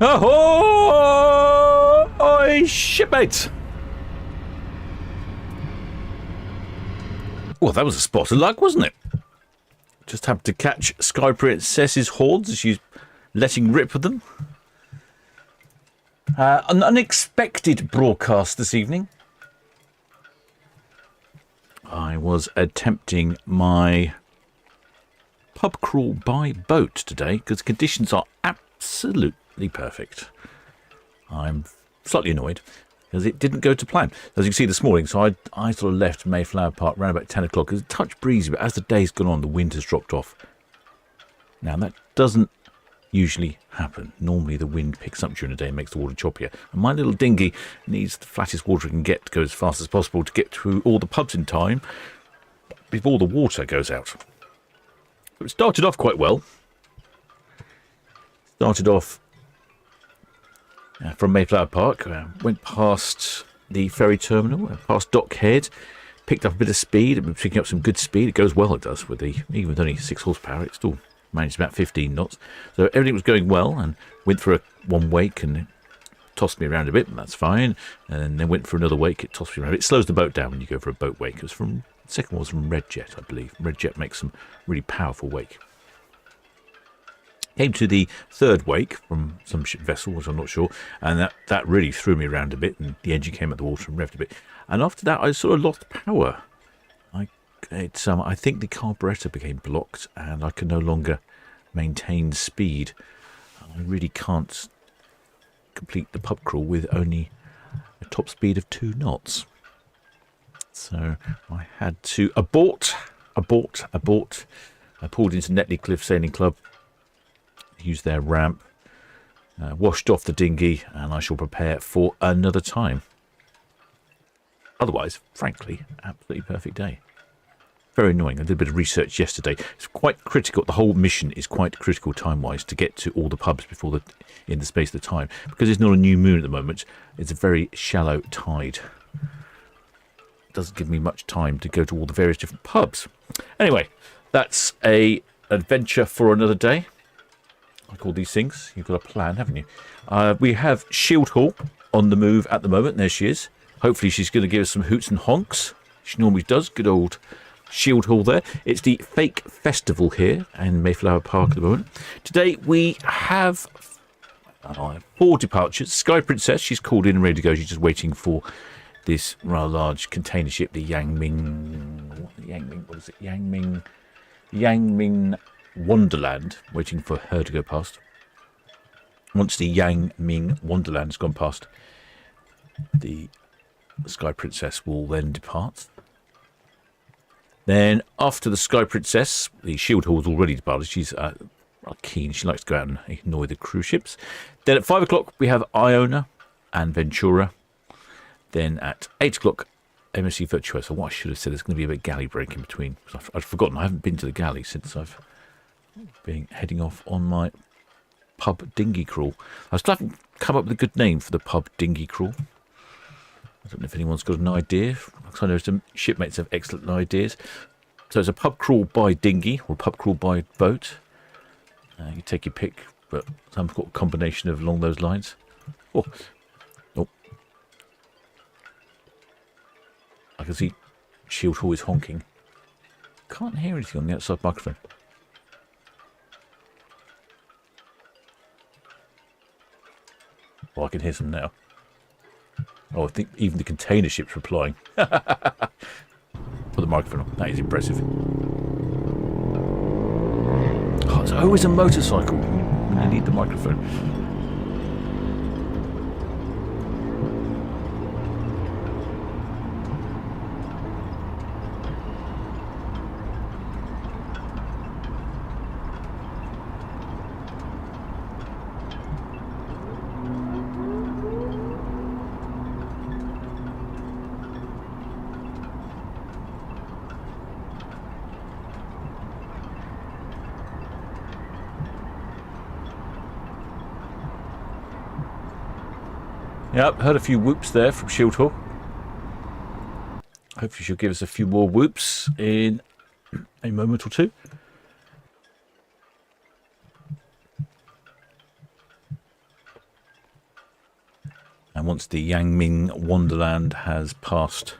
Ahoy, shipmates! Well, that was a spot of luck, wasn't it? Just happened to catch Sky Princess's hordes as she's letting rip with them. An unexpected broadcast this evening. I was attempting my pub crawl by boat today because conditions are absolutely perfect. I'm slightly annoyed because it didn't go to plan. As you can see this morning, so I sort of left Mayflower Park around about 10 o'clock. It was a touch breezy, but as the day's gone on, the wind has dropped off. Now, that doesn't usually happen. Normally, the wind picks up during the day and makes the water choppier. And my little dinghy needs the flattest water it can get to go as fast as possible to get to all the pubs in time before the water goes out. It started off quite well. Started off from Mayflower Park, went past the ferry terminal, past Dock Head, picked up a bit of speed. It was picking up some good speed. It goes well, it does, with even with only 6 horsepower, it still managed about 15 knots. So everything was going well, and went for one wake and it tossed me around a bit, and that's fine. And then went for another wake, it tossed me around. It slows the boat down when you go for a boat wake. It was the second one was from Red Jet, I believe. Red Jet makes some really powerful wake. Came to the third wake from some ship vessel, which I'm not sure, and that really threw me around a bit, and the engine came at the water and revved a bit. And after that, I sort of lost power. I think the carburetor became blocked, and I can no longer maintain speed. I really can't complete the pub crawl with only a top speed of 2 knots. So I had to abort. I pulled into Netley Cliff Sailing Club, used their ramp, washed off the dinghy, and I shall prepare for another time. Otherwise, frankly, absolutely perfect day. Very annoying. I did a bit of research yesterday. It's quite critical. The whole mission is quite critical time-wise to get to all the pubs in the space of the time. Because it's not a new moon at the moment, it's a very shallow tide. It doesn't give me much time to go to all the various different pubs. Anyway, that's an adventure for another day. I call these things. You've got a plan, haven't you? We have Shield Hall on the move at the moment. There she is. Hopefully she's going to give us some hoots and honks. She normally does. Good old Shield Hall there. It's the Fake Festival here in Mayflower Park at the moment. Today we have 4 departures. Sky Princess, she's called in and ready to go. She's just waiting for this rather large container ship, the Yangming Wonderland, waiting for her to go past. Once the Yangming Wonderland has gone past, the Sky Princess will then depart. Then after the Sky Princess, the Shield Hall has already departed. She's keen. She likes to go out and annoy the cruise ships. Then at 5 o'clock we have Iona and Ventura. Then at 8 o'clock MSC Virtuosa. What I should have said, there's going to be a bit of galley break in between. I've forgotten. I haven't been to the galley since I've been heading off on my pub dinghy crawl. I still haven't come up with a good name for the pub dinghy crawl. I don't know if anyone's got an idea. I know some shipmates have excellent ideas. So it's a pub crawl by dinghy or pub crawl by boat. You take your pick, but some got a combination of along those lines. Oh. I can see Shield Hall is honking. Can't hear anything on the outside microphone. Oh, I can hear some now. Oh, I think even the container ship's replying. Put the microphone on. That is impressive. Oh, it's Oh, it's a motorcycle. I need the microphone. Yep, heard a few whoops there from Shield Hall. Hopefully she'll give us a few more whoops in a moment or two. And once the Yangming Wonderland has passed,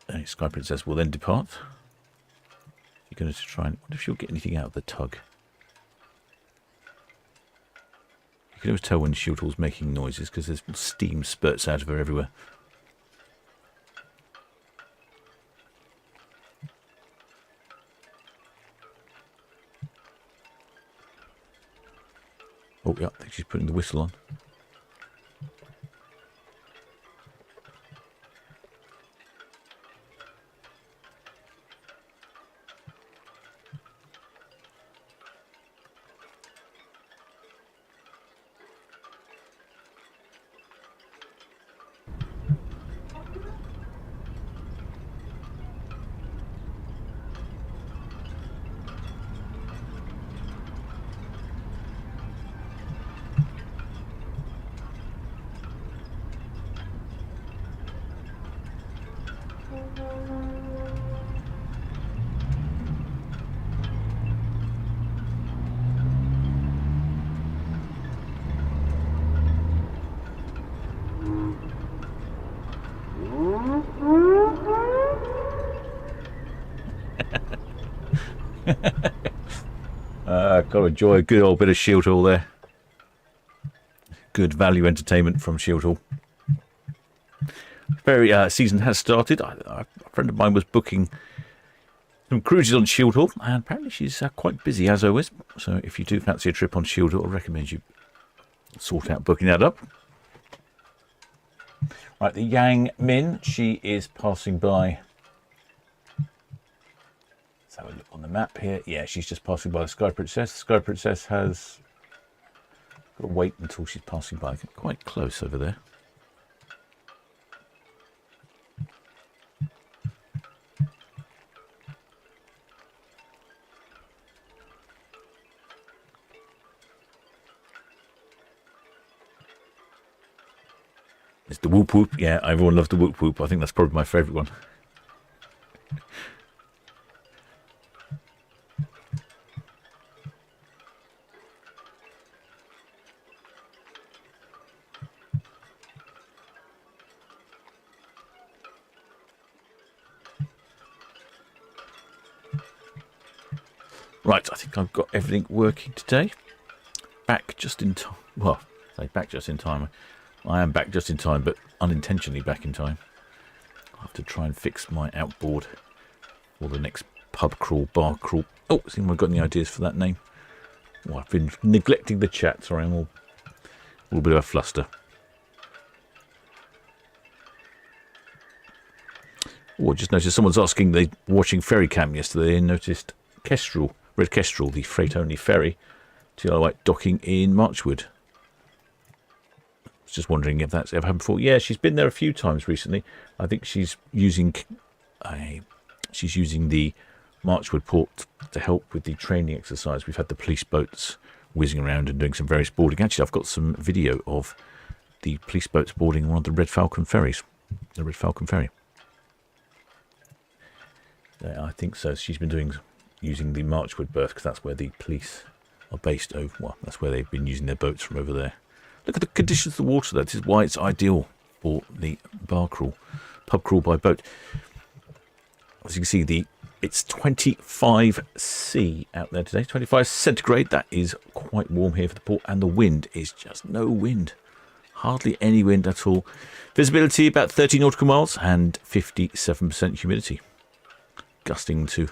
a Sky Princess will then depart. You're going to try and... wonder if she'll get anything out of the tug. You can always tell when Shield Hall's making noises because there's steam spurts out of her everywhere. Oh, yeah, I think she's putting the whistle on. Got to enjoy a good old bit of Shield Hall there. Good value entertainment from Shield Hall. Very season has started. A friend of mine was booking some cruises on Shield Hall, and apparently she's quite busy as always. So if you do fancy a trip on Shield Hall, I recommend you sort out booking that up. Right, the Yang Min, she is passing by. Let's have a look on the map here. Yeah, she's just passing by the Sky Princess. The Sky Princess has got to wait until she's passing by. Quite close over there. It's the whoop whoop. Yeah, everyone loves the whoop whoop. I think that's probably my favourite one. Right, I think I've got everything working today. Back just in time. Well, I say back just in time. I am back just in time, but unintentionally back in time. I'll have to try and fix my outboard for the next pub crawl, bar crawl. Oh, has anyone got any ideas for that name? Oh, I've been neglecting the chat. Sorry, I'm all a bit of a fluster. Oh, I just noticed someone's asking, they were watching Ferry Cam yesterday and noticed Kestrel, Red Kestrel, the freight-only ferry, to White docking in Marchwood. I was just wondering if that's ever happened before. Yeah, she's been there a few times recently. I think she's using the Marchwood port to help with the training exercise. We've had the police boats whizzing around and doing some various boarding. Actually, I've got some video of the police boats boarding one of the Red Falcon ferries, the Red Falcon ferry. Yeah, I think so. She's been using the Marchwood berth because that's where the police are based over. Well, that's where they've been using their boats from over there. Look at the conditions of the water though. This is why it's ideal for the bar crawl, pub crawl by boat. As you can see, it's 25°C out there today, 25 centigrade. That is quite warm here for the port, and the wind is just no wind. Hardly any wind at all. Visibility about 30 nautical miles and 57% humidity. Gusting to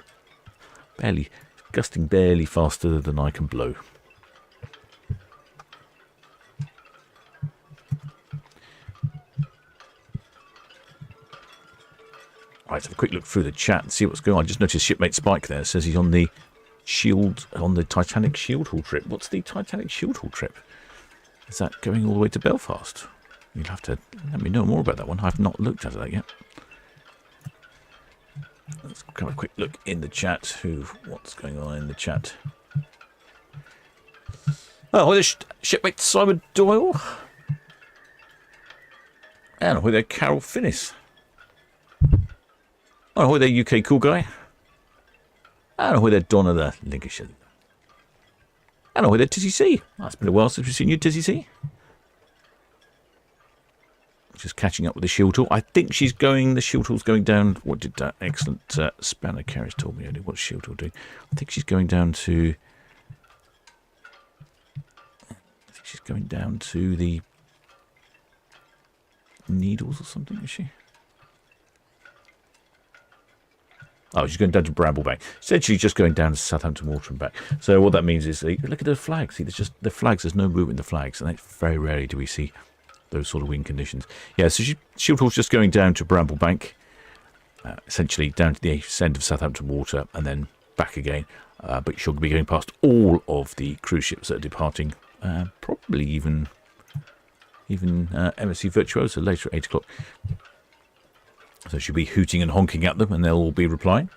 Barely, gusting barely faster than I can blow. Right, let's have a quick look through the chat and see what's going on. I just noticed shipmate Spike there says he's on the Titanic Shield Hall trip. What's the Titanic Shield Hall trip? Is that going all the way to Belfast? You'll have to let me know more about that one. I've not looked at that yet. Let's have a quick look in the chat. What's going on in the chat? Oh, there's shipmate Simon Doyle. And with their Carol Finnis. Oh, with their UK cool guy. And with their Donna the Lincolnshire. And with their Tizzy C. Oh, it's been a while since we've seen you, Tizzy C. Just catching up with the Shield Hall. I think she's going. The Shield Hall's going down. What did that excellent Spanner Carriage told me earlier? What's Shield Hall doing? I think she's going down to. The Needles or something. Is she? Oh, she's going down to Bramblebank. Said she's just going down to Southampton Water and back. So what that means is, look at the flags. See, there's just the flags. There's no movement in the flags, and very rarely do we see those sort of wind conditions. Yeah, so Shield Hall's just going down to Bramblebank, essentially down to the end of Southampton Water, and then back again. But she'll be going past all of the cruise ships that are departing, probably even MSC Virtuosa later at 8 o'clock. So she'll be hooting and honking at them, and they'll all be replying.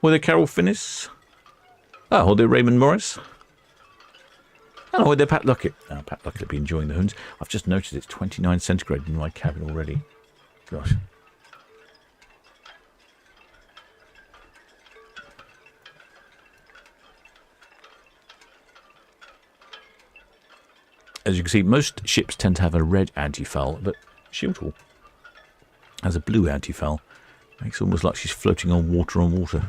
Were there Carol Finnis? Oh, or there Raymond Morris? Oh, were there Pat Luckett? Oh, Pat Luckett will be enjoying the hoons. I've just noticed it's 29 centigrade in my cabin already. Gosh. As you can see, most ships tend to have a red anti-foul, but Shield Hall has a blue anti-foul. Makes it almost like she's floating on water on water.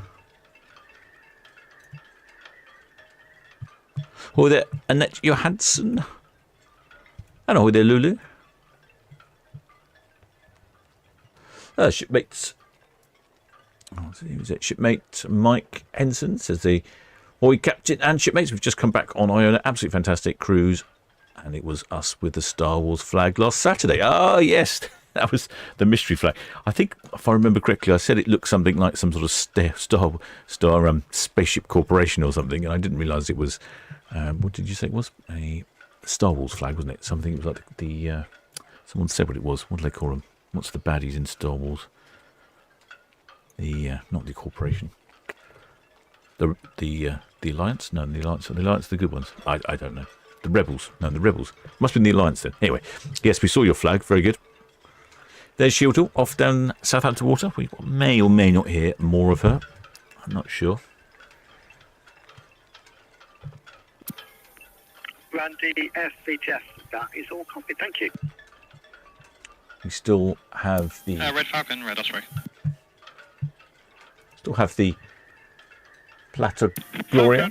Or there Annette Johansson. And over there Lulu. Shipmates. Shipmate Mike Henson says the Oi Captain and shipmates, we've just come back on Iona. Absolutely fantastic cruise. And it was us with the Star Wars flag last Saturday. Ah, yes, that was the mystery flag. I think, if I remember correctly, I said it looked something like some sort of Star Spaceship Corporation or something, and I didn't realise it was. What did you say it was? A Star Wars flag, wasn't it? Something. It was like the. Someone said what it was. What do they call them? What's the baddies in Star Wars? Not the corporation. The Alliance? No, the Alliance. The Alliance are the good ones. I don't know. The Rebels. No, the Rebels. Must have been the Alliance then. Anyway, yes, we saw your flag. Very good. There's Shield Hall off down Southampton Water. We may or may not hear more of her. I'm not sure. Randy FVTF. That is all copied. Thank you. We still have the... Red Falcon, Red Osprey. Still have the Plata Gloria.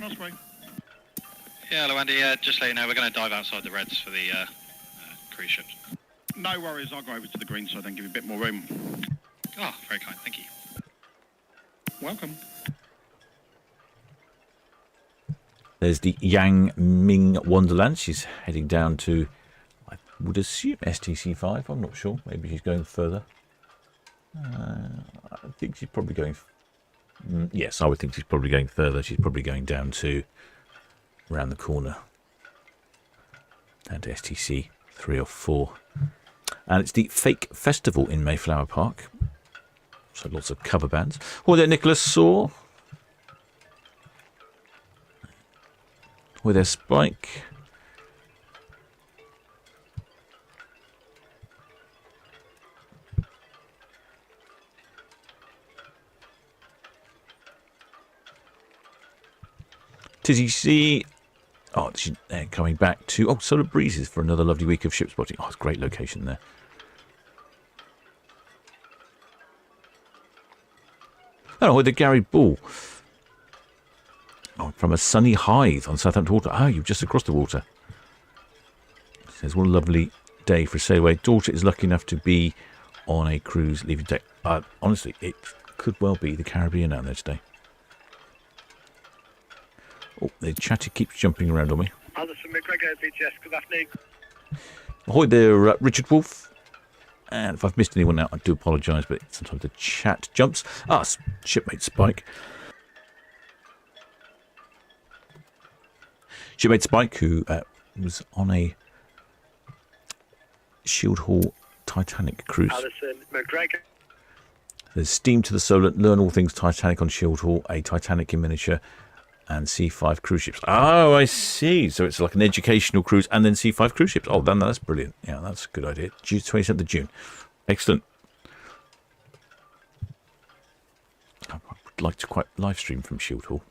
Yeah, hello Andy, just let you know, we're going to dive outside the reds for the cruise ships. No worries, I'll go over to the green side and give you a bit more room. Oh, very kind, thank you. Welcome. There's the Yang Ming Wonderland. She's heading down to, I would assume, STC5. I'm not sure. Maybe she's going further. I think she's probably going... yes, I would think she's probably going further. She's probably going down to... around the corner and to STC 3 or 4, and it's the Fake Festival in Mayflower Park, so lots of cover bands. Or there Nicholas Saw, with their Spike, Tizzy C. Oh, they're coming back to Solar Breezes for another lovely week of ship spotting. Oh, it's a great location there. Oh, with the Gary Bull. Oh, from a sunny Hythe on Southampton Water. Oh, you're just across the water. It says, what a lovely day for a sail away. Daughter is lucky enough to be on a cruise leaving deck. Honestly, it could well be the Caribbean out there today. Oh, the chatter keeps jumping around on me. Alison McGregor, VGS, good afternoon. Ahoy there, Richard Wolf. And if I've missed anyone out, I do apologise, but sometimes the chat jumps. Shipmate Spike. Shipmate Spike, who was on a Shield Hall Titanic cruise. Alison McGregor. There's Steam to the Solent, learn all things Titanic on Shield Hall, a Titanic in miniature, and C5 cruise ships. Oh, I see. So it's like an educational cruise and then C5 cruise ships. Oh, then that's brilliant. Yeah, that's a good idea. 27th of June. Excellent. I would like to quite live stream from Shield Hall.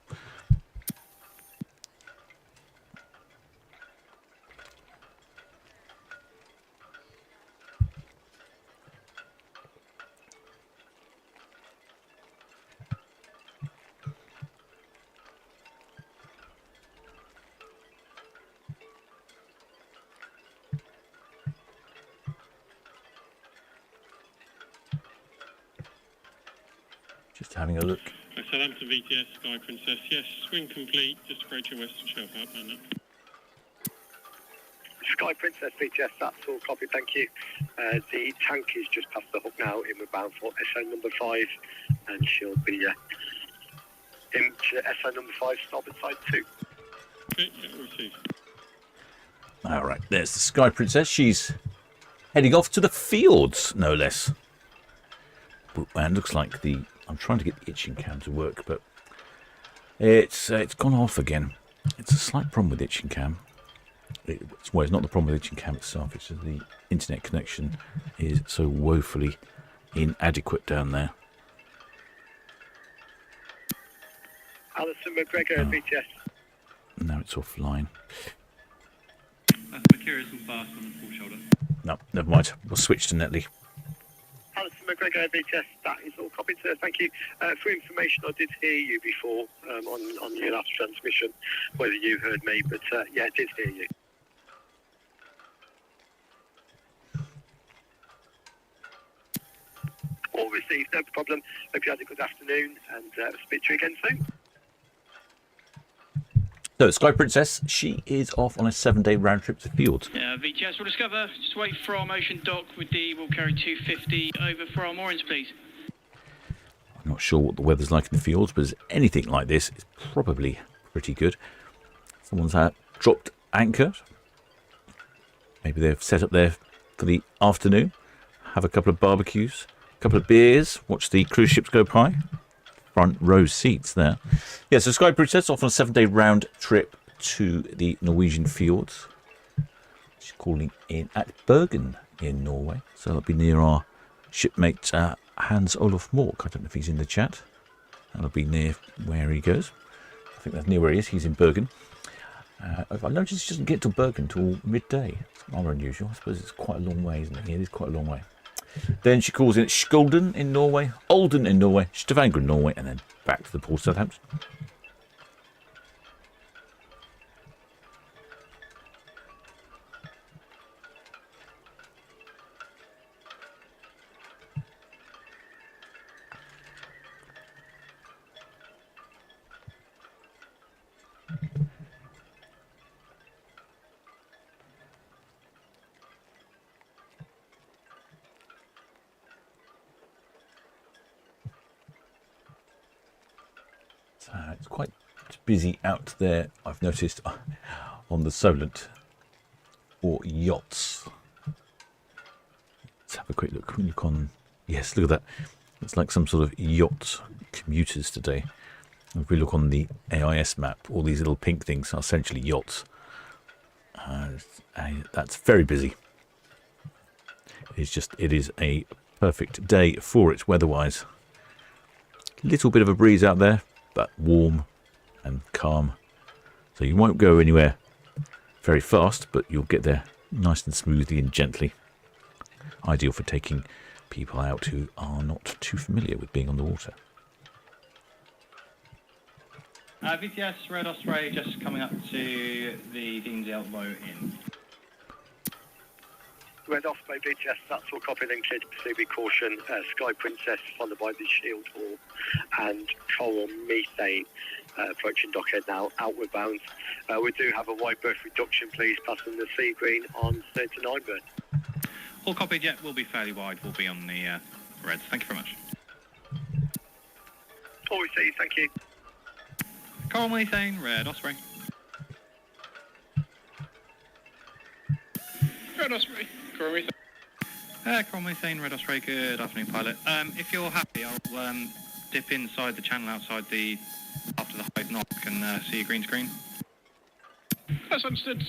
Just having a look. Southampton VTS, Sky Princess. Yes, swing complete. Just approach your western shelf out, and Sky Princess, VGS, that's all copy, thank you. The tank is just past the hook now, inward bound for SO number 5, and she'll be in SO number 5, starboard side 2. okay, yeah, received. All right, there's the Sky Princess. She's heading off to the fields, no less. And looks like I'm trying to get the itching cam to work, but it's gone off again. It's a slight problem with itching cam. It's not the problem with itching cam itself. It's just the internet connection is so woefully inadequate down there. Alison McGregor, VTS. Now it's offline. That's Mercurius and fast on the full shoulder. No, never mind. We'll switch to Netley. Alison McGregor, VTS, that is all copied, sir, thank you. For information, I did hear you before on your last transmission, whether you heard me, but yeah, I did hear you. All received, no problem. Hope you had a good afternoon, and speak to you again soon. So, Sky Princess, she is off on a 7-day round trip to Fields. Yeah, VTS will discover. Just wait for our motion dock with D. We'll carry 250 over for our moorings, please. I'm not sure what the weather's like in the fields, but anything like this is probably pretty good. Someone's dropped anchor. Maybe they've set up there for the afternoon. Have a couple of barbecues, a couple of beers, watch the cruise ships go by. Front row seats there. Yeah, so Sky Princess off on a 7-day round trip to the Norwegian fields. She's calling in at Bergen in Norway. So that'll be near our shipmate Hans Olof Mork. I don't know if he's in the chat. That'll be near where he goes. I think that's near where he is. He's in Bergen. I noticed he doesn't get to Bergen till midday. It's rather unusual. I suppose it's quite a long way, isn't it? Yeah, it is quite a long way. Then she calls in Skolden in Norway, Olden in Norway, Stavanger in Norway, and then back to the port of Southampton. It's quite busy out there, I've noticed, on the Solent or yachts. Let's have a quick look. Look on. Yes, look at that. It's like some sort of yacht commuters today. If we look on the AIS map, all these little pink things are essentially yachts. That's very busy. It is a perfect day for it weather-wise. Little bit of a breeze out there, but warm and calm. So you won't go anywhere very fast, but you'll get there nice and smoothly and gently. Ideal for taking people out who are not too familiar with being on the water. VTS, Red Osprey, just coming up to the Dean's Elbow Inn. Red Osprey, BTS, that's all copy, then clear to proceed with caution. Sky Princess, followed by the Shield Hall and Coral Methane, approaching dockhead now, outward bound. We do have a wide berth reduction, please, passing the Sea Green on 39 berth. All copied, yeah, we'll be fairly wide. We'll be on the reds. Thank you very much. All received, thank you. Coral Methane, Red Osprey. Red Osprey. Coral Methane. Coral Methane, Red Osprey, good afternoon, pilot. If you're happy, I'll dip inside the channel outside after the high knock and see your green screen. That's understood.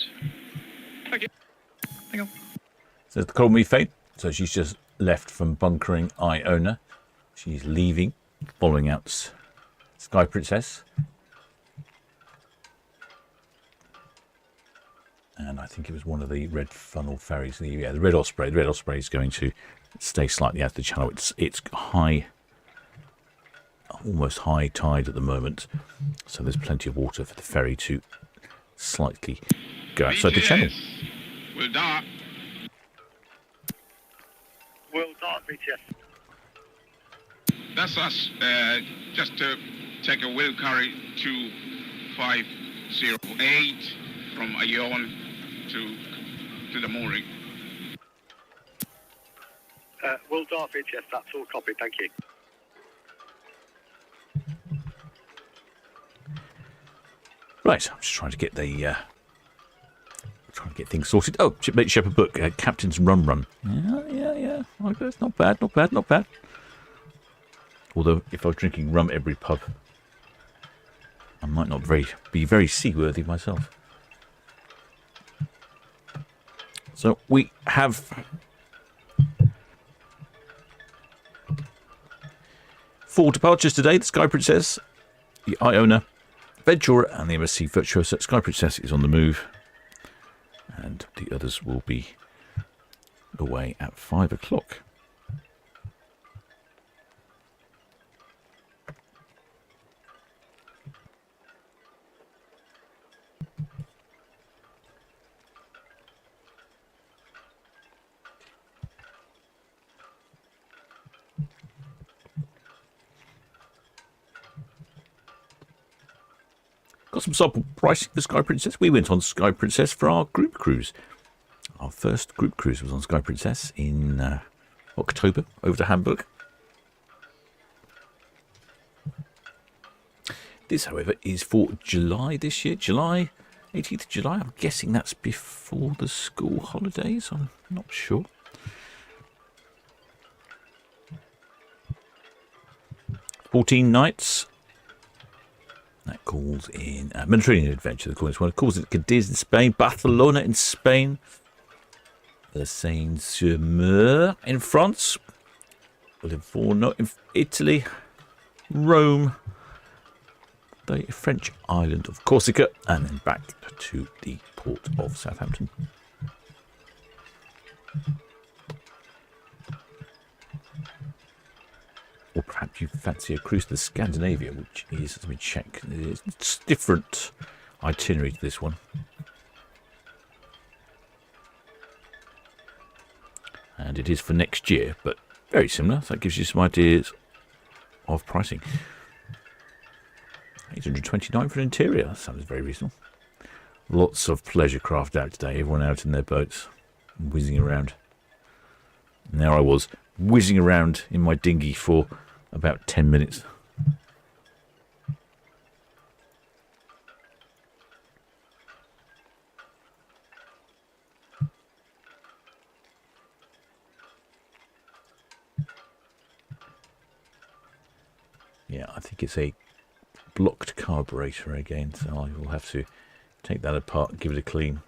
Thank you. Hang on. So the Coral Methane. So she's just left from bunkering Iona. She's leaving, following out Sky Princess. And I think it was one of the red funnel ferries. The Red Osprey. The Red Osprey is going to stay slightly out of the channel. It's high, almost high tide at the moment. So there's plenty of water for the ferry to slightly go outside the channel. Will dart. Will dart, BTS. That's us. Just to take a Will Curry 2508 from Iona to the mooring. Will dart, BTS, that's all copy, thank you. Right, I'm just trying to get things sorted. Oh, Shipmate Shepherd book, Captain's Rum. Yeah. Okay, it's not bad. Although, if I was drinking rum every pub, I might not be very seaworthy myself. So we have 4 departures today. The Sky Princess, the Iona, Ventura and the MSC Virtuosa. Sky Princess is on the move. And the others will be away at 5 o'clock. Got some sample pricing for Sky Princess. We went on Sky Princess for our group cruise. Our first group cruise was on Sky Princess in October over to Hamburg. This, however, is for July this year. 18th of July. I'm guessing that's before the school holidays. I'm not sure. "14 nights. That calls in Mediterranean Adventure. They call this one. It calls it Cadiz in Spain, Barcelona in Spain, Seine-sur-Mer in France, Livorno in Italy, Rome, the French island of Corsica, and then back to the port of Southampton. Or perhaps you fancy a cruise to Scandinavia, which is, let me check, it's different itinerary to this one. And it is for next year, but very similar. So that gives you some ideas of pricing. $829 for an interior. That sounds very reasonable. Lots of pleasure craft out today. Everyone out in their boats, whizzing around. And there I was, whizzing around in my dinghy for about 10 minutes. Yeah, I think it's a blocked carburetor again, so I will have to take that apart and give it a clean.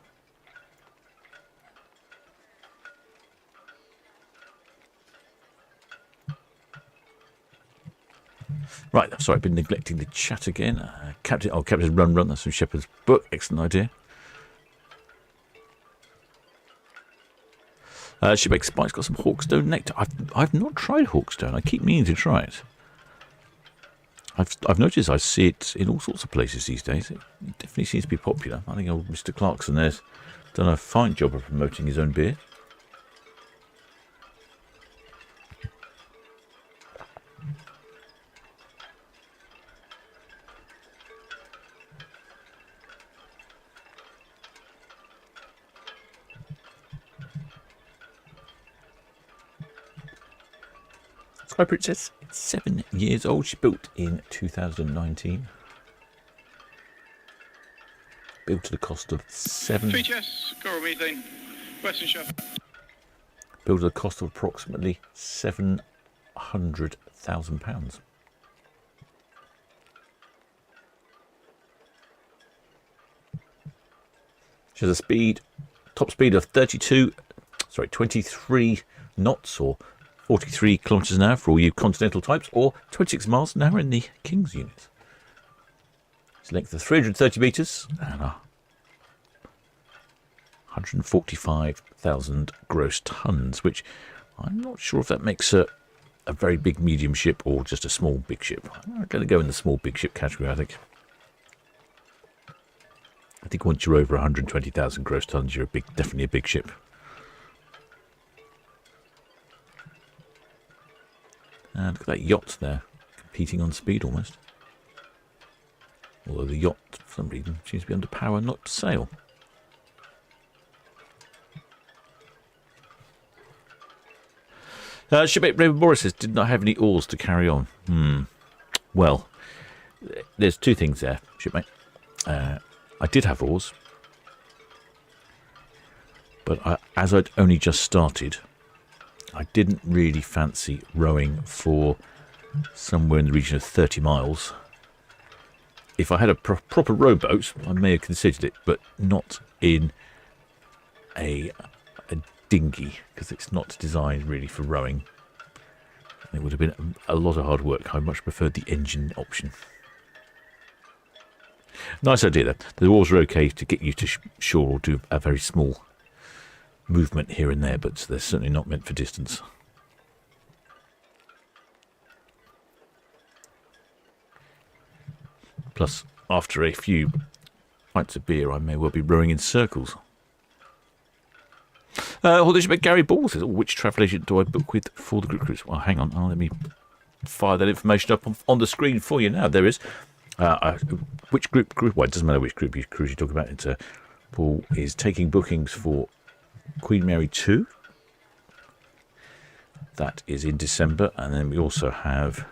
Right, sorry, I've been neglecting the chat again. Captain's Run, that's from Shepherd's book. Excellent idea. Shipwreck Spike's got some Hawkstone nectar. I've not tried Hawkstone. I keep meaning to try it. I've noticed I see it in all sorts of places these days. It definitely seems to be popular. I think old Mr. Clarkson there's done a fine job of promoting his own beer. Sky Princess, it's 7 years old. She built in 2019. Built to the cost of VHS, Coral Methane, Western Shuttle. Built at the cost of approximately £700,000. She has a top speed of 23 knots or 43 kilometres an hour for all you continental types, or 26 miles an hour in the King's units. It's a length of 330 metres and 145,000 gross tonnes, which I'm not sure if that makes a very big medium ship or just a small big ship. I'm going to go in the small big ship category, I think. I think once you're over 120,000 gross tonnes, you're definitely a big ship. And look at that yacht there, competing on speed almost. Although the yacht, for some reason, seems to be under power, not to sail. Shipmate Raymond Morris says, did not have any oars to carry on. Well, there's two things there, shipmate. I did have oars, but as I'd only just started, I didn't really fancy rowing for somewhere in the region of 30 miles. If I had a proper rowboat, I may have considered it, but not in a dinghy, because it's not designed really for rowing. It would have been a lot of hard work. I much preferred the engine option. Nice idea though. The oars are okay to get you to shore or do a very small movement here and there, but they're certainly not meant for distance. Plus, after a few pints of beer, I may well be rowing in circles. Gary Ball says, which travel agent do I book with for the group cruise? Well, hang on. Let me fire that information up on the screen for you now. There is. Which group? Well, it doesn't matter which group cruise you talk about. Paul is taking bookings for Queen Mary 2. That is in December. And then we also have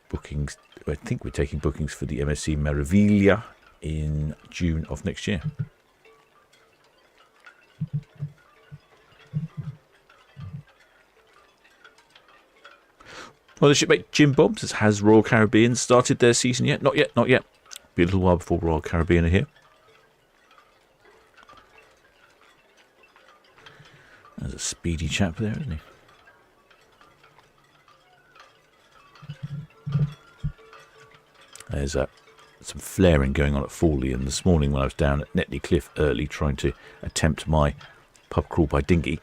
bookings. I think we're taking bookings for the MSC Meraviglia in June of next year. Well, the shipmate Jim Bob says, has Royal Caribbean started their season yet? Not yet, not yet. Be a little while before Royal Caribbean are here. There's a speedy chap there, isn't he? There's some flaring going on at Fawley, and this morning when I was down at Netley Cliff early trying to attempt my pub crawl by dinghy,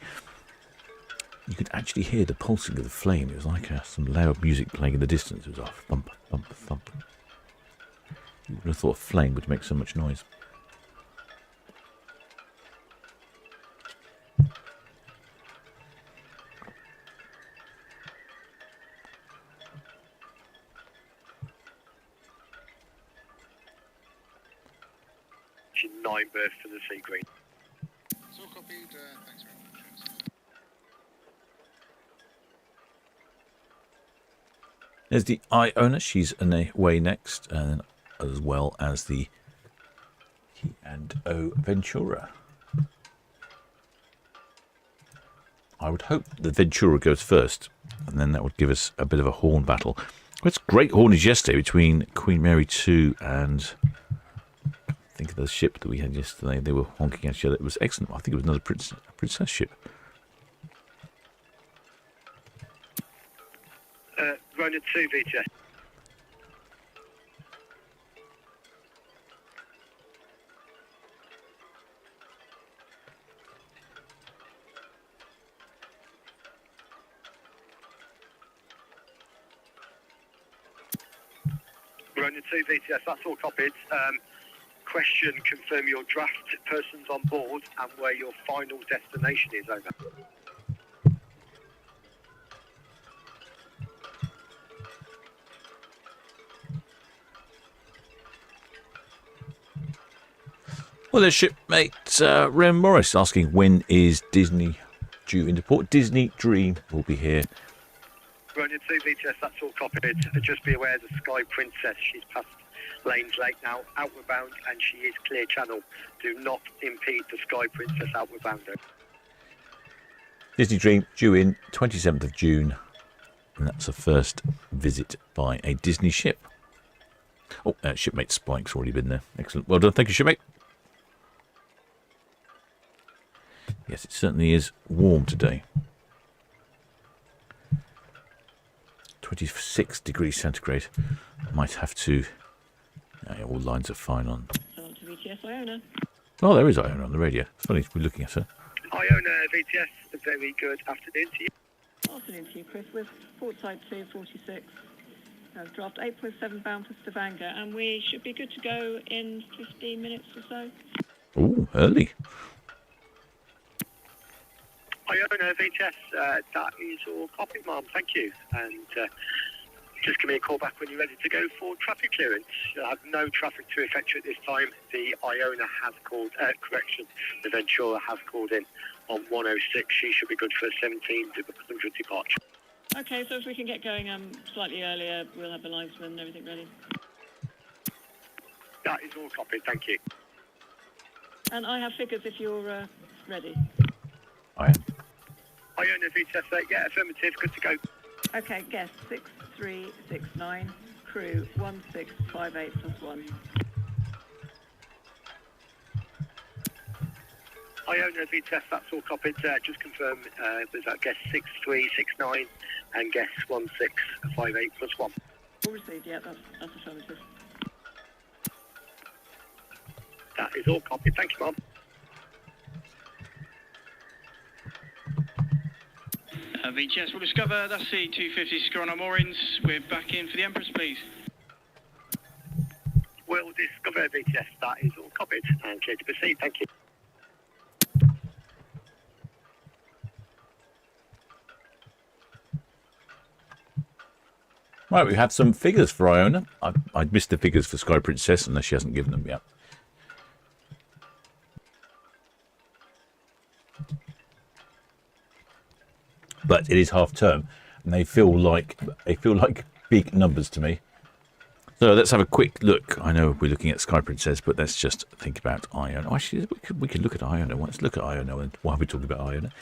you could actually hear the pulsing of the flame. It was like some loud music playing in the distance. It was a thump, thump, thump. You would have thought a flame would make so much noise. Engine 9 berth for the Sea Green. So copied, thanks very much. There's the Iona. She's away next, and as well as the P&O Ventura. I would hope the Ventura goes first, and then that would give us a bit of a horn battle. It's great hornage yesterday between Queen Mary 2 and I think of the ship that we had yesterday. They were honking at each other. It was excellent. I think it was another princess ship. Ronan 2 VTS. Ronan 2 VTS, that's all copied. Question, confirm your draft persons on board and where your final destination is, over. Well, there's shipmate Ren Morris asking when is Disney due into port. Disney Dream will be here Running 2 VTS, that's all copied. Just be aware the Sky Princess, she's past Lanes Lake now, outward bound, and she is clear channel. Do not impede the Sky Princess outward bound. Disney Dream due in 27th of June. And that's the first visit by a Disney ship. Oh, shipmate Spike's already been there. Excellent. Well done. Thank you, shipmate. Yes, it certainly is warm today. 26 degrees centigrade. Might have to... Yeah, all lines are fine on. To VTS Iona. Oh, there is Iona on the radio. It's funny, we're looking at her. Iona VTS, a very good afternoon to you. Afternoon to you, Chris, with port side 246. Draft 8.7 bound for Stavanger, and we should be good to go in 15 minutes or so. Oh, early. Iona VTS, that is all copy, ma'am. Thank you. And just give me a call back when you're ready to go for traffic clearance. You'll have no traffic to effect at this time. The Iona has called, the Ventura has called in on 106. She should be good for 1700 departure. Okay, so if we can get going slightly earlier, we'll have the linesman and everything ready. That is all copied, thank you. And I have figures if you're ready. I am. Iona VTS, yeah, affirmative, good to go. Okay, guest 6369, crew 1658 plus 1. Iona VTS, that's all copied. Just confirm there's that guest 6369 and guest 1658 plus 1. All received, yeah, that's affirmative. That is all copied, thank you, ma'am. VTS will discover that's the 250 secure on our moorings. We're back in for the Empress, please. We'll discover VTS, that is all copied and clear to proceed, thank you. Right, we have some figures for Iona. I'd missed the figures for Sky Princess unless she hasn't given them yet. But it is half term, and they feel like big numbers to me. So let's have a quick look. I know we're looking at Sky Princess, but let's just think about Iona. Oh, actually, we could look at Iona. Let's look at Iona and why are we talking about Iona?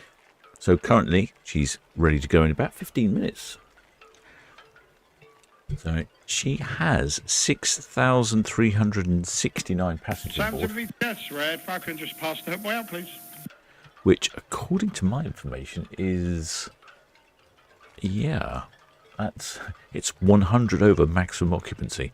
So currently, she's ready to go in about 15 minutes. So she has 6,369 passengers on board. VTS, Red Falcon, just pass the way out, please. Which, according to my information, is... Yeah, it's 100 over maximum occupancy.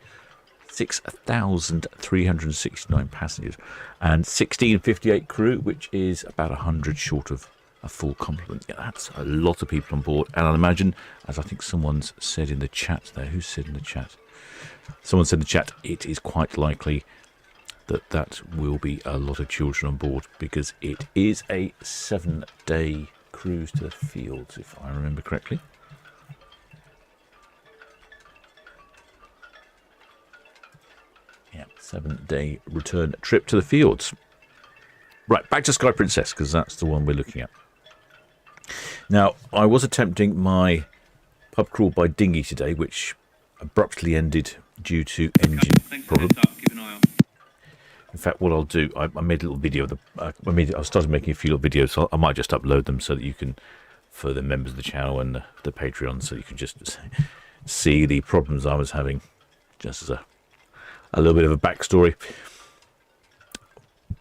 6,369 passengers. And 1658 crew, which is about 100 short of a full complement. Yeah, that's a lot of people on board. And I'll imagine, as I think someone's said in the chat there, who said in the chat? Someone said in the chat, it is quite likely that will be a lot of children on board because it is a 7-day cruise to the fields, if I remember correctly. Yeah, 7-day return trip to the fields. Right, back to Sky Princess, because that's the one we're looking at. Now, I was attempting my pub crawl by dinghy today, which abruptly ended due to engine problem. Keep an eye on. In fact, what I'll do, I made a little video of the. I started making a few little videos, so I might just upload them so that you can, for the members of the channel and the Patreon, so you can just see the problems I was having, just as a little bit of a backstory.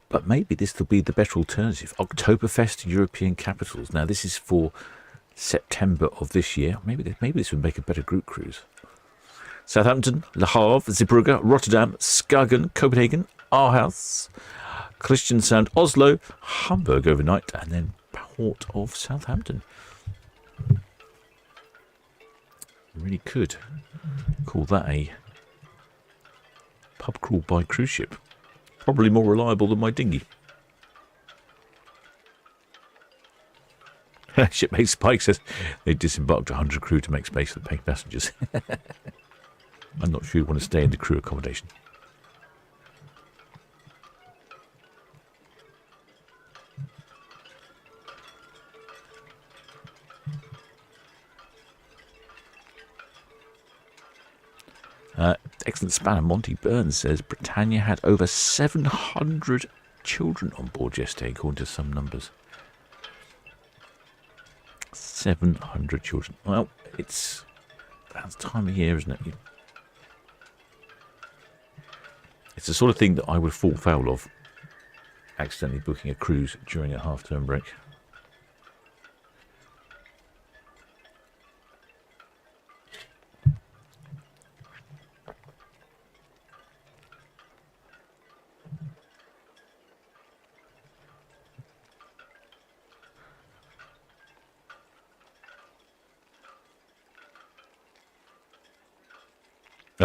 But maybe this will be the better alternative. Oktoberfest European capitals. Now, this is for September of this year. Maybe this would make a better group cruise. Southampton, Le Havre, Zeebrugge, Rotterdam, Skagen, Copenhagen, Aarhus, Kristiansand, Oslo, Hamburg overnight, and then Port of Southampton. Really could call that a pub crawl by cruise ship. Probably more reliable than my dinghy. Shipmate Spike says they disembarked 100 crew to make space for the paying passengers. I'm not sure you want to stay in the crew accommodation. Excellent spanner. Monty Burns says Britannia had over 700 children on board yesterday, according to some numbers. 700 children. Well, it's that time of year, isn't it? It's the sort of thing that I would fall foul of, accidentally booking a cruise during a half-term break.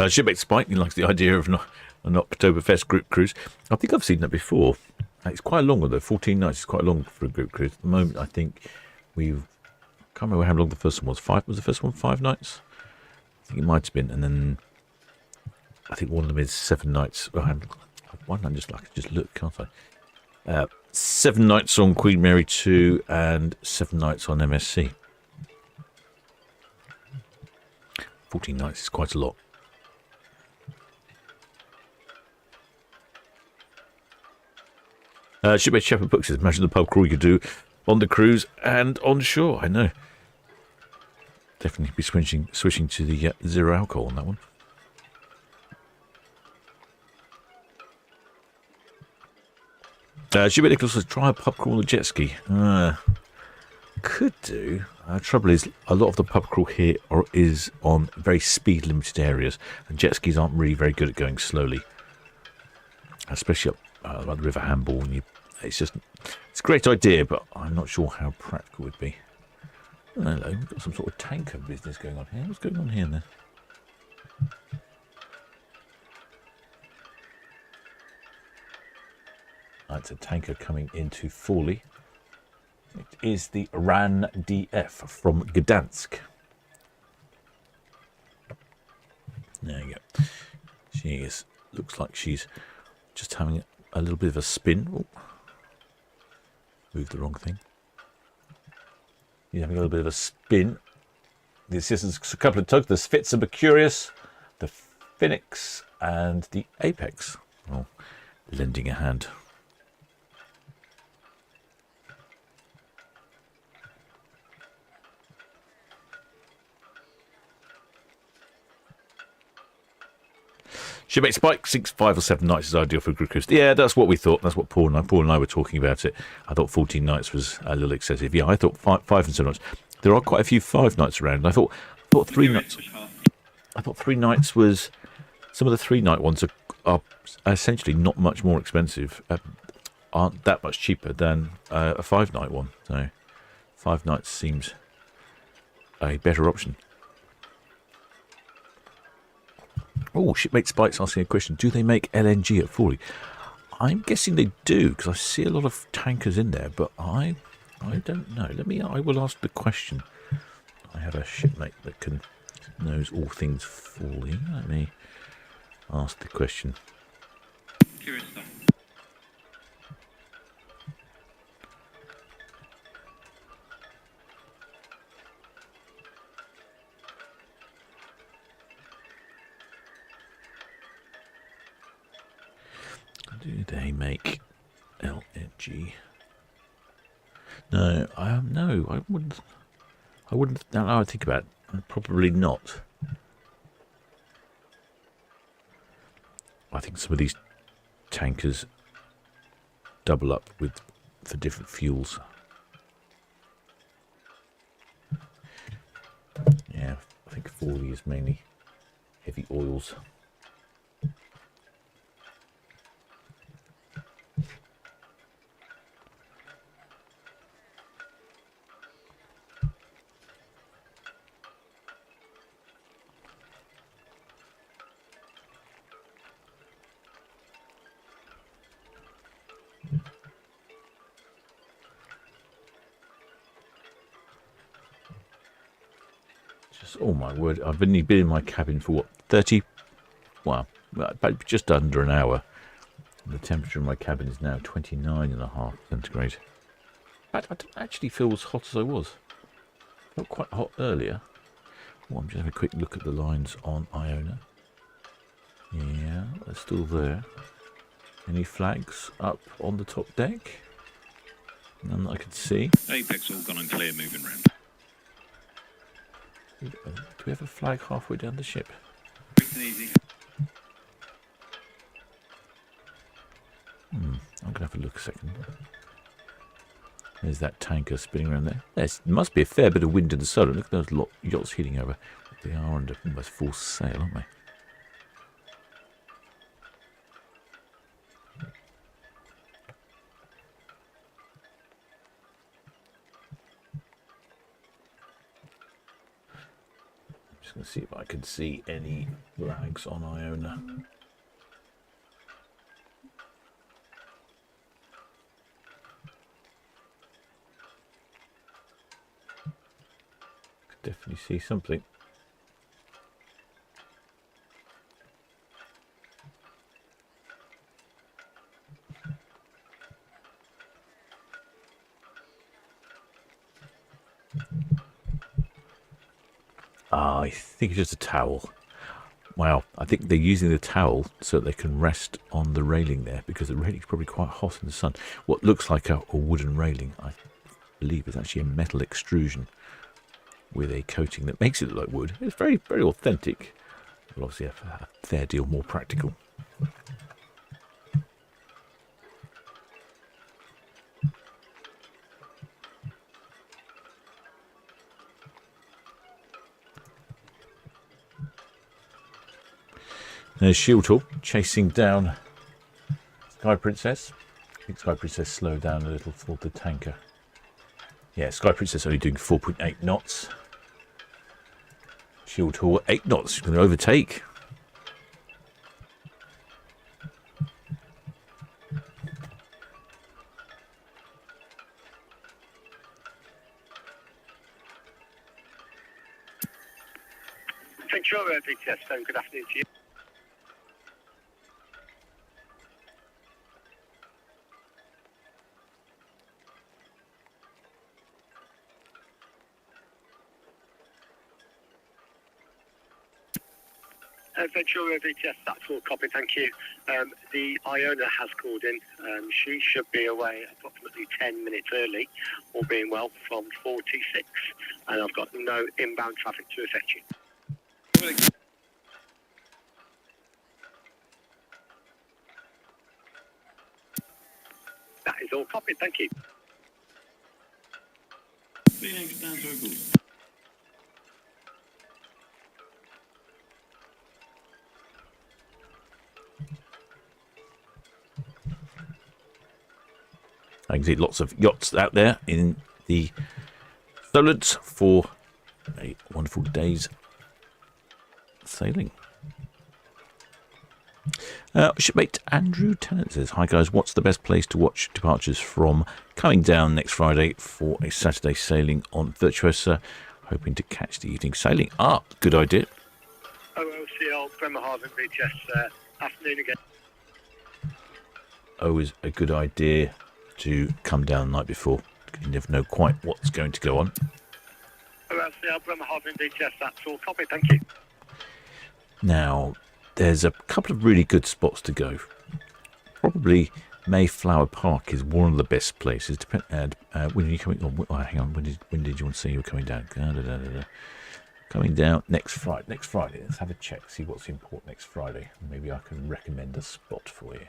Shipmate Spike, he likes the idea of an Oktoberfest group cruise. I think I've seen that before. It's quite long, though. 14 nights is quite long for a group cruise. At the moment, I think I can't remember how long the first one was. Was the first one 5 nights? I think it might have been. And then I think one of them is 7 nights. I can just look, can't I? 7 nights on Queen Mary 2 and 7 nights on MSC. 14 nights is quite a lot. Shipmate Shepherd Books says, imagine the pub crawl you could do on the cruise and on shore. I know. Definitely be switching to the zero alcohol on that one. Shipmate Nicholas says, try a pub crawl on the jet ski. Could do. Trouble is, a lot of the pub crawl here is on very speed limited areas, and jet skis aren't really very good at going slowly, especially up like the River Hamble. It's a great idea, but I'm not sure how practical it would be. Oh, hello, we've got some sort of tanker business going on here. What's going on here then? It's a tanker coming into Forley. It is the Ran DF from Gdansk. There you go. She is. Looks like she's just having a little bit of a spin. Oh. Moved the wrong thing. You're having a little bit of a spin. The assistants, a couple of tugs. The Spitz and Mercurius, the Phoenix, and the Apex. Oh, lending a hand. Shipmate Spike thinks 5 or 7 nights is ideal for a group cruise. Yeah, that's what we thought. That's what Paul and I were talking about it. I thought 14 nights was a little excessive. Yeah, I thought 5 and 7 nights. There are quite a few 5 nights around. I thought 3 nights. I thought 3 nights was. Some of the 3-night ones are essentially not much more expensive. Aren't that much cheaper than a 5-night one. So 5 nights seems a better option. Oh, Shipmate Spike's asking a question. Do they make LNG at Forley? I'm guessing they do, because I see a lot of tankers in there, but I don't know. I will ask the question. I have a shipmate that knows all things Forley. Let me ask the question. Curious stuff. Do they make LNG? No, I wouldn't. Now I would think about it. Probably not. I think some of these tankers double up for different fuels. Yeah, I think Forley is mainly heavy oils. Oh my word, I've been in my cabin for what, 30, well, just under an hour. The temperature in my cabin is now 29.5 centigrade. I don't actually feel as hot as I was. I felt quite hot earlier. Oh, I'm just having a quick look at the lines on Iona. Yeah, they're still there. Any flags up on the top deck? None that I could see. Apex all gone and clear, moving round. Do we have a flag halfway down the ship? Quick and easy. I'm going to have a look a second. There's that tanker spinning around there. There must be a fair bit of wind in the Solent. Look at those yachts heading over. They are under almost full sail, aren't they? I'm just going to see if I can see any flags on Iona. Definitely see something. I think it's just a towel. Wow, I think they're using the towel so that they can rest on the railing there, because the railing's probably quite hot in the sun. What looks like a wooden railing, I believe, is actually a metal extrusion with a coating that makes it look like wood. It's very, very authentic, but obviously a fair deal more practical. There's Shieldhall chasing down Sky Princess. I think Sky Princess slowed down a little for the tanker. Yeah, Sky Princess only doing 4.8 knots. Shieldhall 8 knots. She's going to overtake. Ventura, VTS phone, good afternoon to you. Ventura, VTS, that's all copy, thank you. The Iona has called in. She should be away approximately 10 minutes early, all being well, from 46. And I've got no inbound traffic to affect you. That is all copied, thank you. Phoenix down circle. I can see lots of yachts out there in the Solent for a wonderful day's sailing. Shipmate Andrew Tennant says, "Hi guys, what's the best place to watch departures from coming down next Friday for a Saturday sailing on Virtuosa? Hoping to catch the evening sailing." Ah, good idea. OLCL, Bremerhaven, VTS, afternoon again. Always a good idea to come down the night before. You never know quite what's going to go on. OLCL, Bremerhaven, VTS, that's all copy, thank you. Now, there's a couple of really good spots to go. Probably Mayflower Park is one of the best places. When are you coming? Oh, hang on. When did you want to say you were coming down? Coming down next Friday. Next Friday. Let's have a check. See what's important next Friday. Maybe I can recommend a spot for you.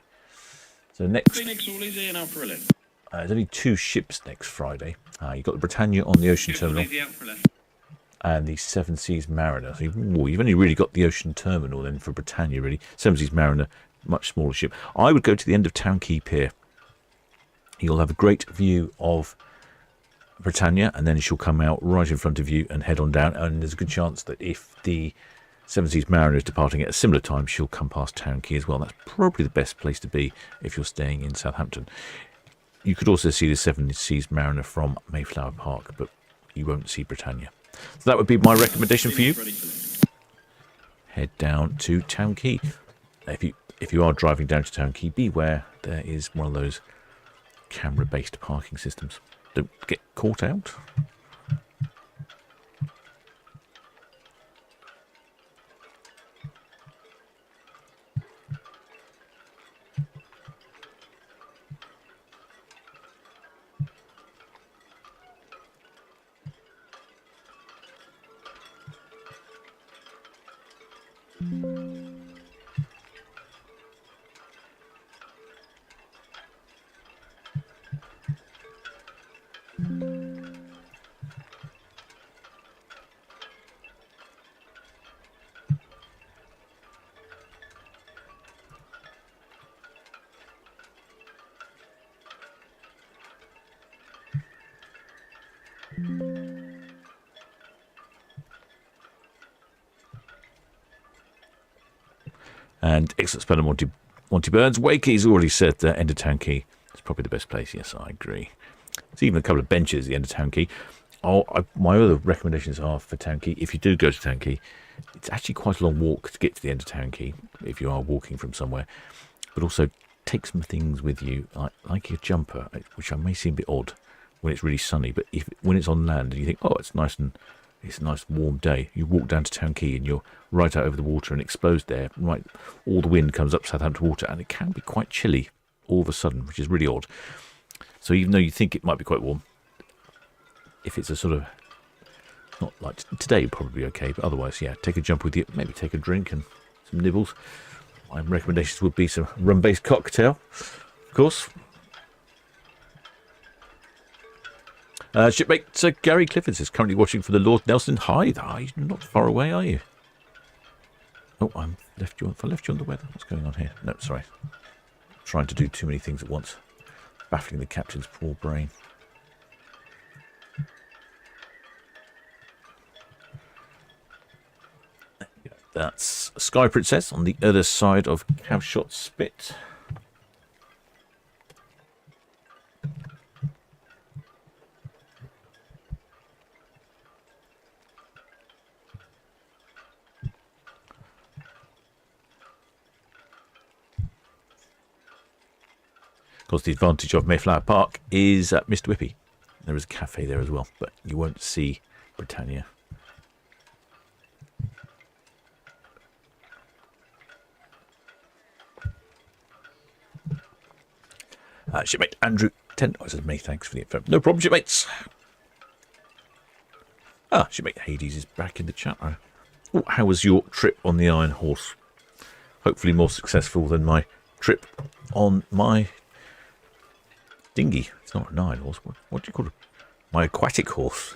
So next. Phoenix all easy and out for 11. There's only 2 ships next Friday. You've got the Britannia on the Ocean Terminal. Easy out for 11. And the Seven Seas Mariner. So you've only really got the Ocean Terminal then for Britannia, really. Seven Seas Mariner, much smaller ship. I would go to the end of Town Quay Pier. You'll have a great view of Britannia, and then she'll come out right in front of you and head on down. And there's a good chance that if the Seven Seas Mariner is departing at a similar time, she'll come past Town Quay as well. That's probably the best place to be if you're staying in Southampton. You could also see the Seven Seas Mariner from Mayflower Park, but you won't see Britannia. So that would be my recommendation for you. Head down to Town Quay. If you are driving down to Town Quay, beware, there is one of those camera-based parking systems. Don't get caught out. And excellent speller, Monty Burns. Wakey's already said that end of Town Quay is probably the best place. Yes, I agree. There's even a couple of benches at the end of Town Quay. My other recommendations are for Town Quay. If you do go to Town Quay, it's actually quite a long walk to get to the end of Town Quay if you are walking from somewhere. But also take some things with you, like your jumper, which may seem a bit odd when it's really sunny. But when it's on land and you think, oh, it's a nice warm day, you walk down to Town Quay and you're right out over the water and exposed there. Right, all the wind comes up Southampton water, and it can be quite chilly all of a sudden, which is really odd. So even though you think it might be quite warm, if it's a sort of, not like today, probably okay, but otherwise, yeah, take a jump with you, maybe take a drink and some nibbles. My recommendations would be some rum-based cocktail, of course. Shipmate Gary Clifford is currently watching for the Lord Nelson. Hi, you're not far away, are you? Oh, I left you on the weather. What's going on here? No, sorry. Trying to do too many things at once. Baffling the captain's poor brain. That's Sky Princess on the other side of Cowshot Spit. Of course, the advantage of Mayflower Park is Mr. Whippy. There is a cafe there as well, but you won't see Britannia. Shipmate Andrew 10. Oh, it says me. Thanks for the info. No problem, shipmates. Shipmate Hades is back in the chat. Oh, how was your trip on the Iron Horse? Hopefully more successful than my trip on my dinghy. It's not an Iron Horse. What do you call it? My aquatic horse.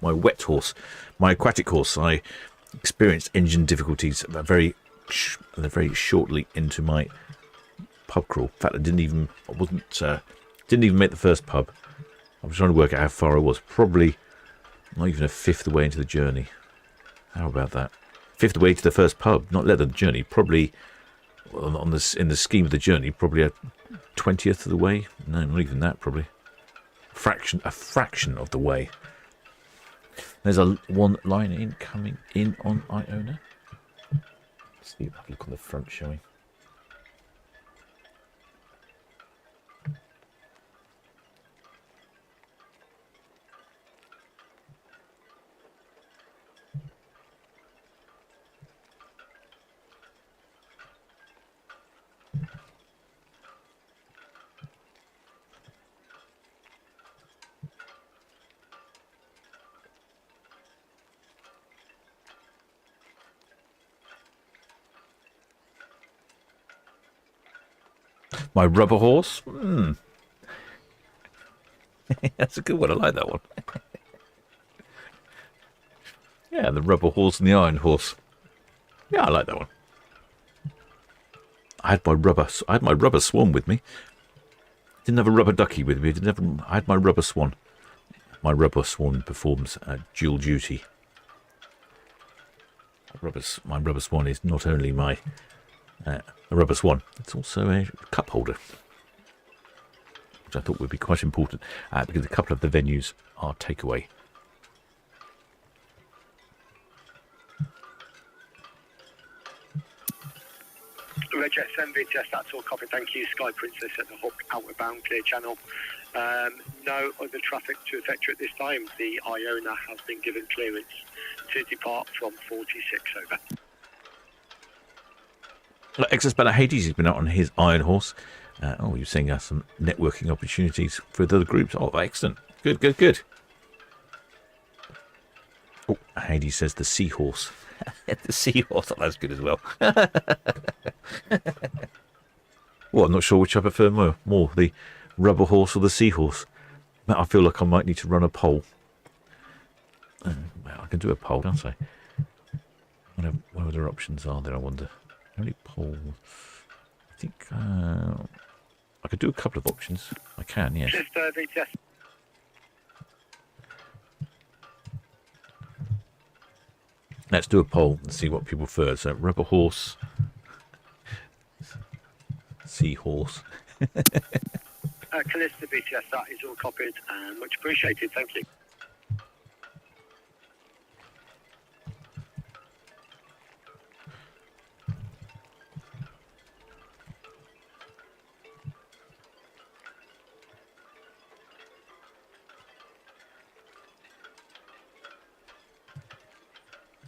My wet horse. My aquatic horse. I experienced engine difficulties very shortly into my pub crawl. In fact, I didn't even make the first pub. I was trying to work out how far I was. Probably not even a fifth of the way into the journey. How about that? Fifth of the way to the first pub, not let the journey. Probably in the scheme of the journey, probably a 20th of the way. No, not even that. Probably a fraction of the way. There's one line in coming in on Iona. Let's see, have a look on the front showing. My rubber horse? That's a good one. I like that one. Yeah, the rubber horse and the iron horse. Yeah, I like that one. I had my rubber swan with me. Didn't have a rubber ducky with me. I had my rubber swan. My rubber swan performs dual duty. My rubber swan is not only a rubber swan, it's also a cup holder, which I thought would be quite important because a couple of the venues are takeaway. Reg SM, VTS, that's all copy. Thank you. Sky Princess at the Hook, outward bound, clear channel. No other traffic to affect you at this time. The Iona has been given clearance to depart from 46 over. Excess Banner Hades has been out on his Iron Horse. You're seeing some networking opportunities for the other groups. Oh, excellent. Good. Oh, Hades says the seahorse. The seahorse, oh, that's good as well. Well, I'm not sure which I prefer more, the rubber horse or the seahorse. I feel like I might need to run a poll. Well, I can do a poll, can't I? What other options are there, I wonder? How many polls? I think I could do a couple of options. I can, yes. Just VTS. Let's do a poll and see what people prefer. So, rubber horse, seahorse. Callista VTS, that is all copied and much appreciated. Thank you.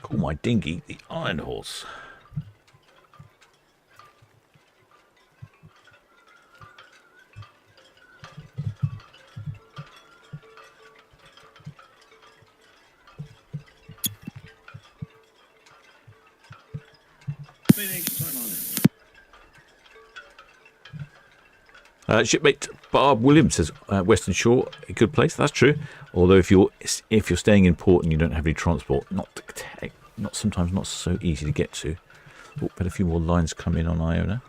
Call my dinghy the Iron Horse. Shipmate Barb Williams says Western Shore, a good place. That's true. Although if you're staying in port and you don't have any transport, sometimes not so easy to get to. Oh, but a few more lines come in on Iona.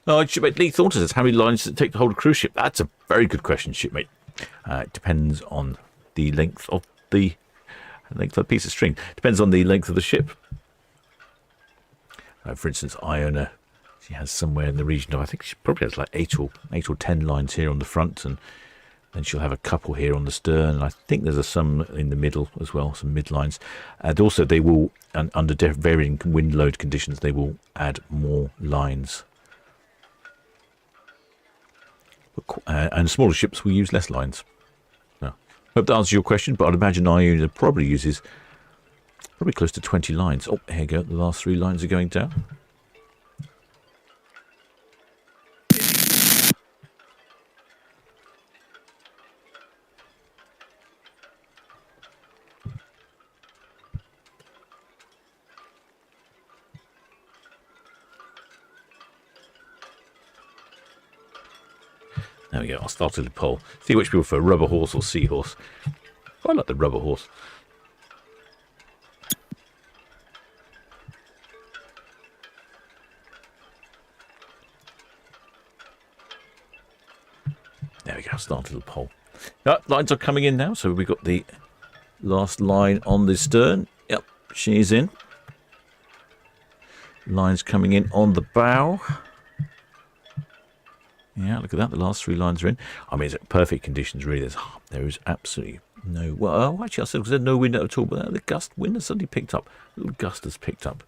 Oh, shipmate Lee Thornton says, how many lines does it take to hold a cruise ship? That's a very good question, shipmate. It depends on the length of the piece of string. Depends on the length of the ship. For instance, Iona, she has somewhere in the region of, I think she probably has like 8 or 10 lines here on the front, and then she'll have a couple here on the stern. And I think there's some in the middle as well, some mid lines. And also they will, under varying wind load conditions, they will add more lines. And smaller ships will use less lines. Hope that answers your question, but I'd imagine Iona probably uses close to 20 lines. Oh, here you go. The last 3 lines are going down. There we go. I'll start a little poll. See which people prefer, rubber horse or seahorse. I like the rubber horse. There we go. Start a little poll. Lines are coming in now. So we've got the last line on the stern. Yep, she's in. Lines coming in on the bow. Yeah, look at that. The last 3 lines are in. I mean, it's perfect conditions, really. There is absolutely no... Well, actually, I said there's no wind at all, but the wind has suddenly picked up. A little gust has picked up.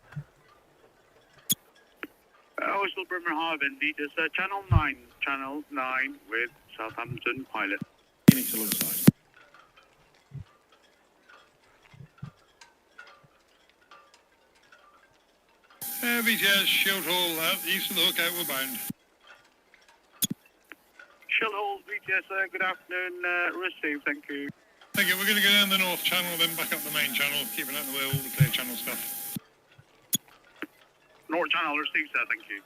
Coastal Bremerhaven, Leaders, Channel 9 with Southampton pilot. Phoenix alongside. VTS, Shield Hall, east of the Hook, outward bound. Shield Hall, VTS, good afternoon, received, thank you. Thank you, we're going to go down the north channel, then back up the main channel, keeping out of the way all the clear channel stuff. North channel, received, sir, thank you.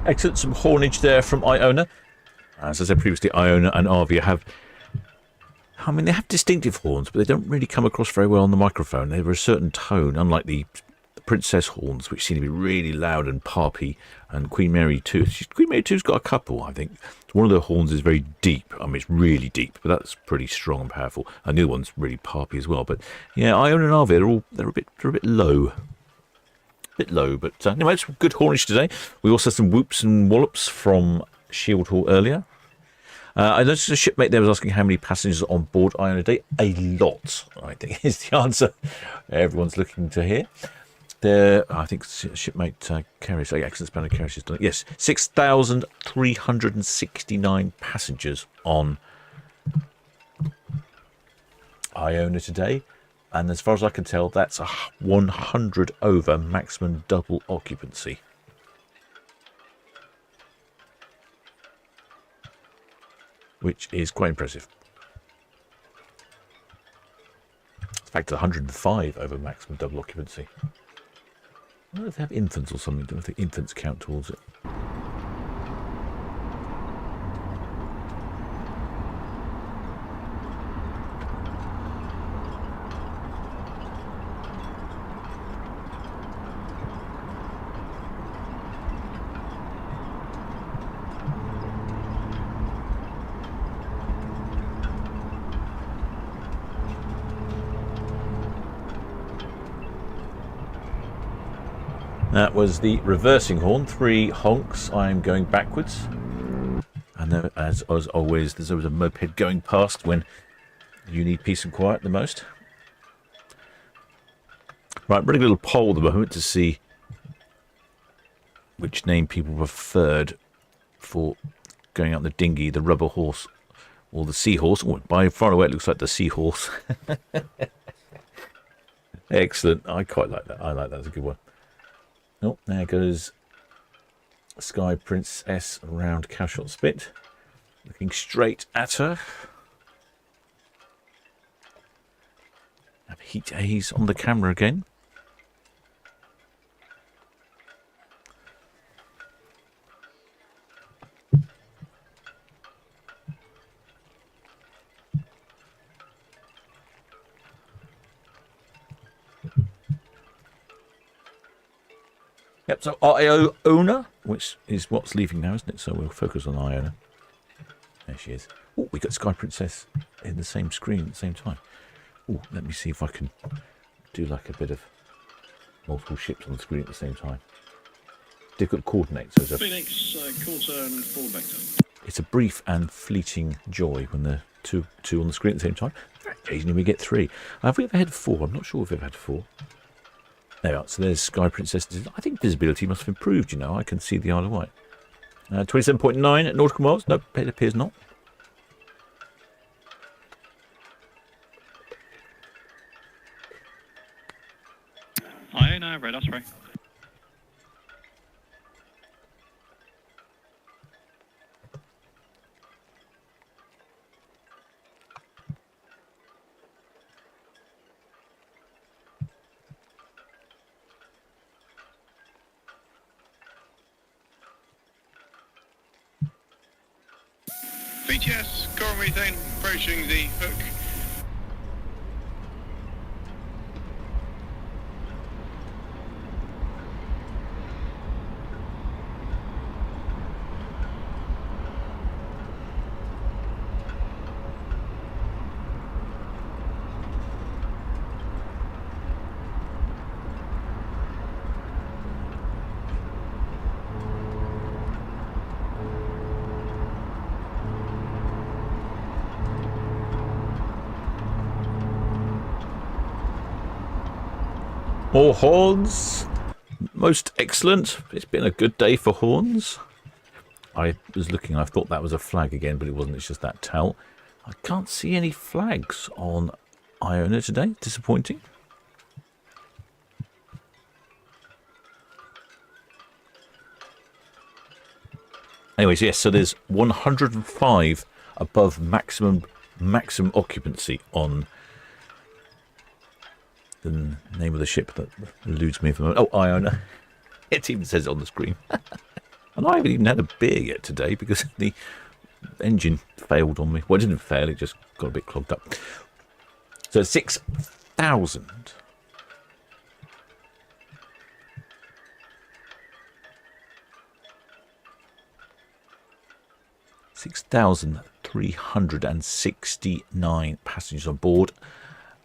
Excellent, some hornage there from Iona. As I said previously, Iona and Avia have... I mean, they have distinctive horns, but they don't really come across very well on the microphone. They have a certain tone, unlike the Princess horns, which seem to be really loud and poppy, and Queen Mary too. Queen Mary too's got a couple, I think. One of the horns is very deep. I mean, it's really deep, but that's pretty strong and powerful. And the other one's really poppy as well. But yeah, Iona and Arvi, they're a bit low. Bit low, but anyway, it's good hornage today. We also had some whoops and wallops from Shield Hall earlier. I noticed a shipmate there was asking how many passengers on board Iona today. A lot, I think, is the answer everyone's looking to hear. There, I think shipmate Kerry, so excellent Spanish Kerry has done it. Yes, 6,369 passengers on Iona today. And as far as I can tell, that's 100 over maximum double occupancy. Which is quite impressive. In fact, 105 over maximum double occupancy. I wonder if they have infants or something. I don't think infants count towards it. That was the reversing horn. 3 honks. I'm going backwards. And there, as always, there's always a moped going past when you need peace and quiet the most. Right, running a little poll at the moment to see which name people preferred for going out in the dinghy, the rubber horse or the seahorse. Oh, by far away it looks like the seahorse. Excellent. I quite like that. I like that. That's a good one. Oh, there goes Sky Princess around cowshot spit, looking straight at her. Have heat haze on the camera again. Yep, so Iona, which is what's leaving now, isn't it? So we'll focus on Iona. There she is. Oh, we got Sky Princess in the same screen at the same time. Oh, let me see if I can do like a bit of multiple ships on the screen at the same time. Difficult to coordinate. So Phoenix, quarter and forward vector. It's a brief and fleeting joy when the two on the screen at the same time. Occasionally we get 3. Have we ever had 4? I'm not sure if we've had 4. There we are. So there's Sky Princess. I think visibility must have improved, you know. I can see the Isle of Wight. 27.9 nautical miles. Nope, it appears not. Iona, red Osprey. VTS, coral methane, approaching the hook. More horns. Most excellent. It's been a good day for horns. I was looking, I thought that was a flag again, but it wasn't. It's just that towel. I can't see any flags on Iona today. Disappointing. Anyways, yes, so there's 105 above maximum occupancy on the name of the ship that eludes me for the moment. Oh, Iona. It even says it on the screen. And I haven't even had a beer yet today because the engine failed on me. Well, it didn't fail, it just got a bit clogged up. So 6,000 6,369 passengers on board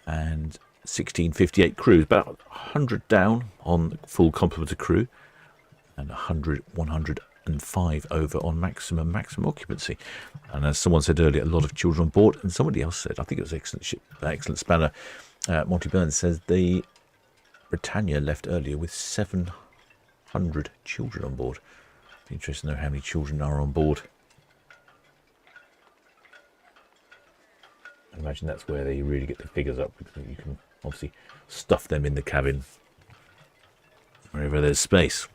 and 1,658 crew. About 100 down on full complement of crew and 105 over on maximum occupancy. And as someone said earlier, a lot of children on board. And somebody else said, I think it was excellent spanner, Monty Burns says the Britannia left earlier with 700 children on board. Be interesting to know how many children are on board. I imagine that's where they really get the figures up, because you can obviously stuff them in the cabin wherever there's space.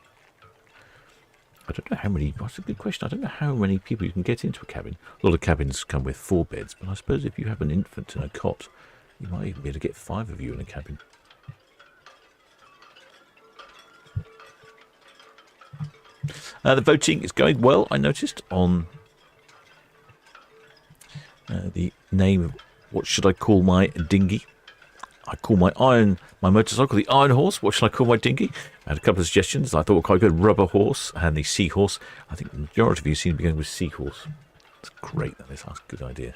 I don't know how many, that's a good question. I don't know how many people you can get into a cabin. A lot of cabins come with 4 beds, but I suppose if you have an infant and a cot, you might even be able to get 5 of you in a cabin. The voting is going well, I noticed, on the name of what should I call my dinghy. I call my motorcycle the Iron Horse. What should I call my dinghy? I had a couple of suggestions. I thought were quite good. Rubber Horse and the Seahorse. I think the majority of you seem to be going with Seahorse. That's great. That's a good idea.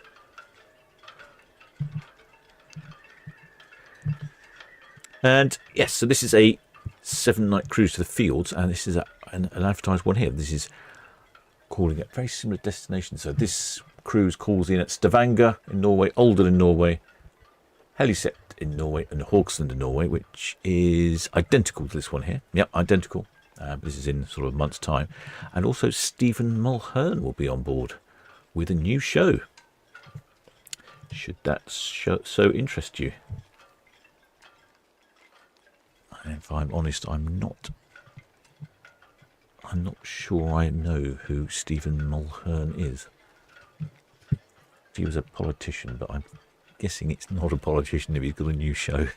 And yes, so this is a 7-night cruise to the fields, and this is an advertised one here. This is calling it very similar destination. So this cruise calls in at Stavanger in Norway, Olden in Norway, Heliset in Norway, and Haugesund in Norway, which is identical to this one here. Yep, identical. This is in sort of a month's time. And also Stephen Mulhern will be on board with a new show. Should that so interest you? And if I'm honest, I'm not sure I know who Stephen Mulhern is. He was a politician, but I'm guessing it's not a politician if he's got a new show.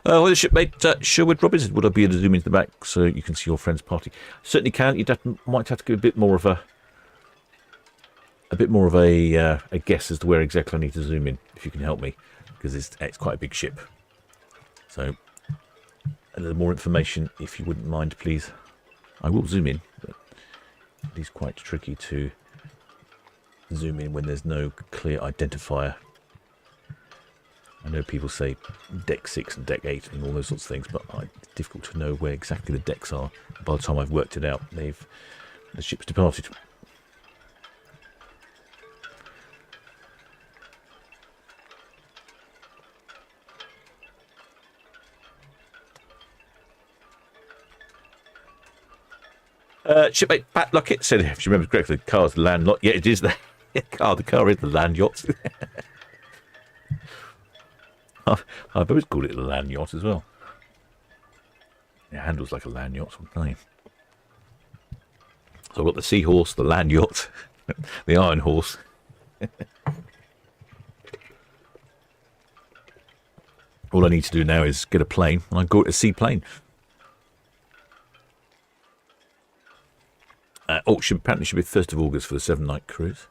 Well, the shipmate Sherwood Robinson, would I be able to zoom into the back so you can see your friend's party? Certainly can. You might have to give a bit more of a guess as to where exactly I need to zoom in, if you can help me, because it's quite a big ship. So a little more information, if you wouldn't mind, please. I will zoom in, but it is quite tricky to zoom in when there's no clear identifier. I know people say deck 6 and deck 8 and all those sorts of things, but it's difficult to know where exactly the decks are. By the time I've worked it out, the ship's departed. Shipmate Pat Luckett said, if she remembers correctly, the car's the land yacht. Yeah, it is the car. The car is the land yacht. I've always called it the land yacht as well. It handles like a land yacht, I'm telling you. So I've got the Seahorse, the land yacht, the Iron Horse. All I need to do now is get a plane, and I go to a seaplane. Auction apparently should be 1st of August for the 7-night cruise.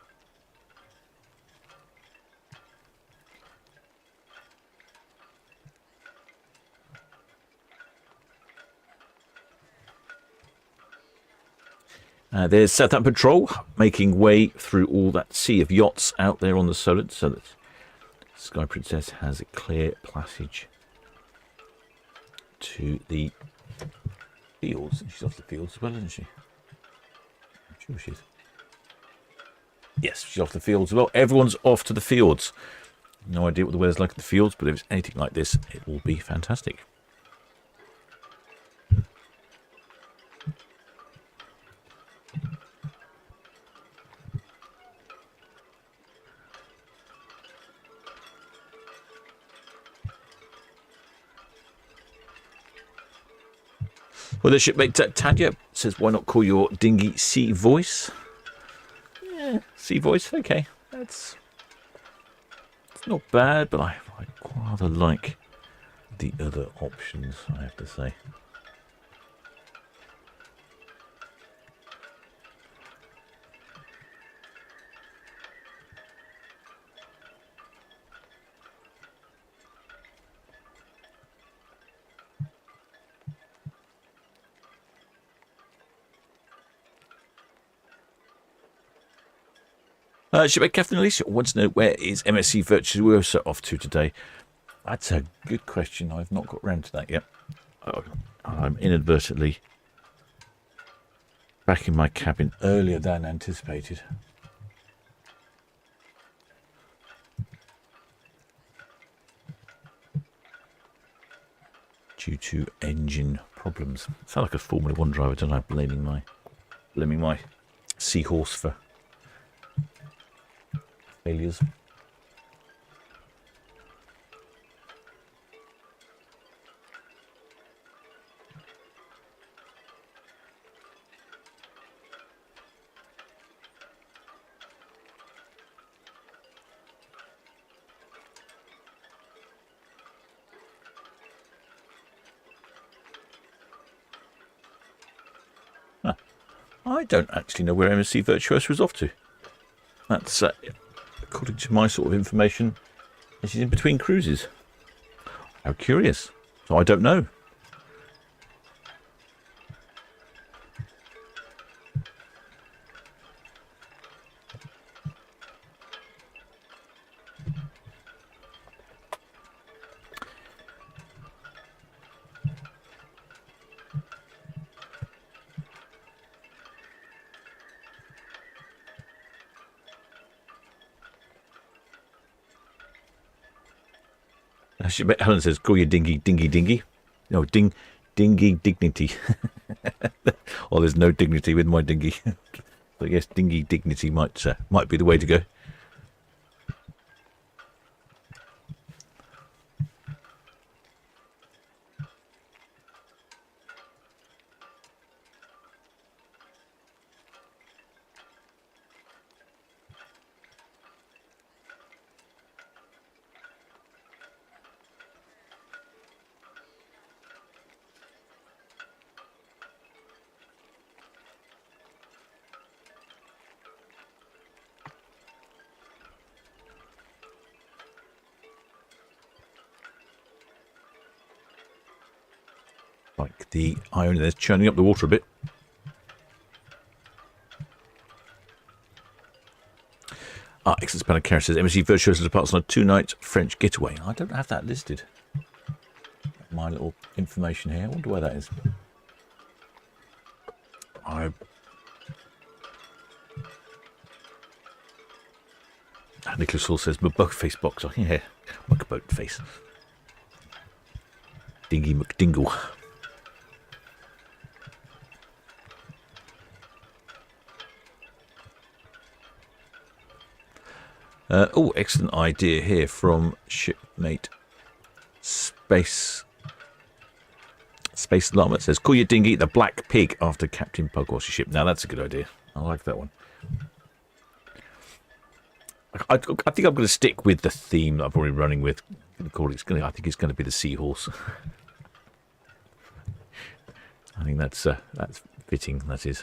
There's Southampton Patrol making way through all that sea of yachts out there on the Solent, so that Sky Princess has a clear passage to the fields. She's off the fields as well, isn't she? I'm sure she is. Yes, she's off the fields as well. Everyone's off to the fields. No idea what the weather's like in the fields, but if it's anything like this, it will be fantastic. Well, the shipmate Tanya says, why not call your dinghy Sea Voice? Yeah, Sea Voice, okay. It's not bad, but I rather like the other options, I have to say. Shipmate Captain Alicia wants to know, where is MSC Virtuosa off to today? That's a good question. I've not got round to that yet. I'm inadvertently back in my cabin earlier than anticipated. Due to engine problems. Sound like a Formula One driver, don't I? Blaming my seahorse for failures. I don't actually know where MSC Virtuosa is off to. That's, according to my sort of information, she's in between cruises. How curious. So I don't know. Helen says, call your dinghy, dingy, dingy. No, dingy dignity. Or there's no dignity with my dinghy. So yes, dingy dignity might be the way to go. Like the Iona, there's churning up the water a bit. Excellent Spanner Carrier says, MSC Virtuosa departs on a 2-night French getaway. I don't have that listed. My little information here. I wonder where that is. Nicholas Hall says, boat face box. Yeah, like a boat face. Dingy McDingle. Excellent idea here from shipmate Space Llama. It says, call your dinghy the Black Pig after Captain Pugwash ship. Now that's a good idea. I like that one. I think I'm going to stick with the theme that I'm probably running with. I think it's going to be the Seahorse. I think that's fitting. That is.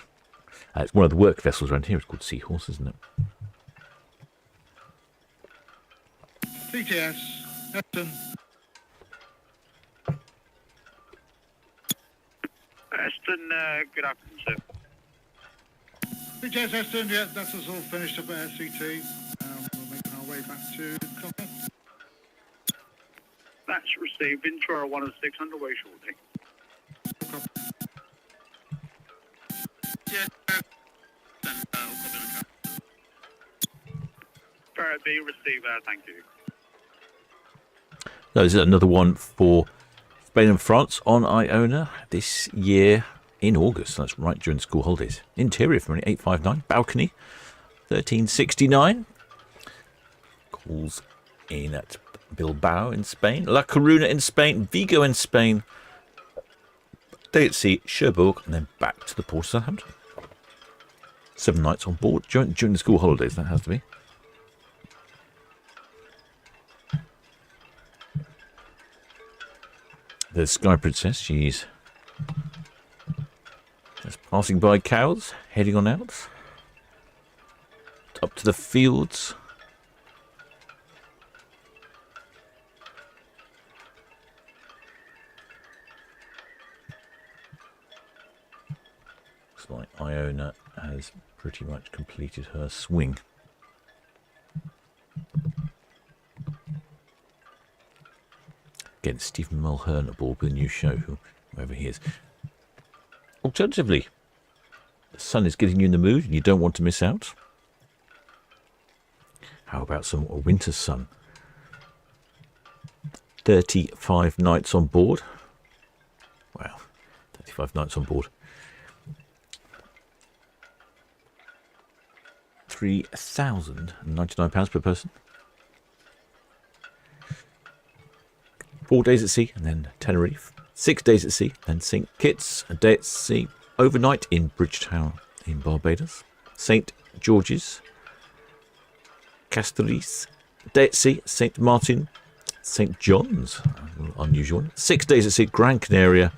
It's one of the work vessels around here. It's called Seahorse, isn't it? CTS, Eston. Eston, good afternoon, sir. CTS, Eston, yeah, that's us all finished up at SCT. We're making our way back to Comet. That's received. Ventura 106 underway shortly. Yeah. Ferret B, receive, thank you. So this is another one for Spain and France on Iona this year in August. That's right during school holidays. Interior for 859. Balcony 1369. Calls in at Bilbao in Spain. La Coruna in Spain. Vigo in Spain. Day at sea, Cherbourg, and then back to the port of Southampton. 7 nights on board during the school holidays, that has to be. There's Sky Princess. She's just passing by cows, heading on out. Up to the fields. Looks like Iona has pretty much completed her swing. Again, Stephen Mulhern aboard with a new show, whoever he is. Alternatively, the sun is getting you in the mood and you don't want to miss out. How about some winter sun? 35 nights on board. Wow, 35 nights on board. £3,099 per person. 4 days at sea and then Tenerife. 6 days at sea, then St. Kitts, a day at sea, overnight in Bridgetown in Barbados. St. George's, Castries, a day at sea, St. Martin, St. John's, unusual one. 6 days at sea, Gran Canaria.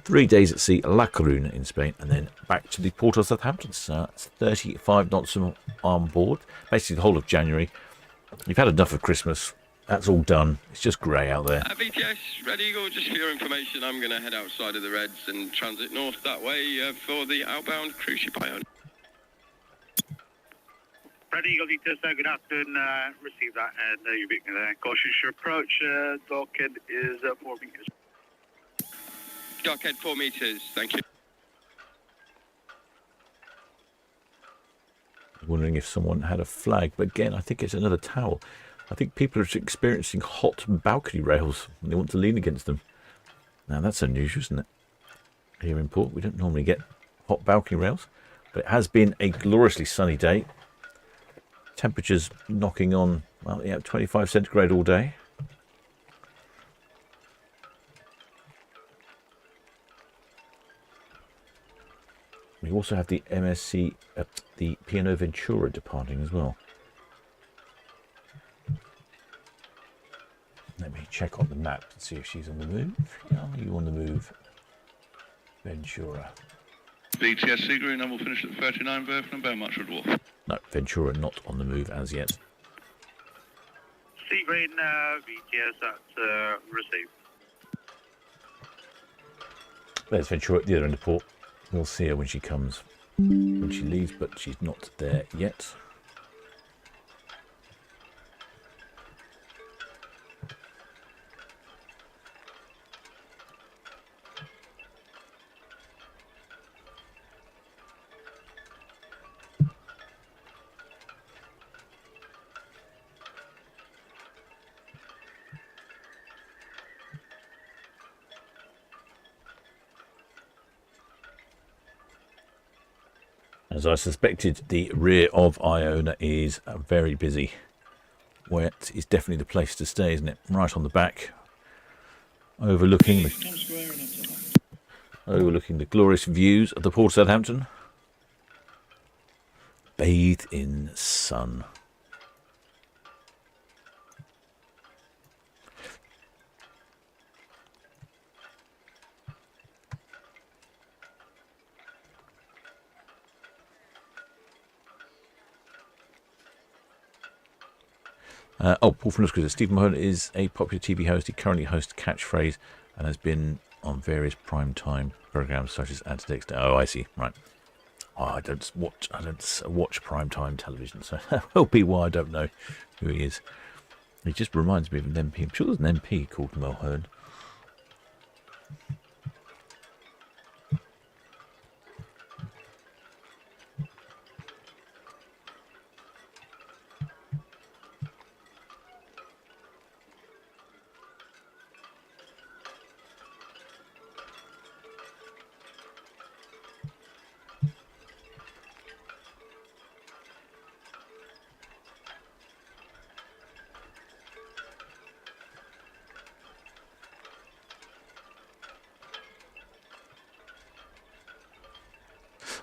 3 days at sea, La Coruna in Spain, and then back to the port of Southampton. So that's 35 knots on board. Basically the whole of January. You've had enough of Christmas. That's all done. It's just grey out there. VTS, Red Eagle, just for your information, I'm going to head outside of the Reds and transit north that way for the outbound cruise ship Iona. Red Eagle, VTS, good afternoon. Receive that, and you're being there. Cautious your approach. Dockhead is 4 meters. Dockhead 4 meters, thank you. Wondering if someone had a flag, but again, I think it's another towel. I think people are experiencing hot balcony rails and they want to lean against them. Now that's unusual, isn't it? Here in port, we don't normally get hot balcony rails, but it has been a gloriously sunny day. Temperatures knocking on, well, yeah, 25 centigrade all day. We also have the MSC, the P&O Ventura departing as well. Let me check on the map to see if she's on the move. Are you on the move? Ventura. VTS Seagreen, and we'll finish at 39 berth and about Marshall Dwarf. No, Ventura not on the move as yet. Seagreen, VTS, that's received. There's Ventura at the other end of port. We'll see her when she comes, when she leaves, but she's not there yet. As I suspected, the rear of Iona is very busy. Wet is definitely the place to stay, isn't it? Right on the back, overlooking the glorious views of the port of Southampton. Bathe in sun. Paul from Nuskers. Stephen Mahone is a popular TV host. He currently hosts Catchphrase and has been on various prime time programs such as Antidex. Oh, I see. Right. Oh, I don't watch prime time television, so that will be why I don't know who he is. He just reminds me of an MP. I'm sure there's an MP called Mulhern.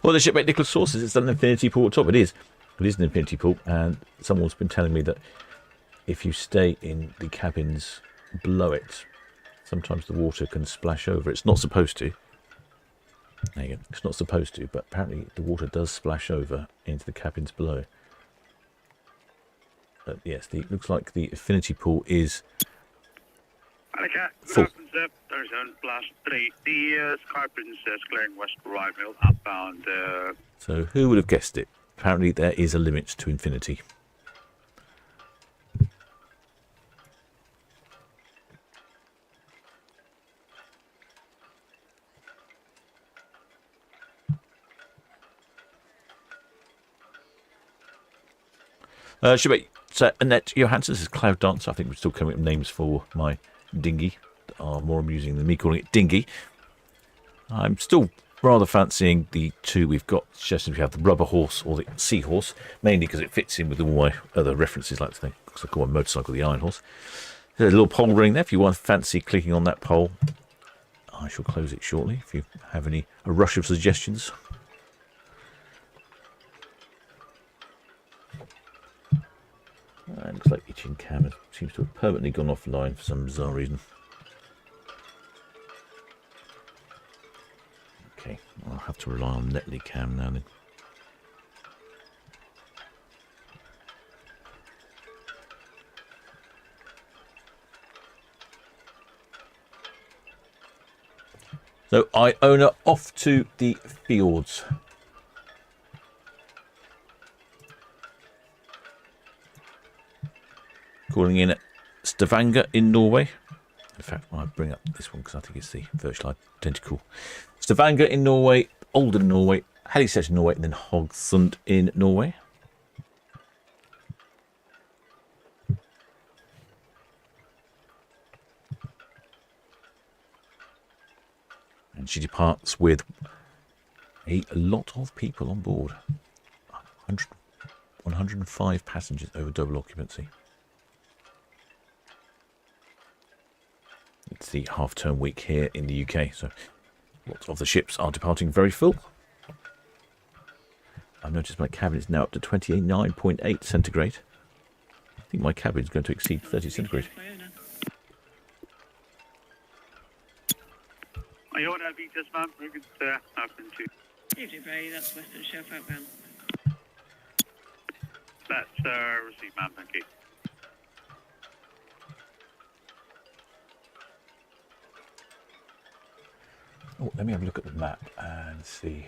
Well, the shipmate Nicholas Sources, it's an infinity pool at top. It is an infinity pool, and someone's been telling me that if you stay in the cabins below it, sometimes the water can splash over. It's not supposed to. There you go. It's not supposed to, but apparently the water does splash over into the cabins below. But yes, it looks like the infinity pool is full. There's on +3. The Sky Princess clearing West Rydal outbound. So who would have guessed it? Apparently there is a limit to infinity. Shipmate Annette Johansson, this is Cloud Dancer. I think we're still coming up with names for my dinghy that are more amusing than me calling it dinghy. I'm still rather fancying the two we've got. Suggesting we have the rubber horse or the seahorse, mainly because it fits in with all my other references, like I call my motorcycle the Iron Horse. There's a little poll ring there. If you want to fancy clicking on that poll, I shall close it shortly. If you have a rush of suggestions. It looks like Itching Cam seems to have permanently gone offline for some bizarre reason. Okay, I'll have to rely on Netley Cam now then. So Iona off to the fjords. Calling in at Stavanger in Norway. In fact, I'll bring up this one because I think it's the virtual identical. Stavanger in Norway, Olden in Norway, Haliset in Norway, and then Hogsund in Norway. And she departs with a lot of people on board. 105 passengers over double occupancy. It's the half-term week here in the UK, so lots of the ships are departing very full. I've noticed my cabin is now up to 29.8 centigrade. I think my cabin is going to exceed 30 centigrade. Iona, busiest, ma'am. We could happen to. Evening, Ray. That's Western Shelf outbound. That's received, ma'am. Thank you. Oh, let me have a look at the map and see.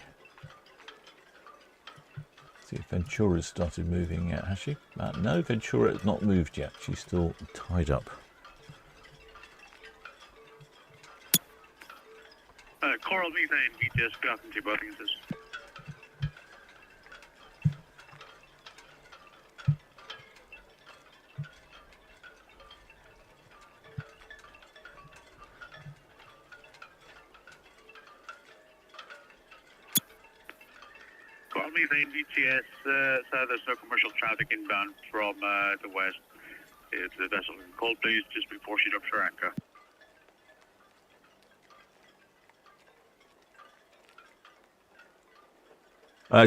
See if Ventura's started moving yet, has she? No, Ventura has not moved yet. She's still tied up. Coral methane, busiest, good afternoon to both instances. Coral methane, VTS, so there's no commercial traffic inbound from the west. It's the vessel in cold, please, just before she drops her anchor.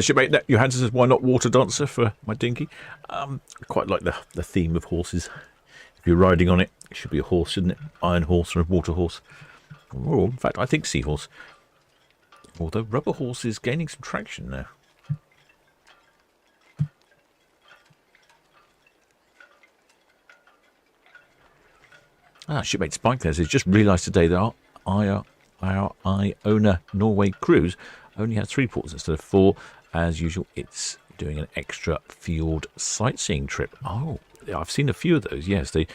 Shipmate Johansson says, why not water dancer for my dinghy? I quite like the theme of horses. If you're riding on it, it should be a horse, shouldn't it? Iron horse or a water horse. Or, in fact, I think seahorse. Although rubber horse is gaining some traction now. Shipmate Spike there says, just realised today that our Iona Norway cruise only has 3 ports instead of 4. As usual, it's doing an extra fjord sightseeing trip. Oh, I've seen a few of those. Yes, they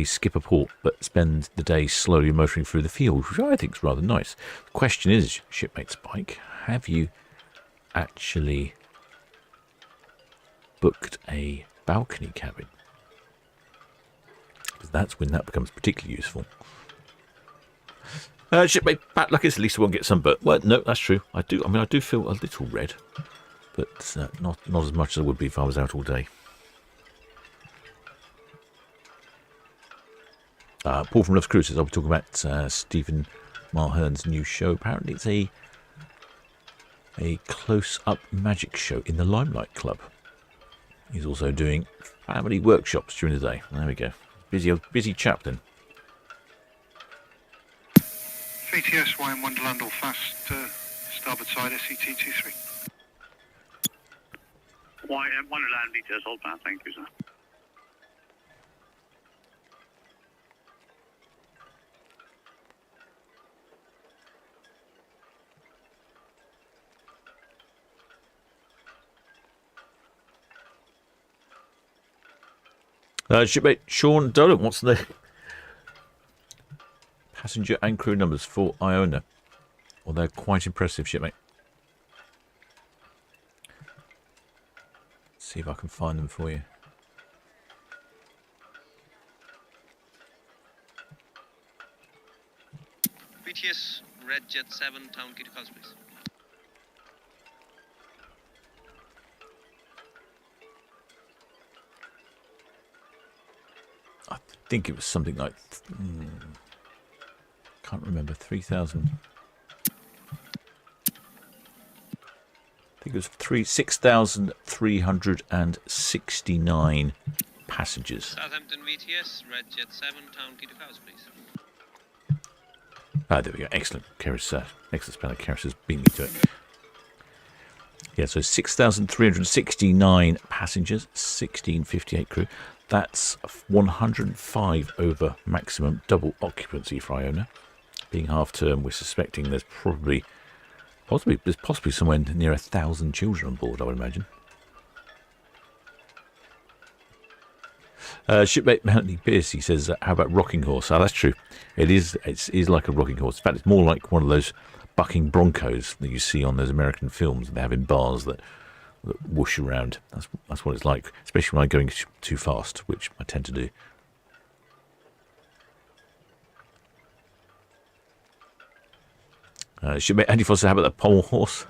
skip a port but spend the day slowly motoring through the field, which I think is rather nice. The question is, Shipmate Spike, have you actually booked a balcony cabin? Because that's when that becomes particularly useful. Shipmate Pat Lucas, at least I won't get sunburnt. Well, no, that's true. I do feel a little red, but not as much as I would be if I was out all day. Paul from Loves Cruises, I'll be talking about Stephen Mulhern's new show. Apparently it's a close-up magic show in the Limelight Club. He's also doing family workshops during the day. There we go. Busy chap then. VTS Wine Wonderland all fast, starboard side, SET-23. Wonderland, VTS, hold fast, thank you, sir. Shipmate Sean Dolan, what's the passenger and crew numbers for Iona? Well, they're quite impressive, shipmate. See if I can find them for you. BTS Red Jet 7, Town Quay to Cos, please. I think it was something like... can't remember, 3,000... I think it was 6,369 passengers. Southampton VTS, Red Jet 7, Town Quay to Cos, please. Ah, there we go. Excellent. Keris, excellent spelling. Keris has beat me to it. Yeah, so 6,369 passengers, 1,658 crew. That's 105 over maximum double occupancy for Iona. Being half term, we're suspecting there's possibly somewhere near 1,000 children on board, I would imagine. Shipmate Melanie Pierce, he says, how about rocking horse? Oh, that's true. It is like a rocking horse. In fact, it's more like one of those bucking broncos that you see on those American films that they have in bars that whoosh around. That's what it's like, especially when I'm going too fast, which I tend to do. Shipmate Andy Foster, how about the pommel horse?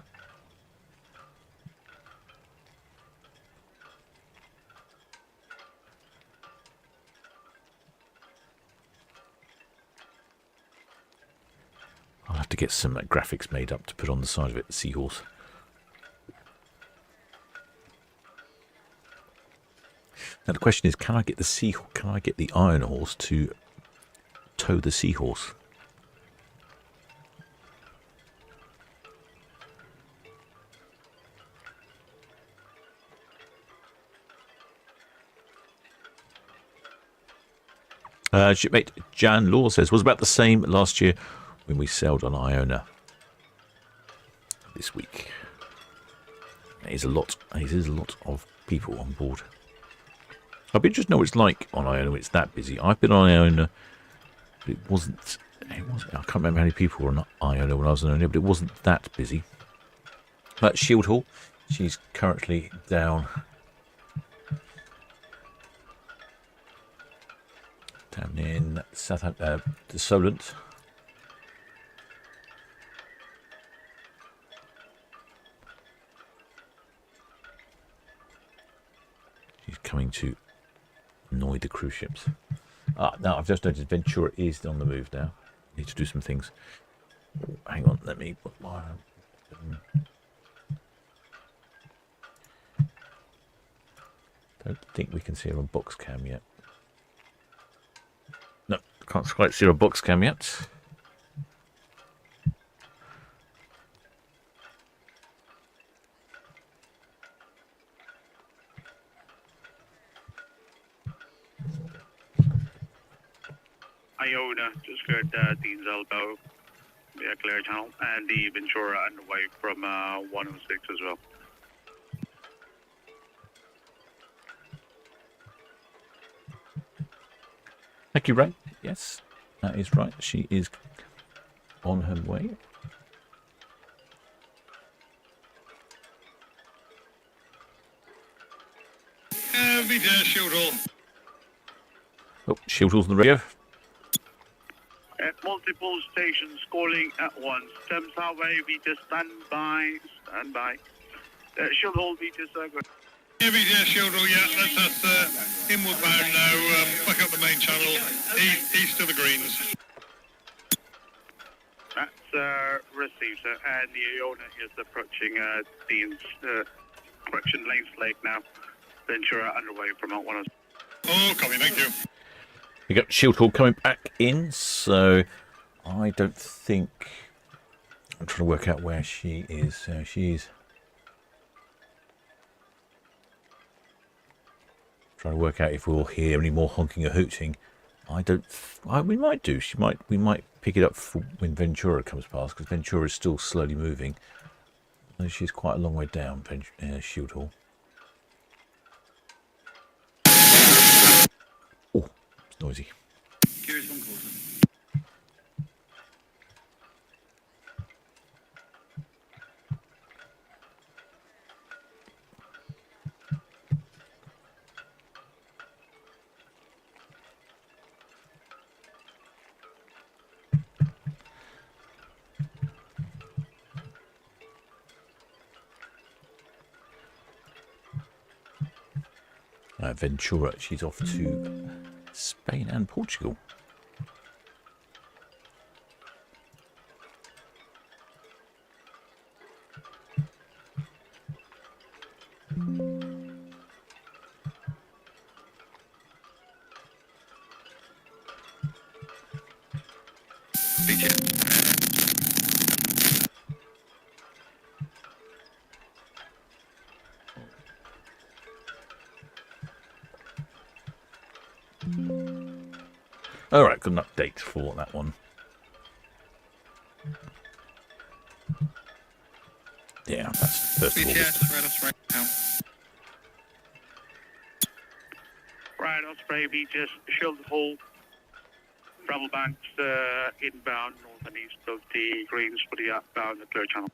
I'll have to get some graphics made up to put on the side of it, the seahorse. Now the question is, can I get the Iron Horse to tow the seahorse? Shipmate Jan Law says, was about the same last year when we sailed on Iona. This week. It is a lot of people on board. I'd be interested to know what it's like on Iona when it's that busy. I've been on Iona, but it wasn't, I can't remember how many people were on Iona when I was on Iona, but it wasn't that busy. But Shield Hall, she's currently down in Southampton, the Solent. She's coming to annoy the cruise ships. Now I've just noticed Ventura is on the move now. Need to do some things. Oh, hang on, let me put my... Don't think we can see her on box cam yet. No, can't quite see her on box cam yet. Iona, just cleared Dean's Elbow, yeah, clear channel, and the Ventura underway from 106 as well. Thank you, Ray. Yes, that is right. She is on her way. VTS Shield Hall. Oh, Shield Hall's on the radio. At multiple stations calling at once. Thames Highway, Vita, stand by. Shield Hall, Vita, go. Yeah, VTS Shield Hall, yeah, that's us inward bound now, back up the main channel, east of the greens. That's received, sir, and the Iona is approaching Dean's, correction, Lanes Lake now. Ventura underway from Mount 106. Oh, copy, thank you. We got Shield Hall coming back in, so I don't think... I'm trying to work out where she is. She's trying to work out if we'll hear any more honking or hooting. I don't... we might do. We might pick it up when Ventura comes past, because Ventura is still slowly moving. She's quite a long way down, Shield Hall. Oh, it's noisy. Curious one quarter. Ventura. She's off to Spain and Portugal. All right, got an update for that one. Yeah, that's the first of August. BTS, Red Osprey, out. Right, Osprey, we just should hold travel banks inbound north and east of the greens for the outbound clear channel.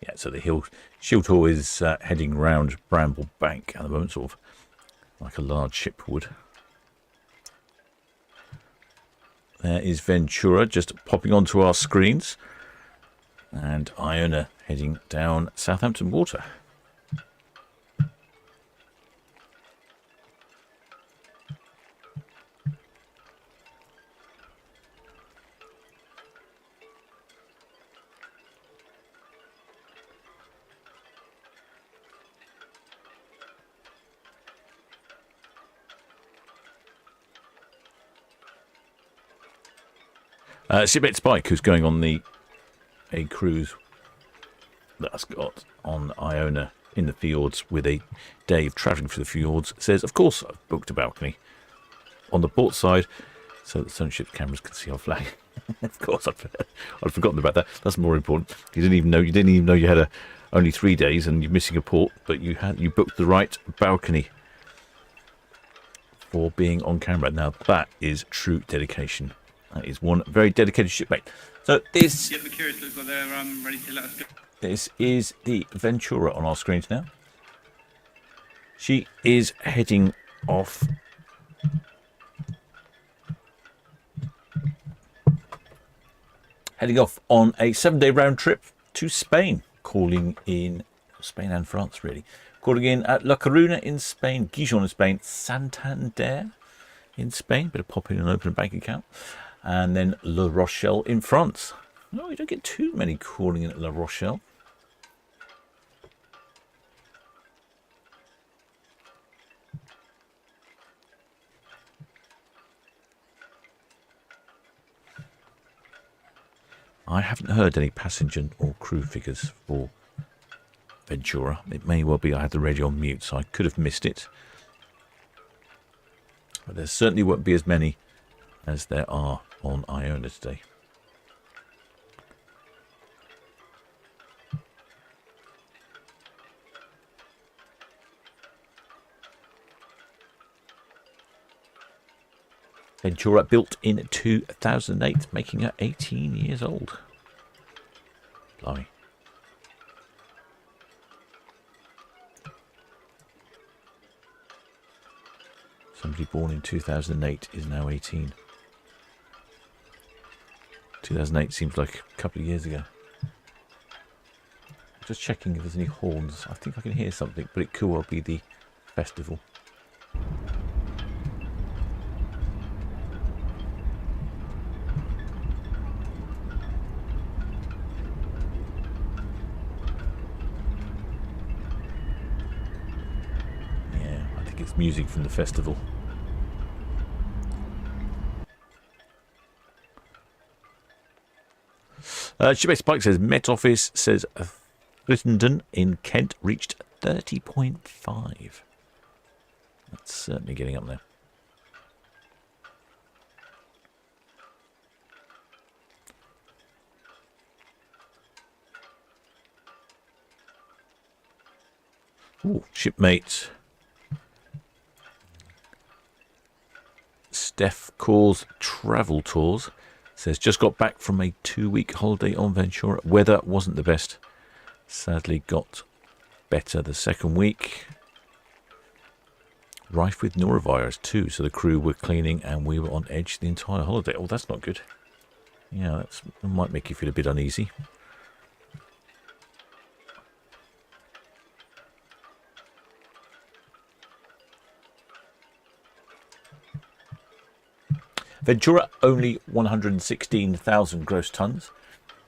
Yeah, so the shield hall is heading round Bramble Bank at the moment, sort of like a large ship would. There is Ventura just popping onto our screens, and Iona heading down Southampton water. Shipmate Spike, who's going on a cruise that's got on Iona in the fjords with a day of travelling through the fjords, says, of course I've booked a balcony on the port side so that Solent Ships cameras can see our flag. Of course, I'd forgotten about that. That's more important. You didn't even know you had only 3 days and you're missing a port, but you booked the right balcony for being on camera. Now that is true dedication. That is one very dedicated shipmate. So this. Yeah, the Curious looks like they're ready to let us go. This is the Ventura on our screens now. She is heading off. Heading off on a 7-day round trip to Spain, calling in Spain and France, really. Calling in at La Coruna in Spain, Gijon in Spain, Santander in Spain. Better pop in and open a bank account. And then La Rochelle in France. No, you don't get too many calling in at La Rochelle. I haven't heard any passenger or crew figures for Ventura. It may well be I had the radio on mute, so I could have missed it. But there certainly won't be as many as there are on Iona today. Ventura built in 2008, making her 18 years old. Blimey. Somebody born in 2008 is now 18. 2008 seems like a couple of years ago. Just checking if there's any horns. I think I can hear something, but it could well be the festival. Yeah, I think it's music from the festival. Shipmate Spike says Met Office says Crittenden in Kent reached 30.5. That's certainly getting up there. Ooh, shipmate Steph calls Travel Tours. Says, just got back from a 2-week holiday on Ventura. Weather wasn't the best. Sadly got better the second week. rife with norovirus too, so the crew were cleaning and we were on edge the entire holiday. Oh, that's not good. Yeah, that might make you feel a bit uneasy. Ventura, only 116,000 gross tonnes.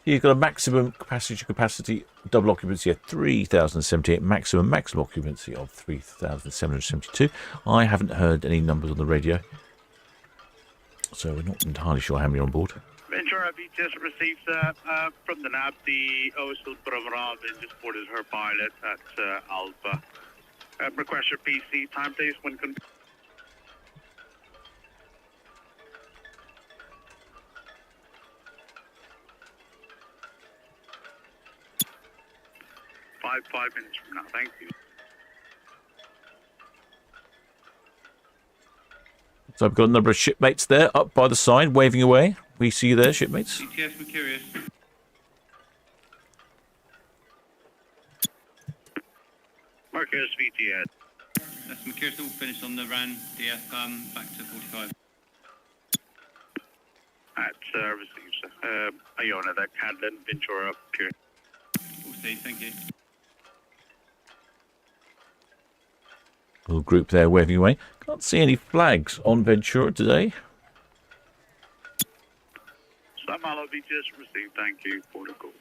You've got a maximum passenger capacity, double occupancy of 3,078, maximum occupancy of 3,772. I haven't heard any numbers on the radio, so we're not entirely sure how many are on board. Ventura, we just received from the NAB the Osel Promenade and just boarded her pilot at Alpha. Request your PC time, please, when confirmed. 5 minutes from now. Thank you. So I've got a number of shipmates there up by the side, waving away. We see you there, shipmates. CTS Mercurius. Marcus VTS. That's Mercurius, all finished on the RAN, DF, back to 45. At receives Iona, that Cadland, Ventura, Pure. All C, thank you. Little group there waving away. Can't see any flags on Ventura today. Samalo, we just received. Thank you for the call.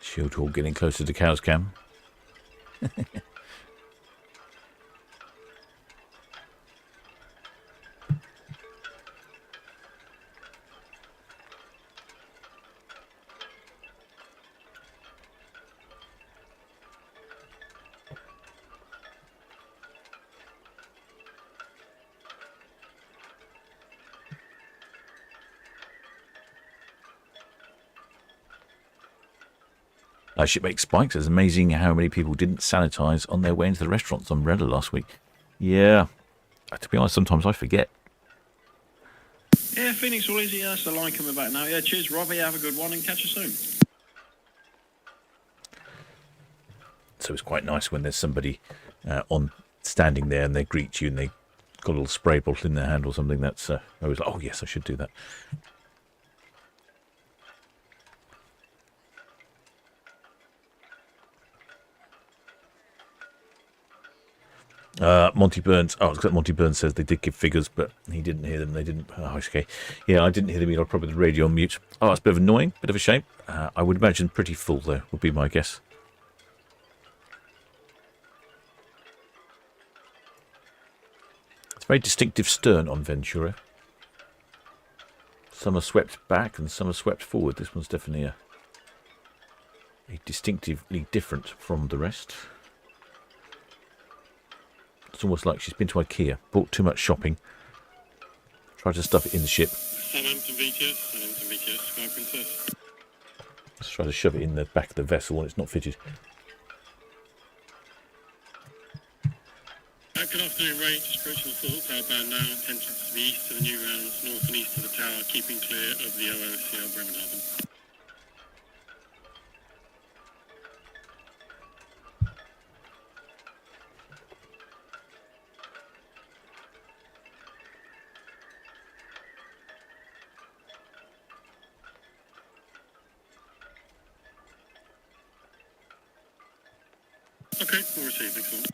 Shield Hall getting closer to Cow's Cam. Shipmate Spikes, it's amazing how many people didn't sanitize on their way into the restaurants on Umbrella last week. Yeah, to be honest, sometimes I forget. Yeah, Phoenix, all easy. That's the line coming back now. Yeah, cheers, Robbie. Have a good one and catch you soon. So it's quite nice when there's somebody on standing there and they greet you and they got a little spray bottle in their hand or something. That's I was like, oh yes, I should do that. Monty Burns. Oh, except Monty Burns says they did give figures, but he didn't hear them. They didn't. Oh, okay. Yeah, I didn't hear them either. I'd probably the radio on mute. Oh, that's a bit of annoying. Bit of a shame. I would imagine pretty full though, would be my guess. It's a very distinctive stern on Ventura. Some are swept back and some are swept forward. This one's definitely a distinctively different from the rest. It's almost like she's been to IKEA, bought too much shopping, tried to stuff it in the ship. Southampton VTS, Sky Princess. Let's try to shove it in the back of the vessel when it's not fitted. Good afternoon, Ray. Just approaching the full outbound now. Attention to the east of the new rounds, north and east of the tower, keeping clear of the OOCL Bremerhaven. Okay, we'll receive. Thanks a lot.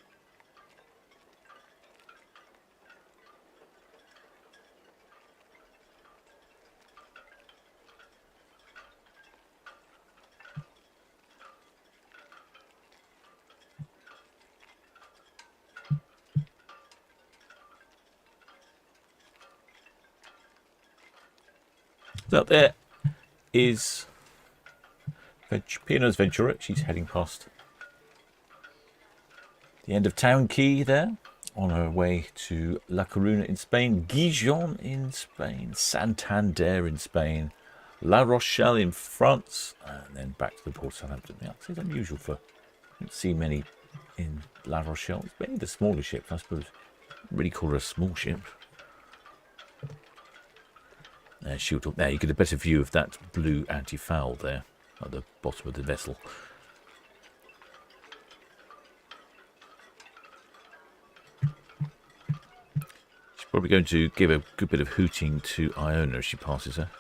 So there is P&O's Ventura. She's heading past the end of Town Quay there, on her way to La Coruna in Spain, Gijon in Spain, Santander in Spain, La Rochelle in France, and then back to the port of Southampton. Yeah, it's unusual I don't see many in La Rochelle. It's mainly the smaller ships, I suppose. Really call her a small ship. There, you get a better view of that blue anti-foul there at the bottom of the vessel. She's probably going to give a good bit of hooting to Iona as she passes her.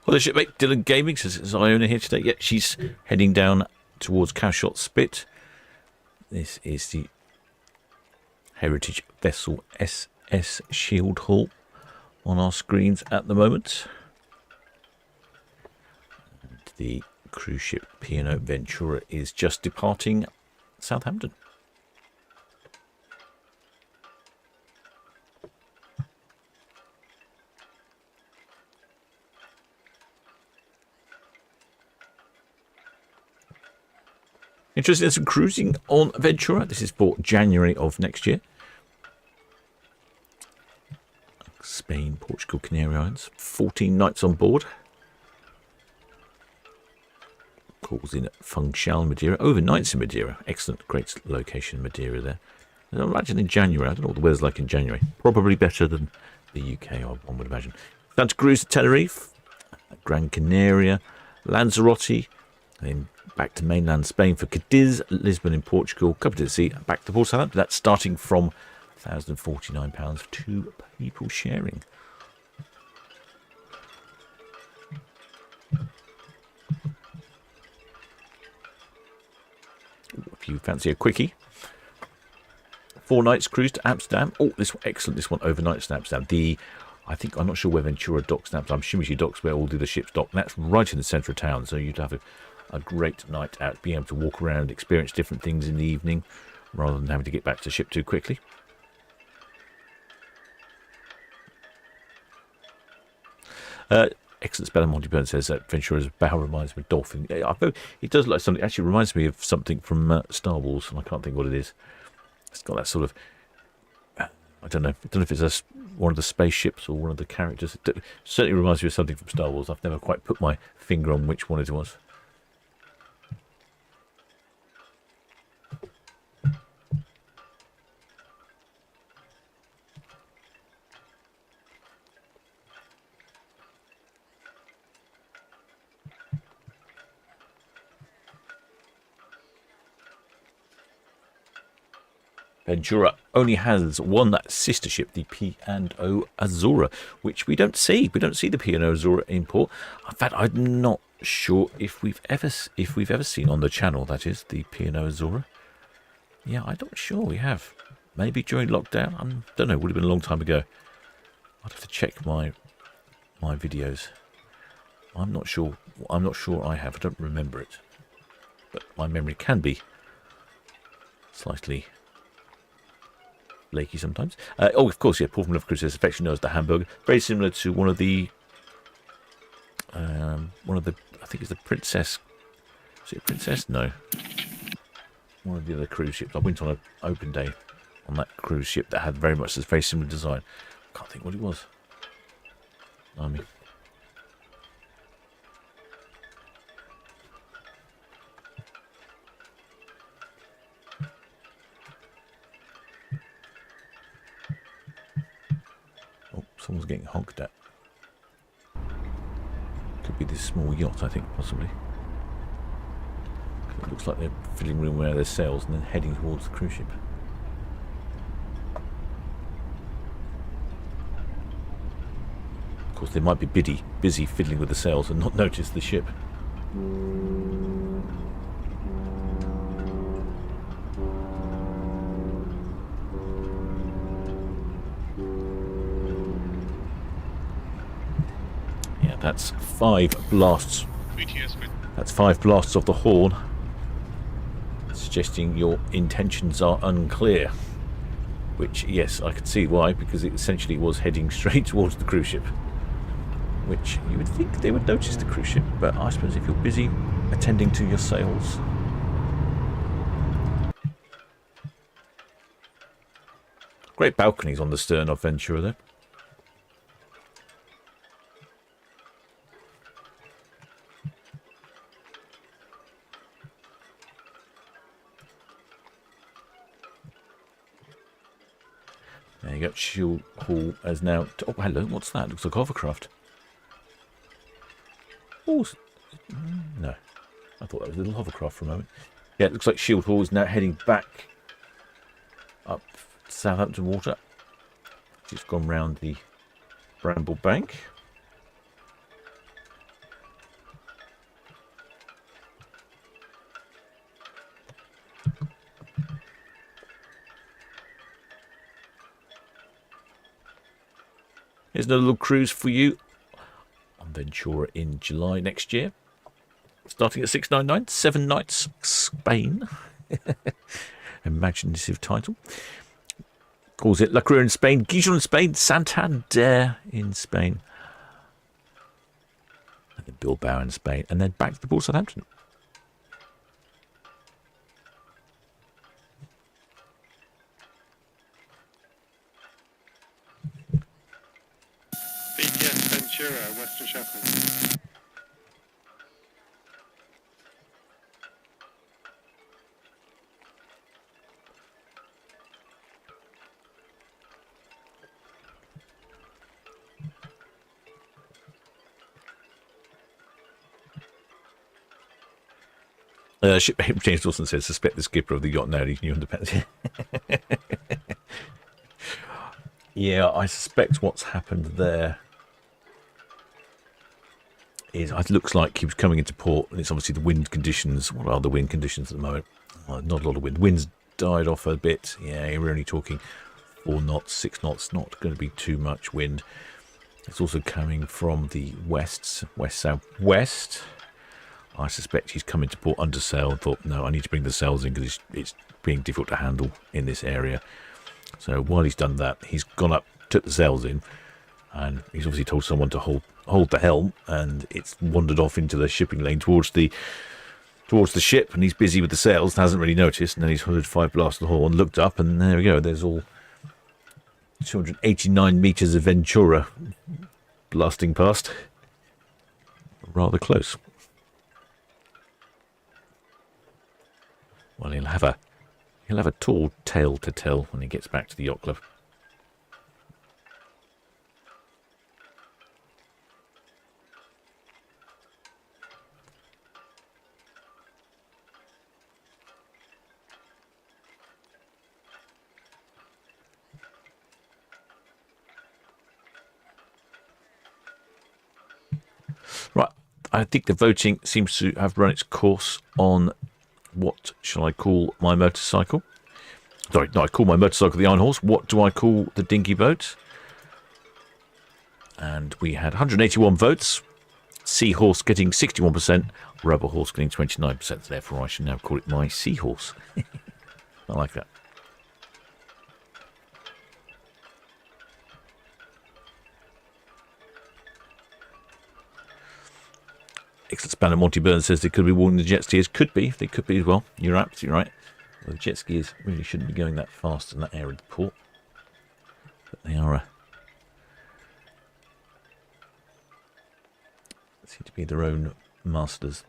Well, the shipmate Dylan Gaming says, is Iona here today? Yeah, she's heading down towards Cowshot Spit. This is the Heritage Vessel SS Shield Hull on our screens at the moment. And the cruise ship P&O Ventura is just departing Southampton. Interested in some cruising on Ventura? This is for January of next year. Spain, Portugal, Canary Islands. 14 nights on board. Calls in at Funchal, Madeira. Overnights in Madeira. Excellent, great location, Madeira there. And I imagine in January, I don't know what the weather's like in January. Probably better than the UK, one would imagine. Santa Cruz to Tenerife, Gran Canaria, Lanzarote, and then back to mainland Spain for Cadiz, Lisbon in Portugal, Cabo de Sea, back to Port Southampton. That's starting from £1,049 for 2 people sharing. If you fancy a quickie. 4 nights cruise to Amsterdam. Oh, this one, excellent. This one overnight to Amsterdam. I'm not sure where Ventura docks now. I'm assuming she docks where all the other ships dock. And that's right in the centre of town. So you'd have a great night out, being able to walk around, experience different things in the evening, rather than having to get back to the ship too quickly. Excellent spell. Monty Burns says that Ventura's bow reminds me of dolphin. It does like something. Actually, reminds me of something from Star Wars, and I can't think what it is. It's got that sort of. I don't know if it's one of the spaceships or one of the characters. It certainly reminds me of something from Star Wars. I've never quite put my finger on which one it was. Ventura only has one sister ship, the P&O Azura, which we don't see. We don't see the P&O Azura in port. In fact, I'm not sure if we've ever seen on the channel, that is, the P&O Azura. Yeah, I'm not sure we have. Maybe during lockdown. I don't know. It would have been a long time ago. I'd have to check my videos. I'm not sure. I'm not sure I have. I don't remember it. But my memory can be slightly flaky sometimes. Oh, of course, yeah. Paul from Love Cruise says, affectionately known as the hamburger. Very similar to one of the. I think it's the Princess. Is it a Princess? No. One of the other cruise ships. I went on an open day on that cruise ship that had very much this very similar design. Can't think what it was. Someone's getting honked at. Could be this small yacht, I think, possibly. It looks like they're filling room where their sails and then heading towards the cruise ship. Of course, they might be busy fiddling with the sails and not notice the ship. That's 5 blasts. That's 5 blasts off the horn, suggesting your intentions are unclear. Which, yes, I could see why, because it essentially was heading straight towards the cruise ship. Which you would think they would notice the cruise ship, but I suppose if you're busy attending to your sails. Great balconies on the stern of Ventura, though. There you go. Shield Hall has now... Oh, hello. What's that? Looks like hovercraft. Oh, no. I thought that was a little hovercraft for a moment. Yeah, it looks like Shield Hall is now heading back up Southampton water. It's gone round the Bramble Bank. Here's another little cruise for you on Ventura in July next year. Starting at $6.99, 7 nights, Spain. Imaginative title. Calls it La Cruz in Spain, Gijon in Spain, Santander in Spain. And then Bilbao in Spain. And then back to the port of Southampton. BTS Ventura, Western Shetland. James Dawson says, suspect the skipper of the yacht now. He's new underpants. Yeah, I suspect what's happened there is it looks like he was coming into port, and it's obviously the wind conditions. What are the wind conditions at the moment? Not a lot of wind. Wind's died off a bit. Yeah, we're only talking 4 knots, 6 knots. Not going to be too much wind. It's also coming from the west-southwest. I suspect he's come into port under sail and thought, no, I need to bring the sails in because it's being difficult to handle in this area. So while he's done that, he's gone up, took the sails in, and he's obviously told someone to hold the helm, and it's wandered off into the shipping lane towards the ship, and he's busy with the sails, hasn't really noticed, and then he's heard 5 blasts of the horn, looked up, and there we go. There's all 289 metres of Ventura blasting past. Rather close. Well, he'll have a tall tale to tell when he gets back to the yacht club. Right, I think the voting seems to have run its course on what shall I call my motorcycle? Sorry, no, I call my motorcycle the Iron Horse. What do I call the dinghy boat? And we had 181 votes. Seahorse getting 61%. Rubber Horse getting 29%. Therefore, I should now call it my Seahorse. I like that. Excellent Spanner Monty Burns says they could be warning the jet skiers. Could be. They could be as well. You're absolutely right. Well, the jet skiers really shouldn't be going that fast in that area of the port. But they are seem to be their own masters.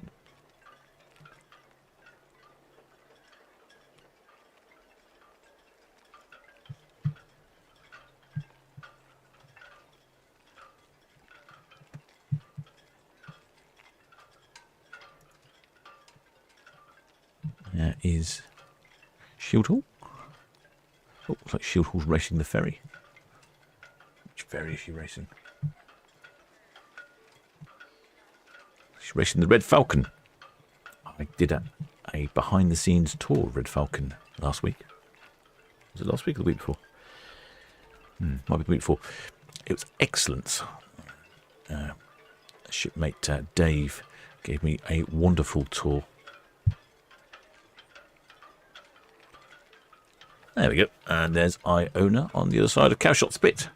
There is Shield Hall. Oh, looks like Shield Hall's racing the ferry. Which ferry is she racing? She's racing the Red Falcon. I did a behind-the-scenes tour of Red Falcon last week. Was it last week or the week before? Might be the week before. It was excellent. shipmate Dave gave me a wonderful tour. There we go. And there's Iona on the other side of Cowshot Spit.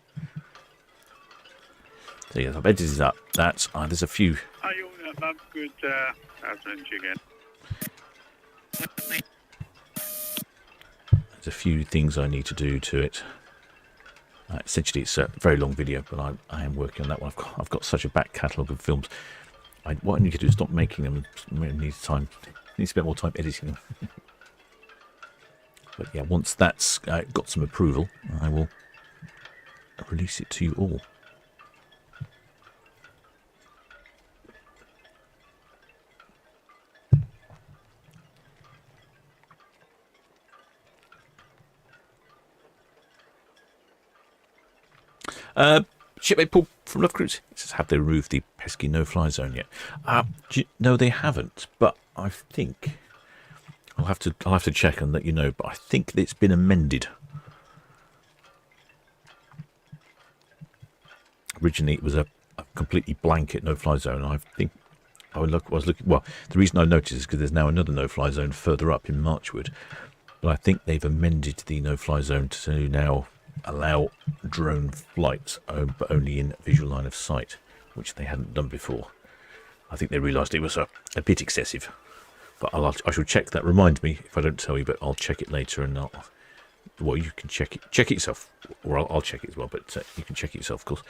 So yes, I've edited that. There's a few. Iona, that's good. Afternoon to you again. There's a few things I need to do to it. Essentially, it's a very long video, but I am working on that one. I've got such a back catalogue of films. What I need to do is stop making them. I need to spend more time editing them. But yeah, once that's got some approval, I will release it to you all. Shipmate Paul from Love Cruise says, have they removed the pesky no-fly zone yet? No, they haven't. But I think I'll have to check and let you know. But I think it's been amended. Originally, it was a completely blanket no-fly zone. I think I was looking. Well, the reason I noticed is because there's now another no-fly zone further up in Marchwood. But I think they've amended the no-fly zone to now allow drone flights, but only in visual line of sight, which they hadn't done before. I think they realised it was a bit excessive. But I shall check that. Remind me if I don't tell you, but I'll check it later, and well, you can check it yourself, or I'll check it as well. But you can check it yourself, of course.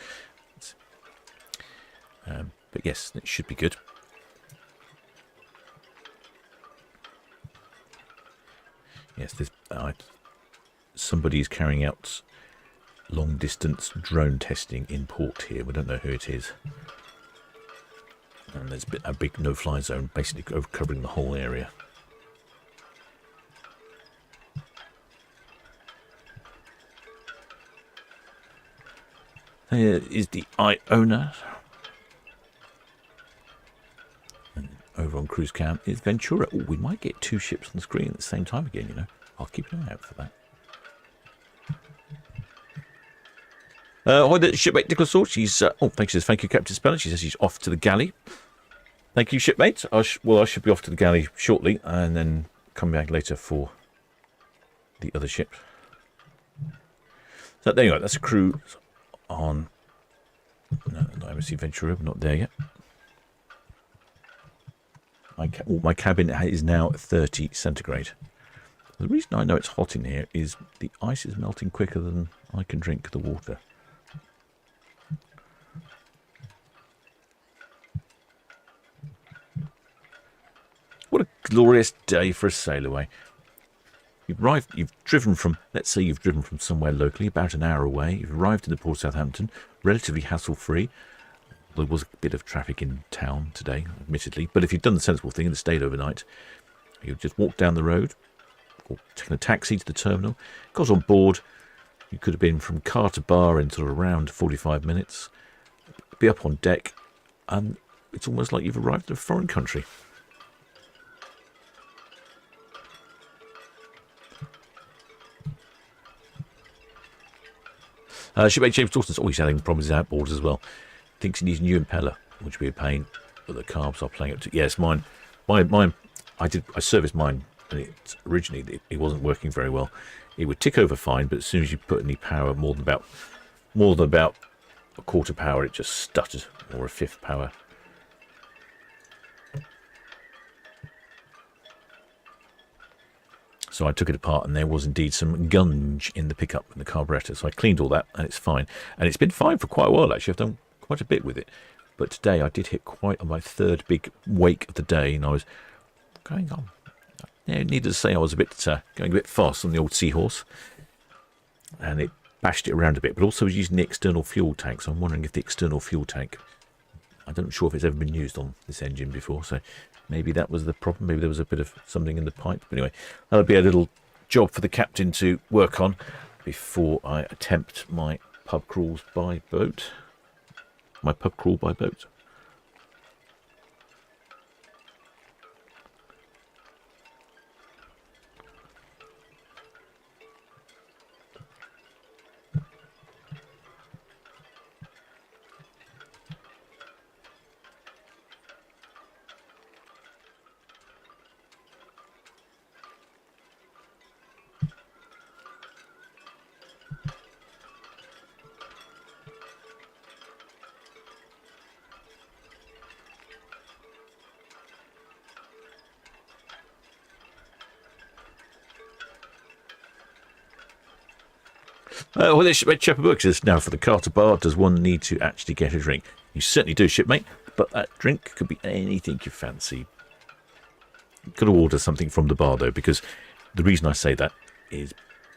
But yes, it should be good. Yes, somebody is carrying out long-distance drone testing in port here. We don't know who it is. And there's a big no-fly zone basically covering the whole area. There is the Iona. And over on cruise cam is Ventura. Oh, we might get two ships on the screen at the same time again, you know. I'll keep an eye out for that. Hi there, shipmate Nicholas Sword. She's thank you, Captain Speller. She says she's off to the galley. Thank you, shipmate. I should be off to the galley shortly, and then come back later for the other ship. So there you go. That's a crew on. No, I see Ventura. We're not there yet. My cabin is now 30 centigrade. The reason I know it's hot in here is the ice is melting quicker than I can drink the water. What a glorious day for a sail away. You've driven from, let's say you've driven from somewhere locally, about an hour away. You've arrived in the port of Southampton, relatively hassle-free. There was a bit of traffic in town today, admittedly. But if you'd done the sensible thing and stayed overnight, you'd just walk down the road, or taken a taxi to the terminal, got on board. You could have been from car to bar in sort of around 45 minutes, be up on deck, and it's almost like you've arrived in a foreign country. Shipmate James Dawson's always having problems outboard as well. Thinks he needs a new impeller, which would be a pain, but the carbs are playing up to. Yes, mine. I serviced mine, and originally it wasn't working very well. It would tick over fine, but as soon as you put any power more than about a quarter power, it just stuttered, or a fifth power. So I took it apart, and there was indeed some gunge in the pickup and the carburetor. So I cleaned all that, and it's fine. And it's been fine for quite a while, actually. I've done quite a bit with it. But today I did hit quite on my third big wake of the day, and I was going on. Yeah, needless to say, I was going a bit fast on the old Seahorse, and it bashed it around a bit. But also was using the external fuel tank, so I'm wondering if the external fuel tank, I'm not sure if it's ever been used on this engine before, so maybe that was the problem. Maybe there was a bit of something in the pipe. But anyway, that'll be a little job for the captain to work on before I attempt my pub crawls by boat. My pub crawl by boat. Well, this shipmate Shepherd Books is now for the car to bar. Does one need to actually get a drink? You certainly do, shipmate. But that drink could be anything you fancy. You've got to order something from the bar, though, because the reason I say that is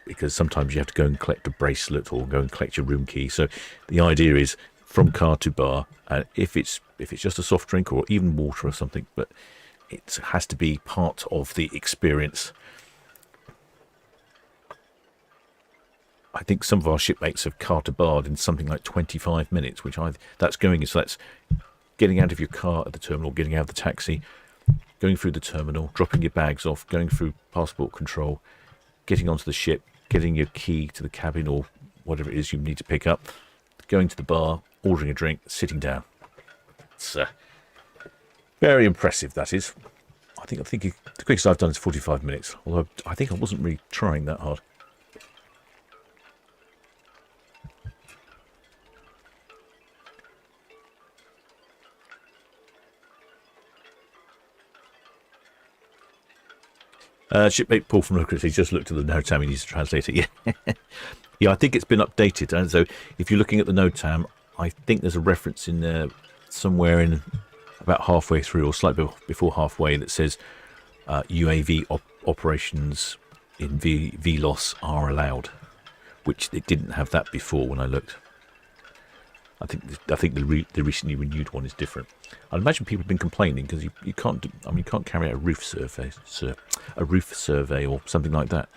because sometimes you have to go and collect a bracelet or go and collect your room key. So the idea is from car to bar, and if it's just a soft drink or even water or something, but it has to be part of the experience. I think some of our shipmates have car to barred in something like 25 minutes, which that's getting out of your car at the terminal, getting out of the taxi, going through the terminal, dropping your bags off, going through passport control, getting onto the ship, getting your key to the cabin or whatever it is you need to pick up, going to the bar, ordering a drink, sitting down. It's very impressive, that is. I think the quickest I've done is 45 minutes, although I think I wasn't really trying that hard. Shipmate Paul from Lucas, he just looked at the NOTAM, he needs to translate it. Yeah. Yeah, I think it's been updated. And so if you're looking at the NOTAM, I think there's a reference in there somewhere in about halfway through or slightly before halfway that says UAV operations in VLOS are allowed, which it didn't have that before when I looked. I think the recently renewed one is different. I'd imagine people have been complaining because you can't carry out a roof survey or something like that.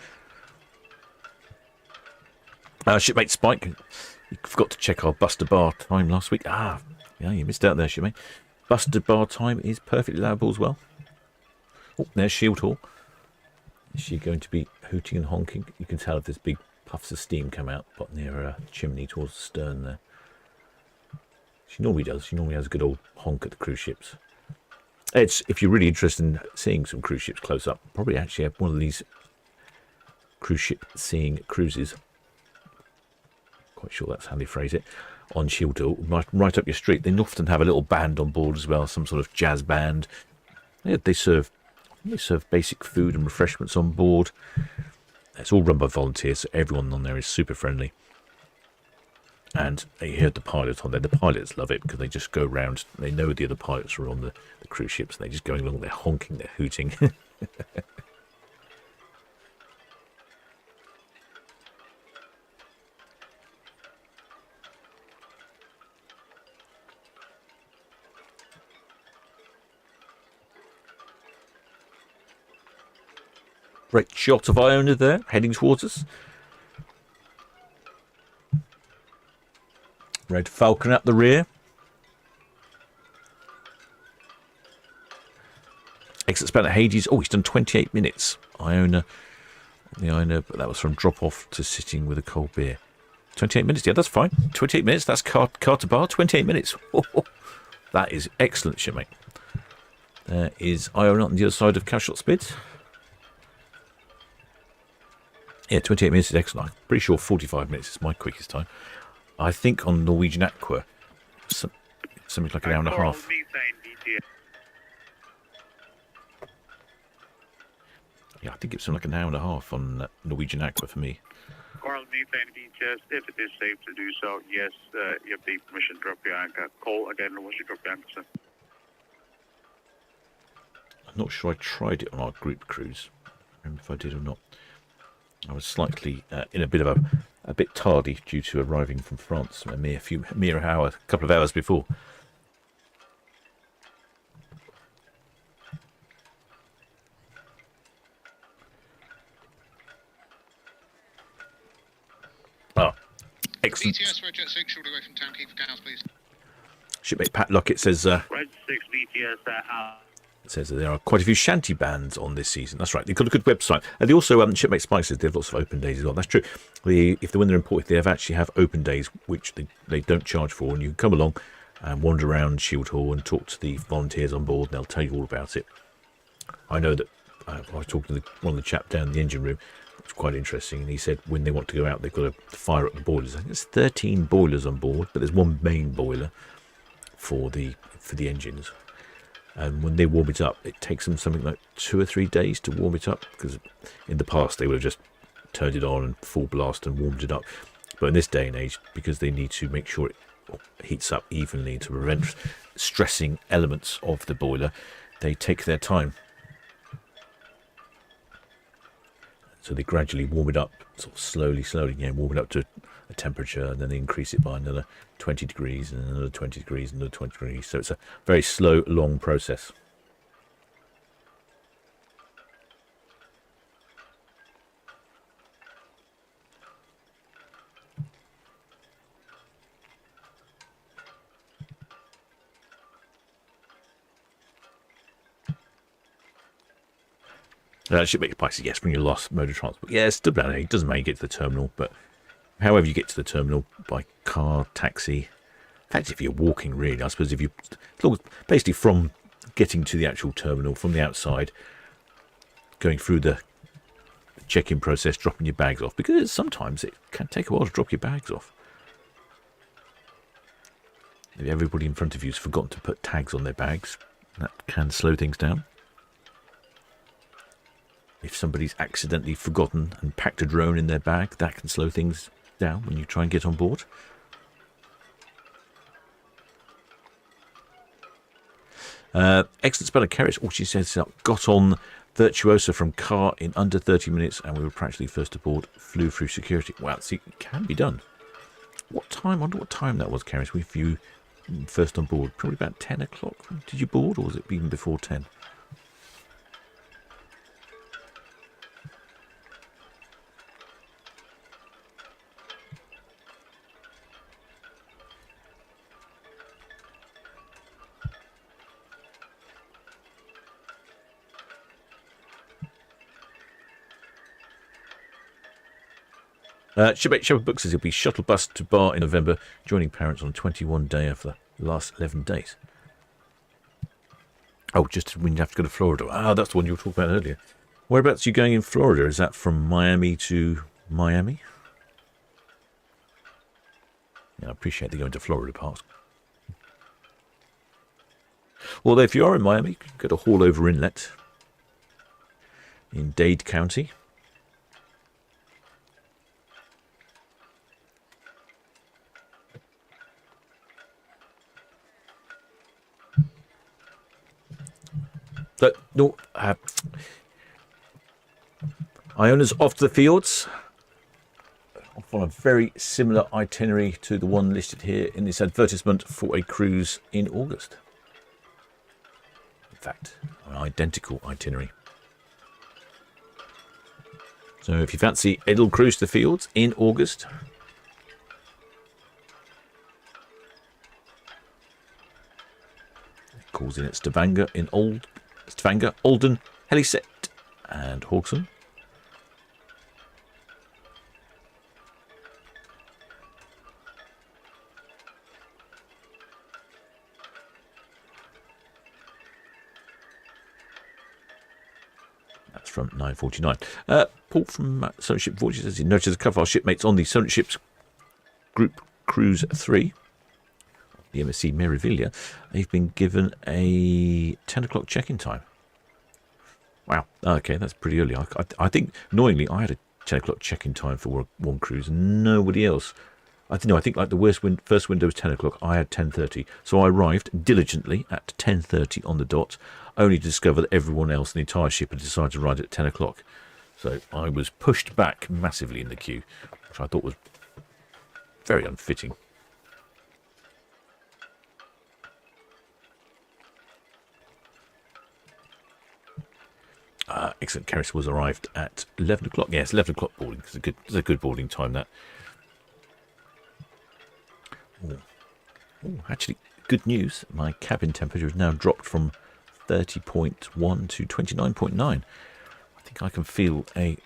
Shipmate Spike, you forgot to check our Buster Bar time last week. Yeah, you missed out there, shipmate. Buster Bar time is perfectly allowable as well. Oh, there's Shield Hall. Is she going to be hooting and honking? You can tell if there's big puffs of steam come out, but near her chimney towards the stern there. She normally does. She normally has a good old honk at the cruise ships. If you're really interested in seeing some cruise ships close up, probably actually have one of these cruise ship seeing cruises. Quite sure that's how they phrase it. On Shield Hill, right up your street. They often have a little band on board as well, some sort of jazz band. Yeah, they serve basic food and refreshments on board. It's all run by volunteers, so everyone on there is super friendly. And you heard the pilot on there. The pilots love it because they just go around. They know the other pilots are on the cruise ships. And they're just going along. They're honking. They're hooting. Great shot of Iona there, heading towards us. Red Falcon at the rear. Exit span at Hades. Oh, he's done 28 minutes. Iona, but that was from drop off to sitting with a cold beer. 28 minutes, yeah, that's fine. 28 minutes, that's car to bar, 28 minutes. That is excellent, shipmate. There is Iona on the other side of Cashot Spids. Yeah, 28 minutes is excellent. I'm pretty sure 45 minutes is my quickest time. I think on Norwegian Aqua, something like an hour and a half. Yeah, I think it's something like an hour and a half on Norwegian Aqua for me. Coral methane beaches, if it is safe to do so, yes, you have the permission to drop your anchor. Call again once you drop your anchor, sir. I'm not sure I tried it on our group cruise. I don't remember if I did or not. I was slightly in a bit of a bit tardy due to arriving from France a couple of hours before. Excellent. BTS, Red Jet 6, short away from Town Quay for Gals, please. Shipmate Pat Lockett says Red 6 BTS it says that there are quite a few shanty bands on this season. That's right. They've got a good website. And they also, Shipmate Spices, they have lots of open days as well. That's true. When they're imported, they actually have open days, which they don't charge for. And you can come along and wander around Shield Hall and talk to the volunteers on board, and they'll tell you all about it. I know that I was talking to one of the chap down in the engine room. It's quite interesting. And he said when they want to go out, they've got to fire up the boilers. I think there's 13 boilers on board, but there's one main boiler for the engines. And when they warm it up, it takes them something like 2 or 3 days to warm it up, because in the past they would have just turned it on and full blast and warmed it up. But in this day and age, because they need to make sure it heats up evenly to prevent stressing elements of the boiler, they take their time. So they gradually warm it up, sort of slowly, warm it up to a temperature, and then they increase it by another 20 degrees, and another 20 degrees, and another 20 degrees. So it's a very slow, long process. Ship makes prices, yes, bring your last mode of transport. Yes, it doesn't matter, you get to the terminal, but however you get to the terminal, by car, taxi, in fact, if you're walking, really, I suppose basically from getting to the actual terminal, from the outside, going through the check-in process, dropping your bags off, because sometimes it can take a while to drop your bags off. If everybody in front of you has forgotten to put tags on their bags, that can slow things down. If somebody's accidentally forgotten and packed a drone in their bag, that can slow things down when you try and get on board. Excellent spell of Keris. All she says is, got on Virtuosa from car in under 30 minutes and we were practically first aboard, flew through security. Wow, see, it can be done. What time? I wonder what time that was, Keris, with you first on board. Probably about 10 o'clock. Did you board, or was it even before 10? Shepherd Book says he'll be shuttle bus to bar in November, joining parents on 21 day for the last 11 days. Oh, just when you have to go to Florida. Ah, that's the one you were talking about earlier. Whereabouts are you going in Florida? Is that from Miami to Miami? Yeah, I appreciate they go into Florida parts. Although if you are in Miami, you can go to Hallover Inlet in Dade County. But no, Iona's off to the fields, off on a very similar itinerary to the one listed here in this advertisement for a cruise in August. In fact, an identical itinerary. So if you fancy a little cruise to the fields in August, calls in at Stavanger, Olden, Heliset and Hawkson. That's from 9:49. Paul from Solent Ship Voyages says he noticed a couple of our shipmates on the Solent Ships Group Cruise 3. The MSC Merivilia, they've been given a 10 o'clock check-in time. Wow, okay, that's pretty early. I think, annoyingly, I had a 10 o'clock check-in time for one cruise, and nobody else. I think like the first window was 10 o'clock, I had 10:30. So I arrived diligently at 10:30 on the dot, only to discover that everyone else in the entire ship had decided to ride at 10 o'clock. So I was pushed back massively in the queue, which I thought was very unfitting. Excellent. Keris was arrived at 11 o'clock. Yes, 11 o'clock boarding. It's a good boarding time, that. Actually, good news. My cabin temperature has now dropped from 30.1 to 29.9. I think I can feel a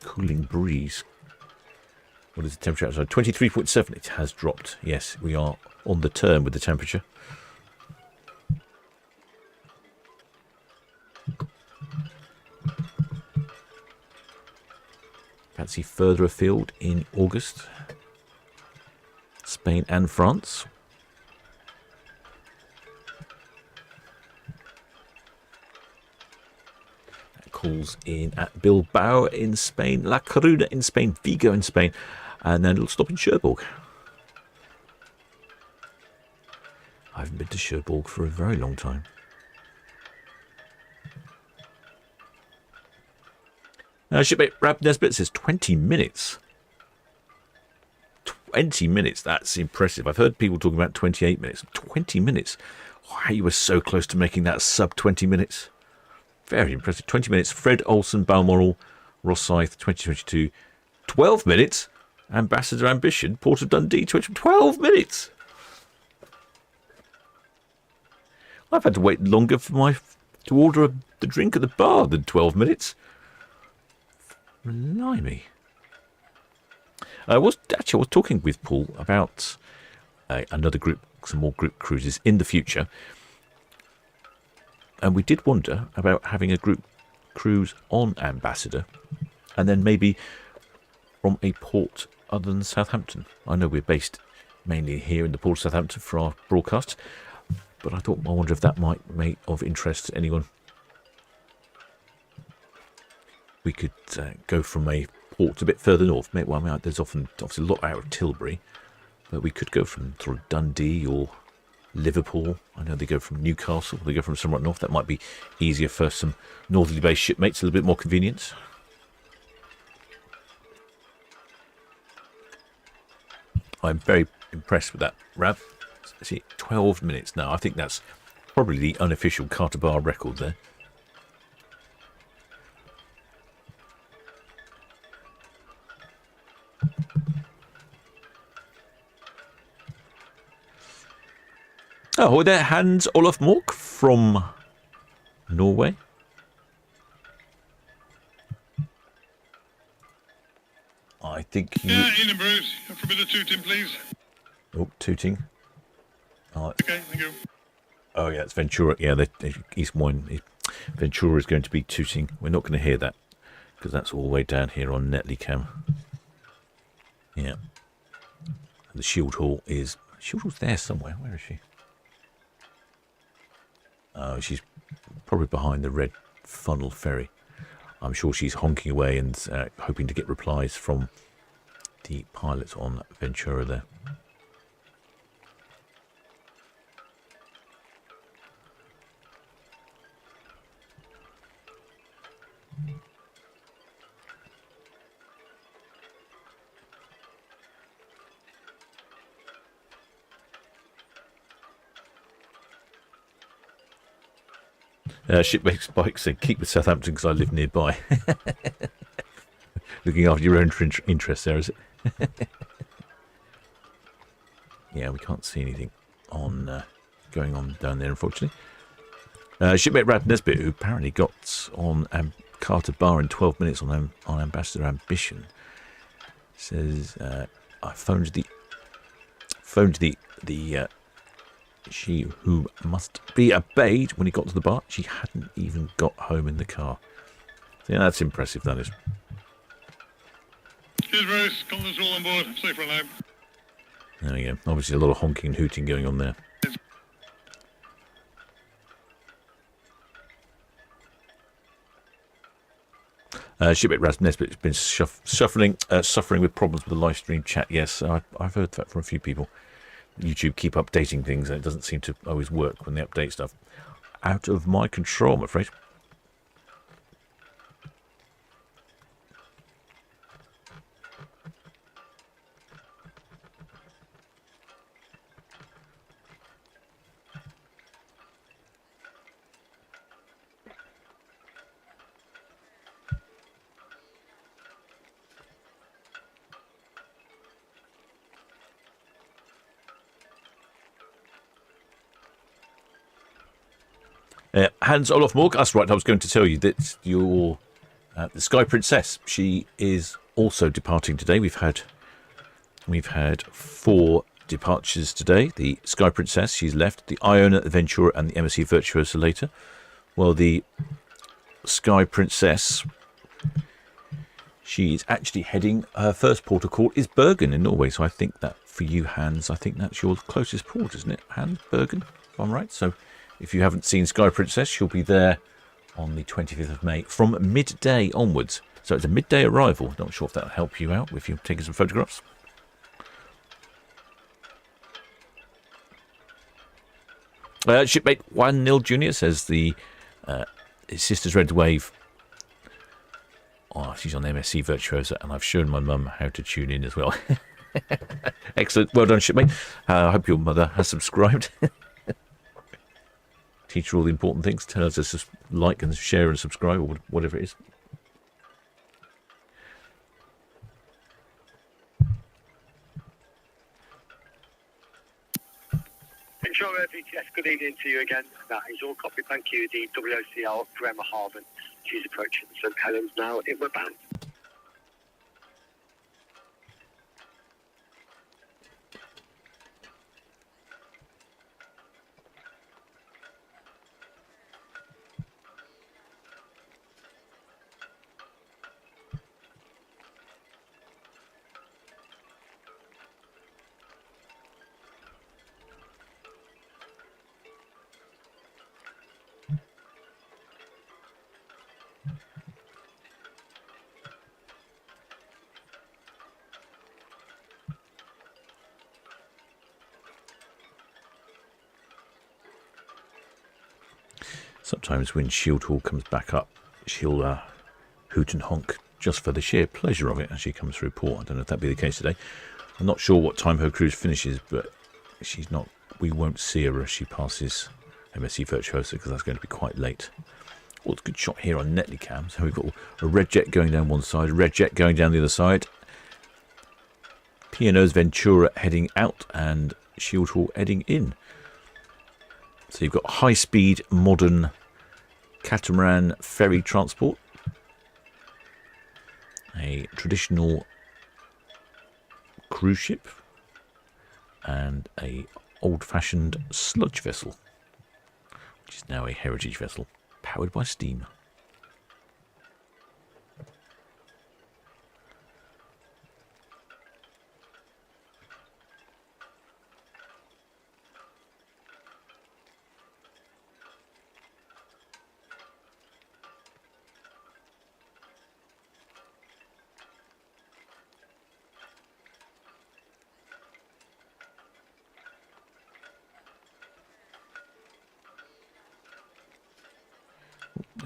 cooling breeze. What is the temperature outside? 23.7. It has dropped. Yes, we are on the turn with the temperature. Fancy further afield in August. Spain and France. That calls in at Bilbao in Spain, La Coruña in Spain, Vigo in Spain. and then a little stop in Cherbourg. I haven't been to Cherbourg for a very long time. Shipmate Rab Nesbitt says 20 minutes. 20 minutes, that's impressive. I've heard people talking about 28 minutes. 20 minutes. Wow, you were so close to making that sub 20 minutes. Very impressive. 20 minutes. Fred Olsen, Balmoral, Rosyth, 2022. 12 minutes. Ambassador Ambition, Port of Dundee, 12 minutes. I've had to wait longer to order the drink at the bar than 12 minutes. Blimey. I was talking with Paul about another group, some more group cruises in the future. And we did wonder about having a group cruise on Ambassador and then maybe from a port other than Southampton. I know we're based mainly here in the port of Southampton for our broadcasts, but I wonder if that might make of interest to anyone. We could go from a port a bit further north. Well, there's obviously a lot out of Tilbury, but we could go from sort of Dundee or Liverpool. I know they go from Newcastle. They go from somewhere north. That might be easier for some northerly based shipmates. A little bit more convenient. I'm very impressed with that, Rav. See, 12 minutes now. I think that's probably the unofficial Carter Bar record there. Oh, there, Hans Olaf Mork from Norway. I think you... Yeah, Ian and Bruce. For a bit of tooting, please. Oh, tooting. Oh, okay, thank you. Oh, yeah, it's Ventura. Yeah, East Moyne. Ventura is going to be tooting. We're not going to hear that because that's all the way down here on Netley Cam. Yeah. The Shield Hall is... Shield Hall's there somewhere. Where is she? Oh, she's probably behind the red funnel ferry. I'm sure she's honking away and hoping to get replies from the pilots on Ventura there. Shipmate Spike said, keep with Southampton because I live nearby. Looking after your own interests there, is it? Yeah, we can't see anything on going on down there, unfortunately. Shipmate Rad Nesbitt, who apparently got on Carter Bar in 12 minutes on Ambassador Ambition, says, I phoned the she who must be obeyed when he got to the bar. She hadn't even got home in the car. So, yeah, that's impressive, that is. Cheers, Bruce. Contents all on board. Safe for now. There we go. Obviously a lot of honking and hooting going on there. Shipmate Raz Nesbitt has been suffering with problems with the live stream chat. Yes, I've heard that from a few people. YouTube keep updating things and it doesn't seem to always work when they update stuff. Out of my control, I'm afraid. Hans Olaf Morg, that's right, I was going to tell you that your the Sky Princess, she is also departing today. We've had 4 departures today. The Sky Princess, she's left. The Iona, the Ventura and the MSC Virtuosa later. Well, the Sky Princess, she is actually heading, her first port of call is Bergen in Norway. So I think that for you, Hans, I think that's your closest port, isn't it, Hans? Bergen, if I'm right. So if you haven't seen Sky Princess, she'll be there on the 25th of May from midday onwards. So it's a midday arrival. Not sure if that'll help you out if you're taking some photographs. Shipmate 1-0 Junior says his sister's Red Wave. Oh, she's on MSC Virtuosa, and I've shown my mum how to tune in as well. Excellent. Well done, shipmate. I hope your mother has subscribed. Teach her all the important things. Tell her to like and share and subscribe, or whatever it is. Ventura VTS, good evening to you again. That is all copy. Thank you. The WOCL Bremerhaven. She's approaching St Helens now in we're bound. Sometimes when Shield Hall comes back up, she'll hoot and honk just for the sheer pleasure of it as she comes through port. I don't know if that'll be the case today. I'm not sure what time her cruise finishes, but she's not. We won't see her as she passes MSC Virtuosa because that's going to be quite late. Well, it's a good shot here on Netley Cam. So we've got a red jet going down one side, a red jet going down the other side. P&O's Ventura heading out and Shield Hall heading in. So you've got high-speed, modern catamaran ferry transport, a traditional cruise ship, and a old-fashioned sludge vessel, which is now a heritage vessel, powered by steam.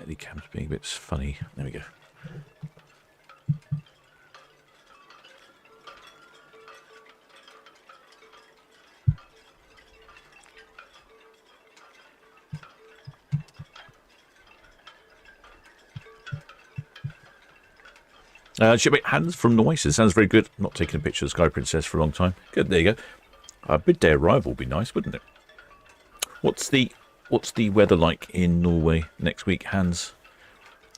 The cam's being a bit funny. There we go. Shipmate Hans from Noise. Sounds very good. Not taking a picture of Sky Princess for a long time. Good, there you go. A midday arrival would be nice, wouldn't it? What's the weather like in Norway next week, Hans?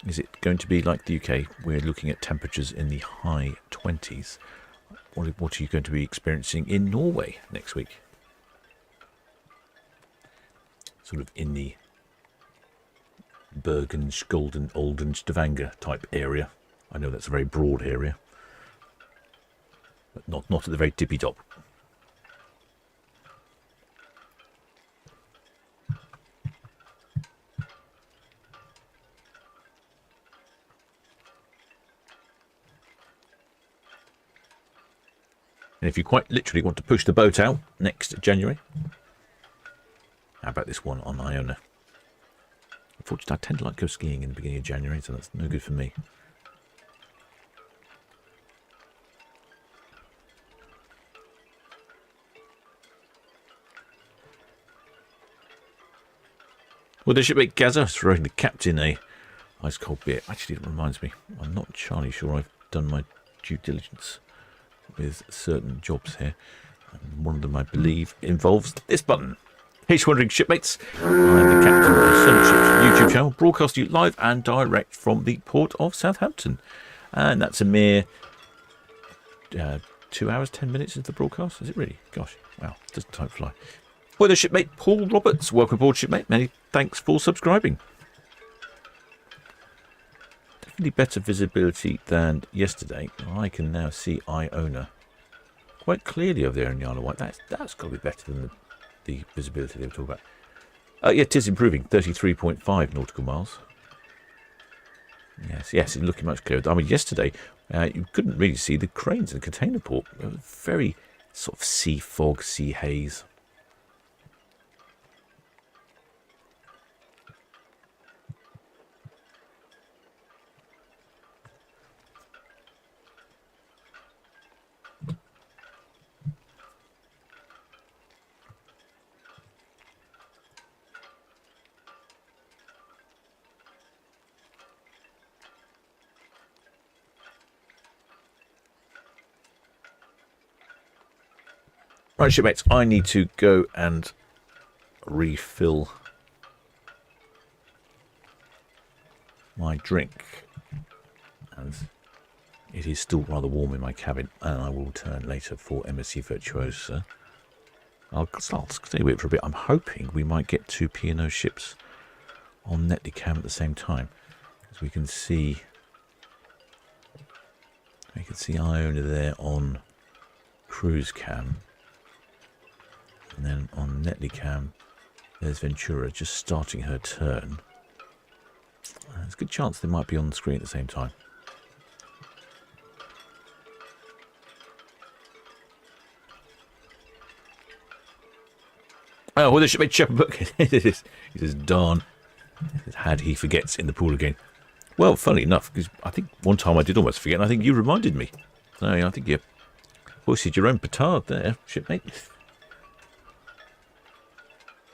Is it going to be like the UK? We're looking at temperatures in the high 20s. What are you going to be experiencing in Norway next week? Sort of in the Bergen, Skolden, Olden, Stavanger type area. I know that's a very broad area, but not at the very tippy top. And if you quite literally want to push the boat out next January, how about this one on Iona? Unfortunately, I tend to like go skiing in the beginning of January, so that's no good for me. Well, there should be Gaza throwing the captain a ice cold beer. Actually, it reminds me, I'm not entirely sure I've done my due diligence with certain jobs here. And one of them, I believe, involves this button. Hey, wondering shipmates, I'm the captain of the Solent Ships YouTube channel, broadcast you live and direct from the port of Southampton. And that's a mere 2 hours, 10 minutes into the broadcast. Is it really? Gosh, wow, doesn't time fly. Well, the shipmate Paul Roberts, welcome aboard, shipmate. Many thanks for subscribing. Definitely better visibility than yesterday. I can now see Iona quite clearly over there in the Isle of Wight. That's got to be better than the visibility they were talking about. Yeah, it is improving. 33.5 nautical miles. Yes, it's looking much clearer. I mean, yesterday you couldn't really see the cranes in the container port. It was very sort of sea fog, sea haze. Right, shipmates, I need to go and refill my drink, and it is still rather warm in my cabin, and I will return later for MSC Virtuosa. I'll stay with it for a bit. I'm hoping we might get 2 P&O ships on Netley Cam at the same time, as we can see Iona there on cruise cam. And then on Netley Cam, there's Ventura just starting her turn. There's a good chance they might be on the screen at the same time. Oh, well, there should be Shepherd Book. He says, darn, had he forgets in the pool again. Well, funny enough, because I think one time I did almost forget, and I think you reminded me. So I think you hoisted your own petard there, shipmate.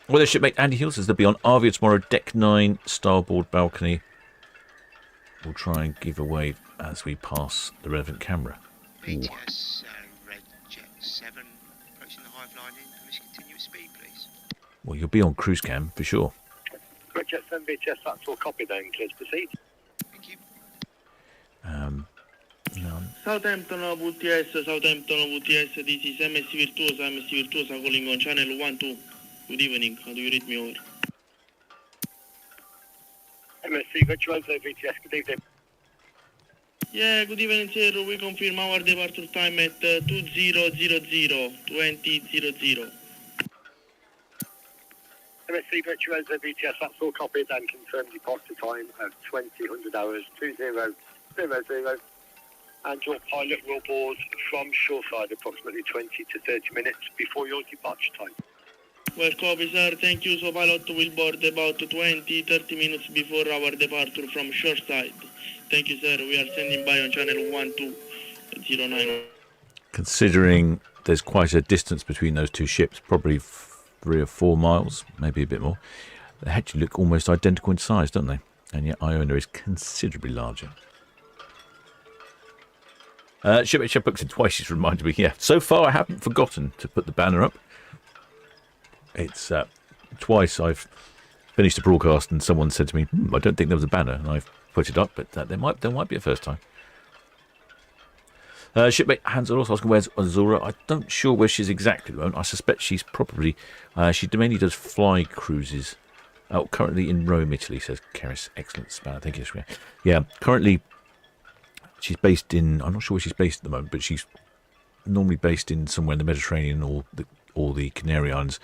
Well, there's shipmate Andy Hill says they'll be on Arvia tomorrow, deck 9, starboard balcony. We'll try and give away as we pass the relevant camera. VTS, Red Jet 7, approaching the hive line in, permission continuous speed, please. Well, you'll be on cruise cam for sure. Red Jet 7, VTS, that's all copy then, please proceed. Thank you. No. Southampton of VTS, this is MSC Virtuosa calling on channel 12. Good evening, how do you read me over? MSC Virtuosa, VTS, good evening. Yeah, good evening, sir. We confirm our departure time at 2000. MSC Virtuosa, VTS, that's all copied and confirmed departure time of 2000 hours, 2000. And your pilot will board from shoreside approximately 20 to 30 minutes before your departure time. Well, copy, sir. Thank you. So, pilot will board about 20-30 minutes before our departure from shoreside. Thank you, sir. We are sending by on channel 1209. Considering there's quite a distance between those two ships, probably 3 or 4 miles, maybe a bit more, they actually look almost identical in size, don't they? And yet Iona is considerably larger. Ship booked it twice, she's reminded me. Yeah, so far I haven't forgotten to put the banner up. It's twice I've finished a broadcast and someone said to me, I don't think there was a banner, and I've put it up, but there might be a first time. Shipmate Hans also asking where's Azura. I'm not sure where she's exactly at the moment. I suspect she's probably she mainly does fly cruises. Oh, currently in Rome, Italy, says Keris. Excellent spanner. Thank you. Yeah, currently she's based in, I'm not sure where she's based at the moment, but she's normally based in somewhere in the Mediterranean or the Canary Islands.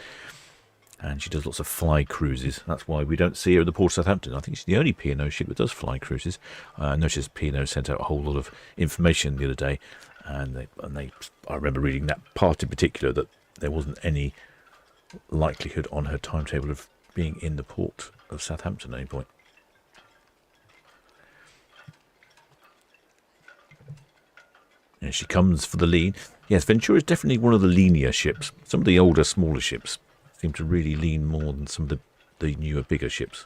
And she does lots of fly cruises. That's why we don't see her at the port of Southampton. I think she's the only P&O ship that does fly cruises. I noticed P&O sent out a whole lot of information the other day. And I remember reading that part in particular, that there wasn't any likelihood on her timetable of being in the port of Southampton at any point. And she comes for the lean. Yes, Ventura is definitely one of the leaner ships. Some of the older, smaller ships seem to really lean more than some of the newer, bigger ships.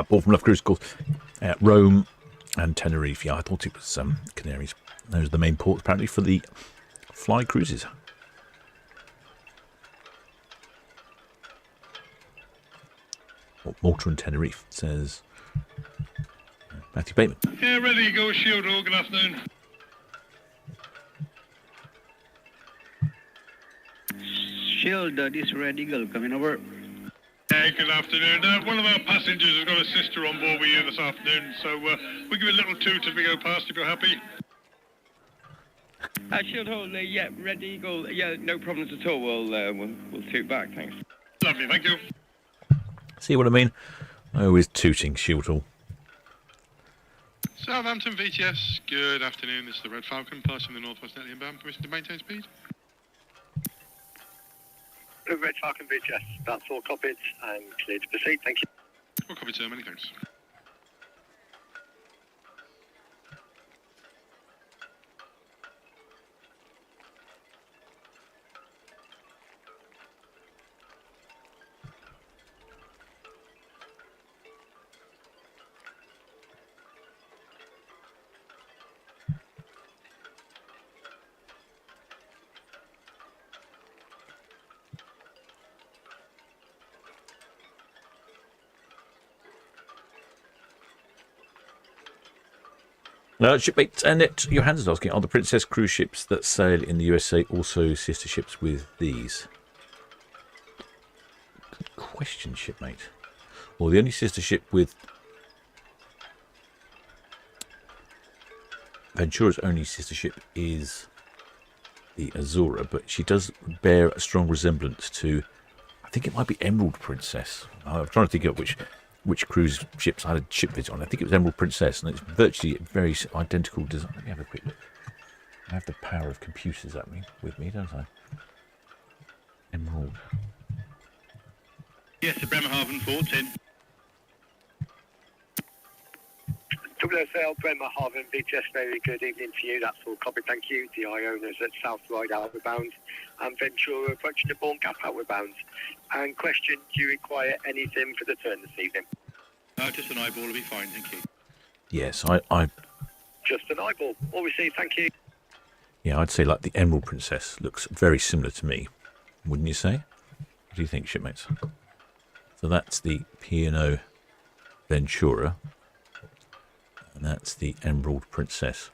Bought from Love Cruise, of course. Rome and Tenerife. Yeah, I thought it was Canaries. Those are the main ports, apparently, for the fly cruises. Malta and Tenerife, says Matthew Bateman. Yeah, ready to go, Shield. Good afternoon. Shield, this Red Eagle coming over. Hey, good afternoon. One of our passengers has got a sister on board with you this afternoon, so we'll give it a little toot as we go past if you're happy. Shield hold, yeah, Red Eagle, yeah, no problems at all. We'll toot back, thanks. Lovely, thank you. See what I mean? Always tooting Shield Hall. Southampton VTS, good afternoon. This is the Red Falcon, passing the Northwest Italy inbound. Permission to maintain speed? Red Falcon VHS, that's all copied and cleared to proceed, thank you. Well copied, sir, many thanks. Shipmates Annette Johannes is asking, are the Princess cruise ships that sail in the USA also sister ships with these? Good question, shipmate. Well, the only sister ship with Ventura's only sister ship is the Azura, but she does bear a strong resemblance to, I think it might be Emerald Princess. I'm trying to think of which cruise ships I had a ship visit on. I think it was Emerald Princess, and it's virtually very identical design. Let me have a quick look. I have the power of computers with me, don't I? Emerald. Yes, to Bremerhaven 14. WSL Bremerhaven VHS, very good evening to you. That's all copy, thank you. The Iona's at South Ride outward bound, and Ventura approaching the Bourne Gap outward bound. And question, do you require anything for the turn this evening? Just an eyeball will be fine, thank you. Yes, I Just an eyeball. All received, thank you. yeah, I'd say like the Emerald Princess looks very similar to me, wouldn't you say? What do you think, shipmates? So that's the P&O Ventura, and that's the Emerald Princess.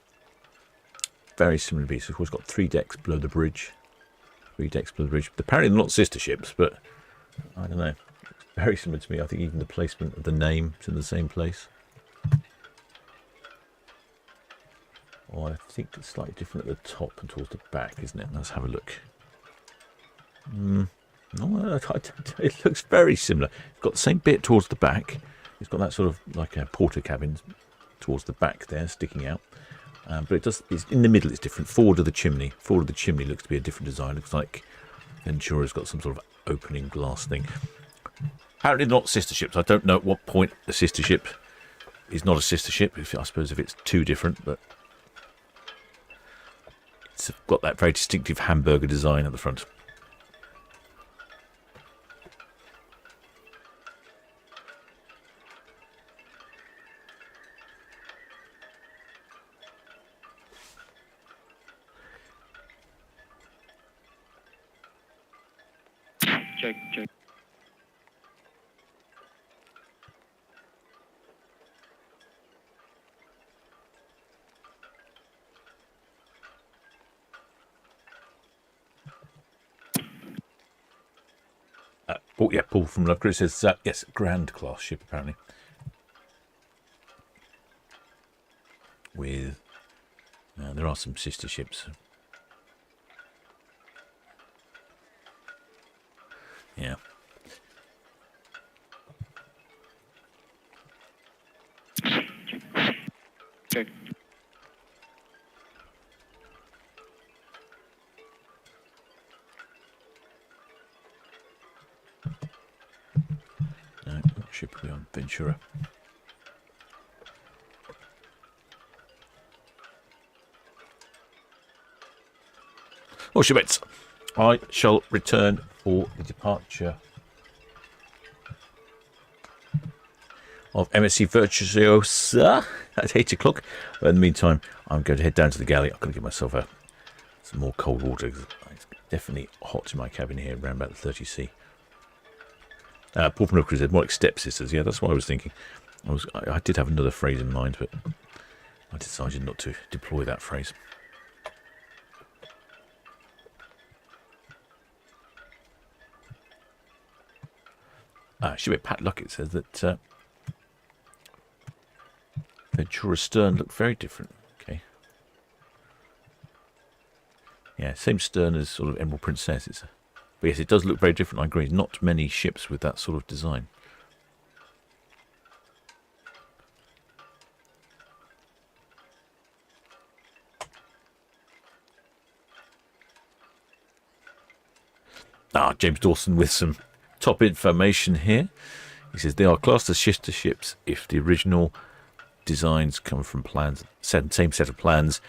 Very similar beast. Of course, got 3 decks below the bridge. 3 decks below the bridge. Apparently they're not sister ships, but I don't know. It's very similar to me. I think even the placement of the name is in the same place. Oh, I think it's slightly different at the top and towards the back, isn't it? Let's have a look. No, it looks very similar. It's got the same bit towards the back. It's got that sort of like a porter cabin towards the back there, sticking out. But it's in the middle. It's different. Forward of the chimney. Forward of the chimney looks to be a different design. Looks like Ventura's got some sort of opening glass thing. Apparently not sister ships. I don't know at what point a sister ship is not a sister ship. I suppose if it's too different, but it's got that very distinctive hamburger design at the front. Check. Paul from Love Chris says, yes, Grand class ship apparently. With, there are some sister ships. Yeah. Check. No, what ship are we on? Ventura. Well, shipmates, I shall return for the departure of MSC Virtuosa at 8 o'clock. But in the meantime, I'm going to head down to the galley. I'm going to give myself some more cold water. It's definitely hot in my cabin here, around about the 30°C. Paul from Lookers said, more like stepsisters. Yeah, that's what I was thinking. I did have another phrase in mind, but I decided not to deploy that phrase. Shipmate Pat Luckett says that Ventura stern looked very different. Okay. Yeah, same stern as sort of Emerald Princess. But yes, it does look very different. I agree. Not many ships with that sort of design. James Dawson with some top information here. He says they are classed as sister ships if the original designs come from plans, same set of plans,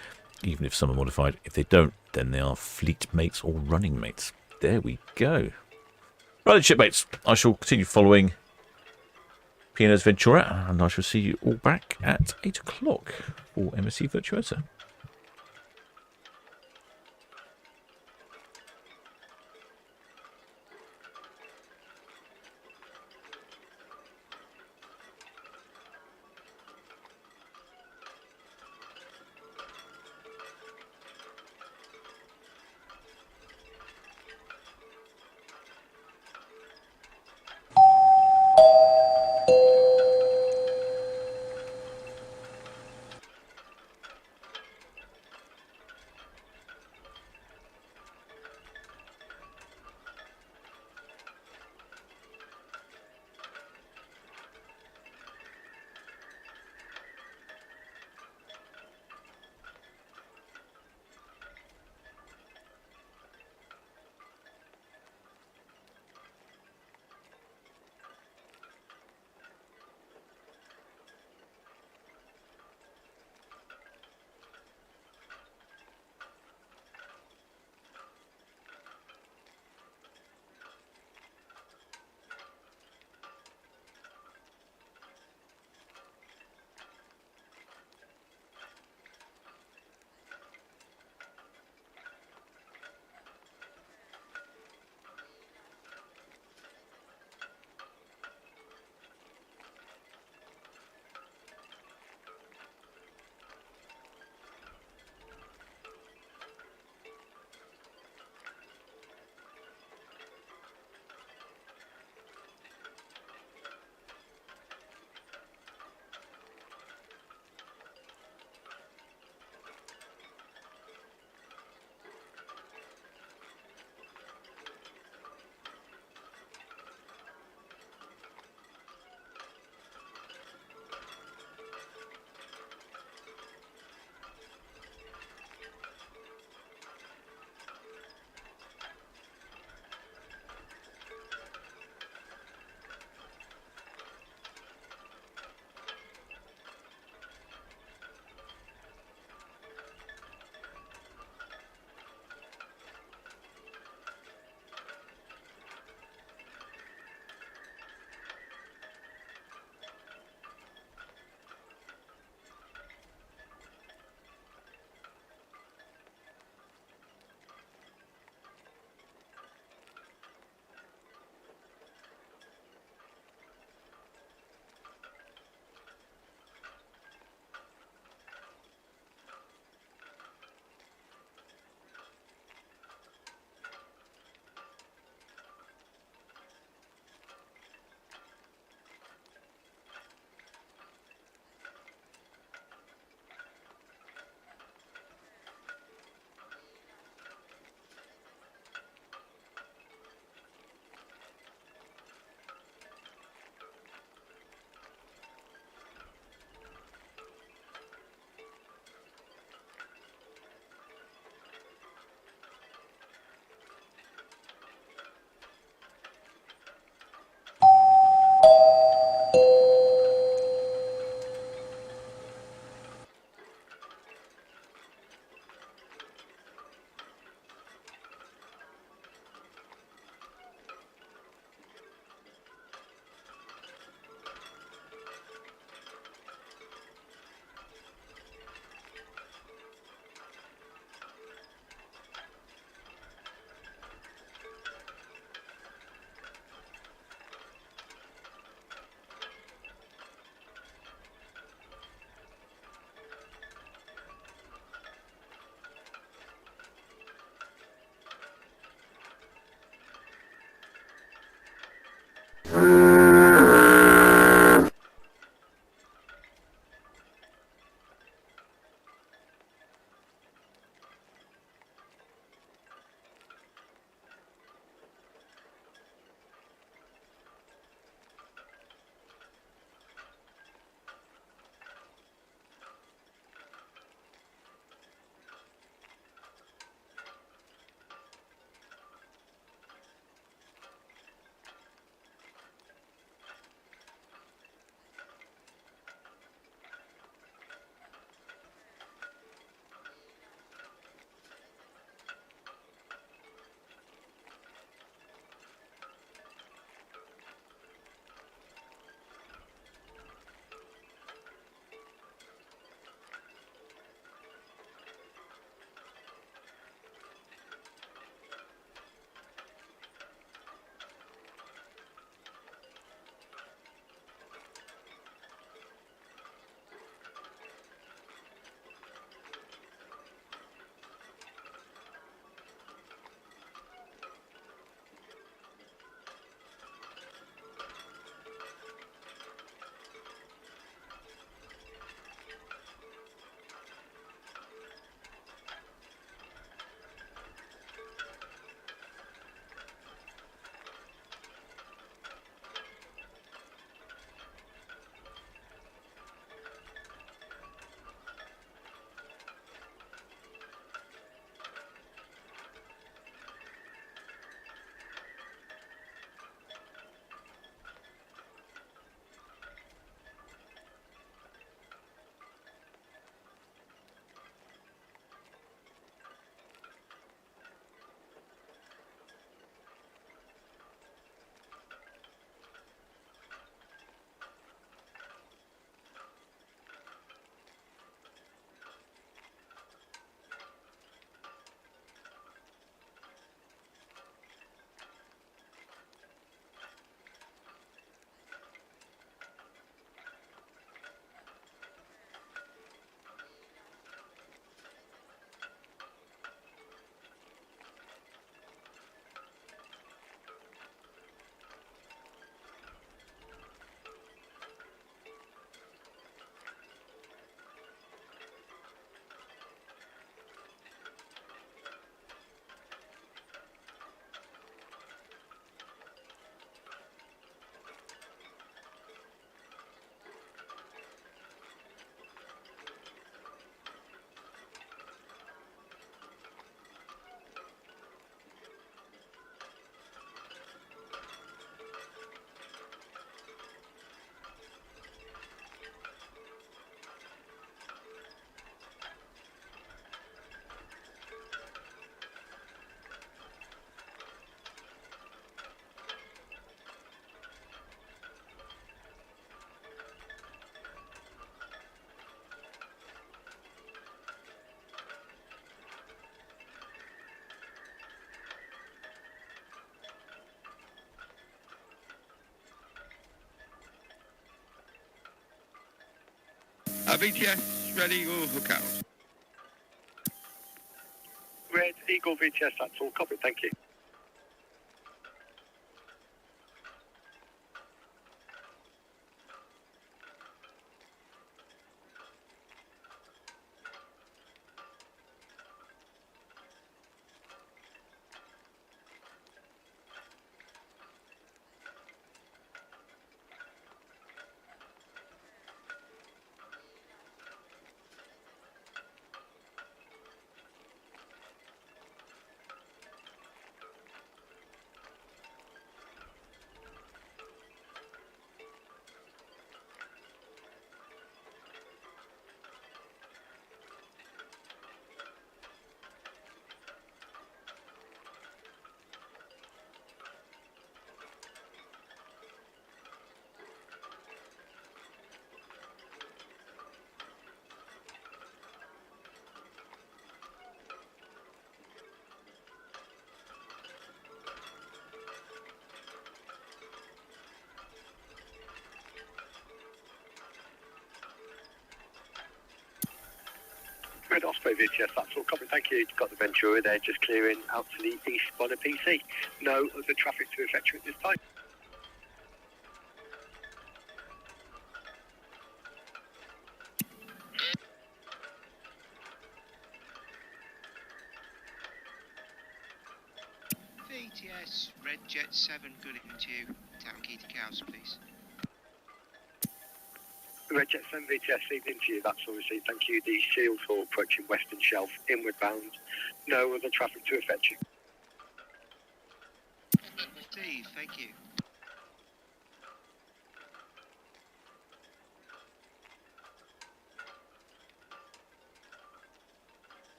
even if some are modified. If they don't, then they are fleet mates or running mates. There we go. Right, shipmates, I shall continue following P&O's Ventura, and I shall see you all back at 8 o'clock for MSC Virtuosa. VTS, ready or hook out? Red Eagle VTS, that's all. Copy, thank you. Red Osprey VTS, that's all. Copy, thank you. Got the Ventura there, just clearing out to the east by the PC. No other traffic to effectuate at this time. VTS, Red Jet 7, good into you. Town Quay to Cows, please. Red Jet 7 VTS, evening to you, that's all received. Thank you. The Shield Hall approaching Western Shelf, inward bound. No other traffic to effectuate. Steve, thank you.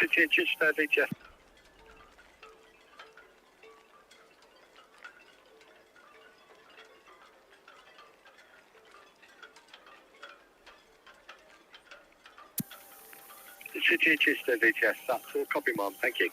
City Chichester VTS. City Chichester VTS, that's all. Copy, Mom, thank you.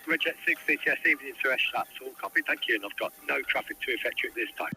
Red Jet 6 VTS, evening to Esh, that's all. Copy, thank you. And I've got no traffic to effectuate this time.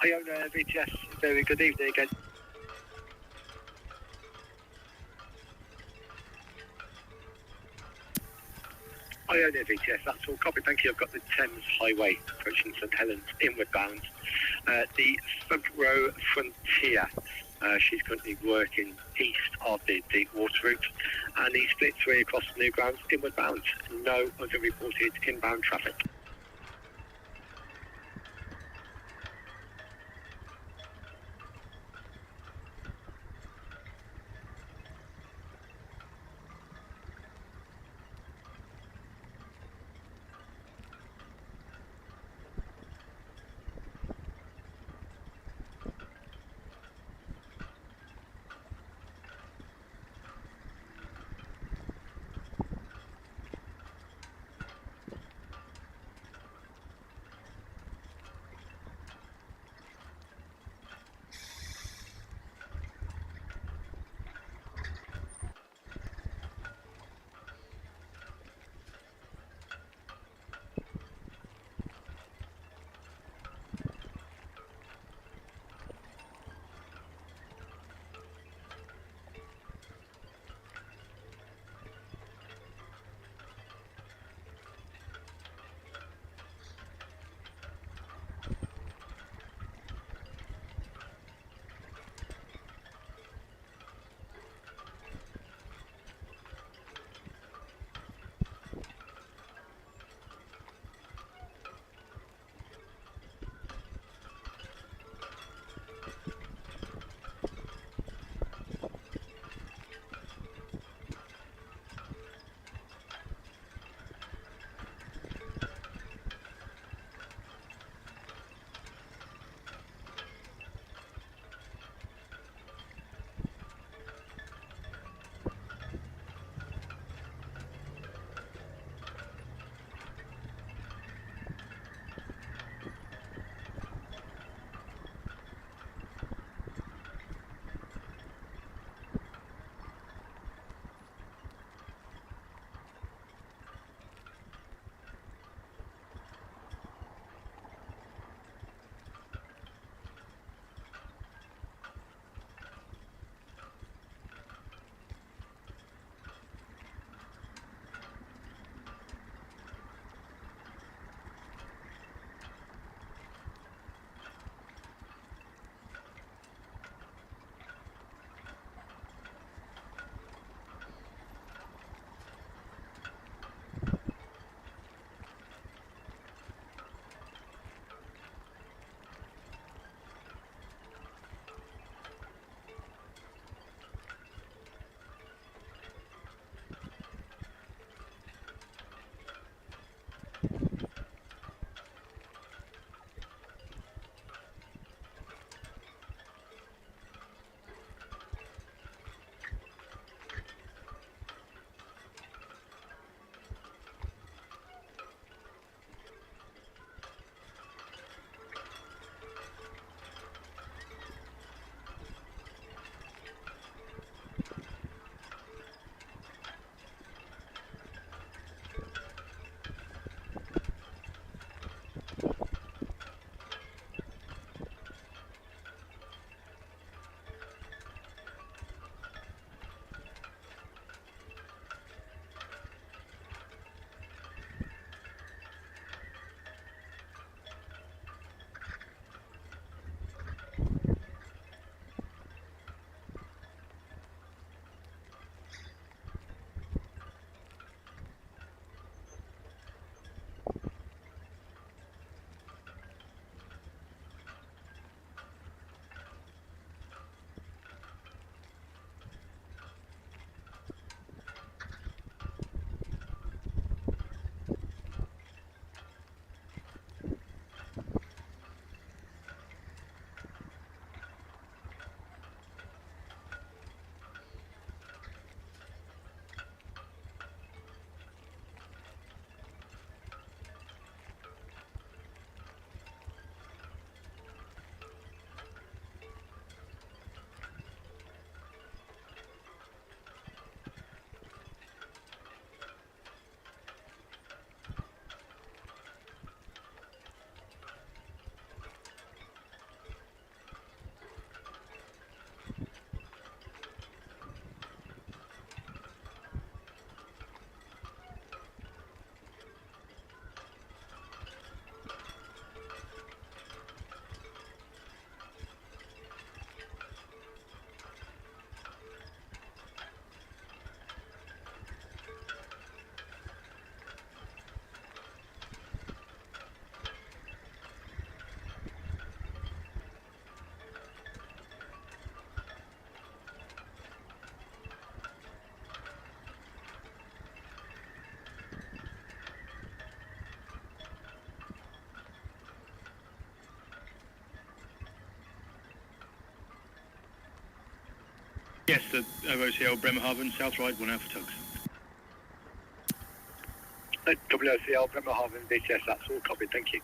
Iona VTS, very good evening again. Iona VTS, that's all. Copy, thank you. I've got the Thames Highway approaching St Helens, inward bound. The front row Frontier, she's currently working east of the deep water route, and the split 3 across the new grounds, inward bound. No other reported inbound traffic. Yes, the OOCL Bremerhaven, South Ride, 1 Alpha Tugs. WOCL Bremerhaven VTS, that's all copied, thank you.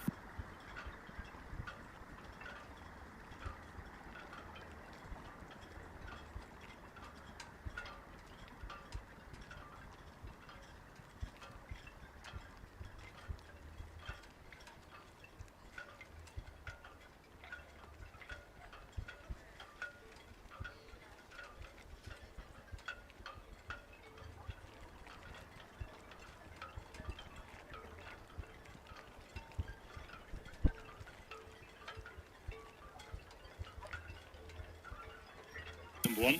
Number 1.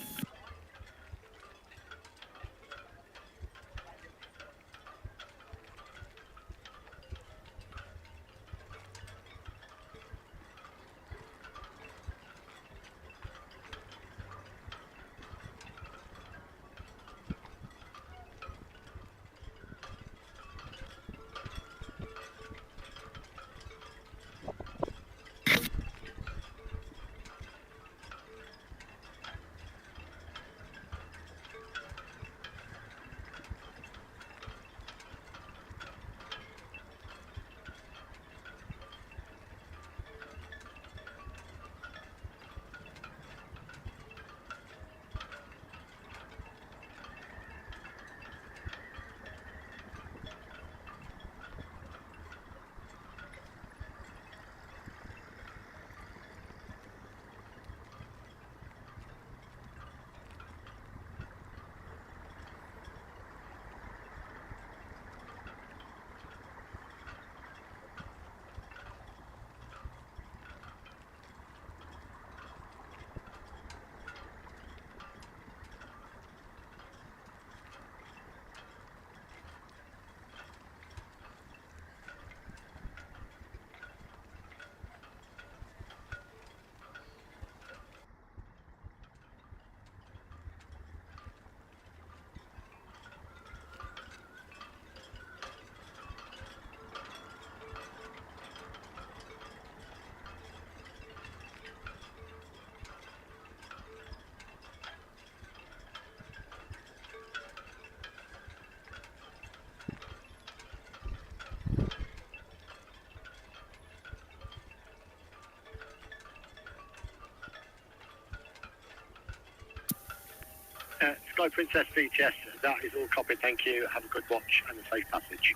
Sky Princess VTS, that is all copied, thank you. Have a good watch and a safe passage.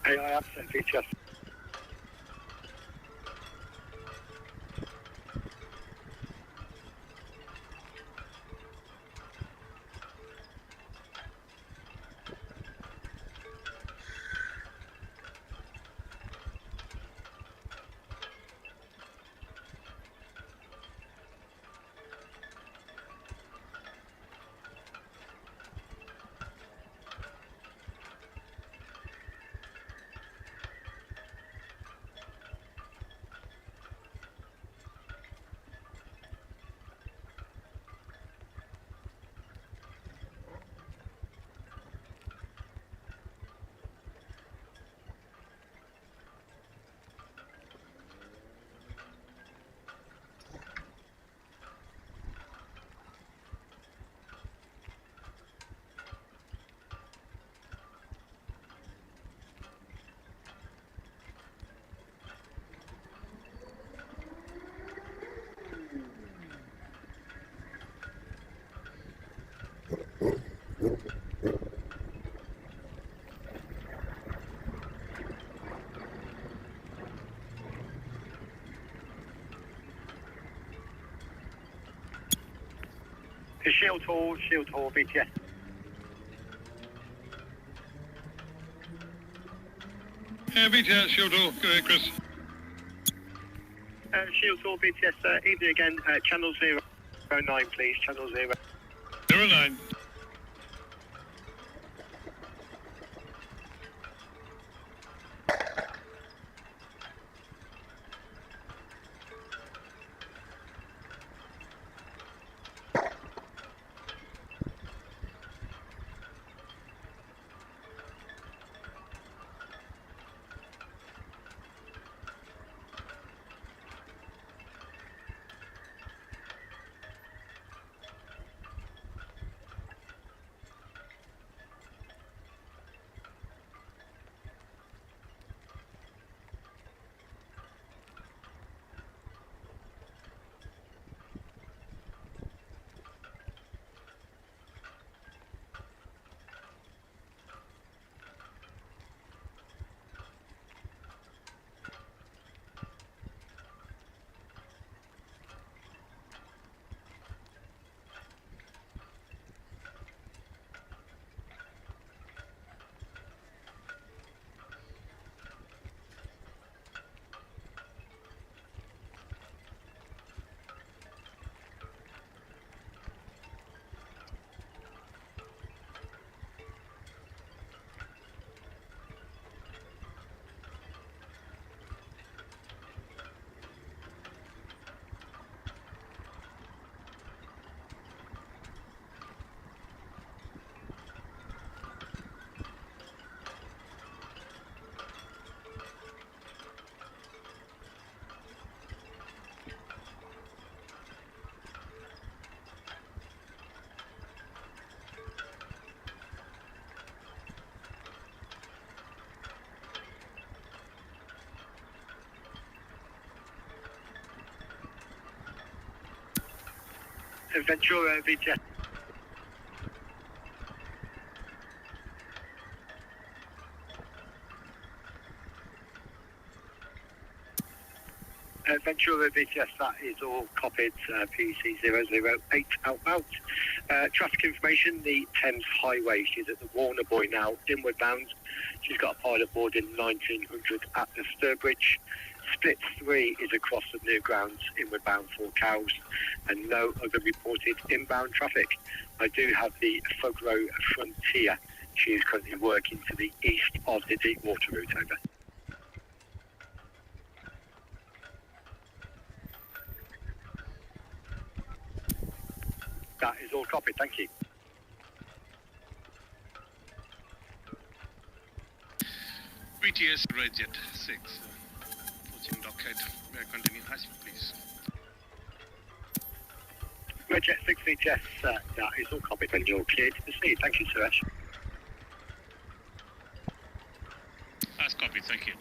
AI absent VHS. Shield Hall, BTS. BTS, Shield Hall. Go ahead, Chris. Shield Hall, BTS, evening again, channel 09, please, channel 0. 09. Ventura, VTS. Ventura, VTS, that is all copied, PEC 008 outbound. Traffic information, the Thames Highway, she's at the Warner Buoy now, inward bound. She's got a pilot board in 1900 at the Sturbridge. Split 3 is across the new grounds, inward bound for Cows, and no other reported inbound traffic. I do have the Fogro Frontier. She is currently working to the east of the deep water route, over. That is all copied, thank you. BTS Redjet 6, 14 dockhead, continue high speed, please. Redjet 6 VTS, that is all copied and you're cleared to proceed. Thank you, Suresh. That's copied, thank you.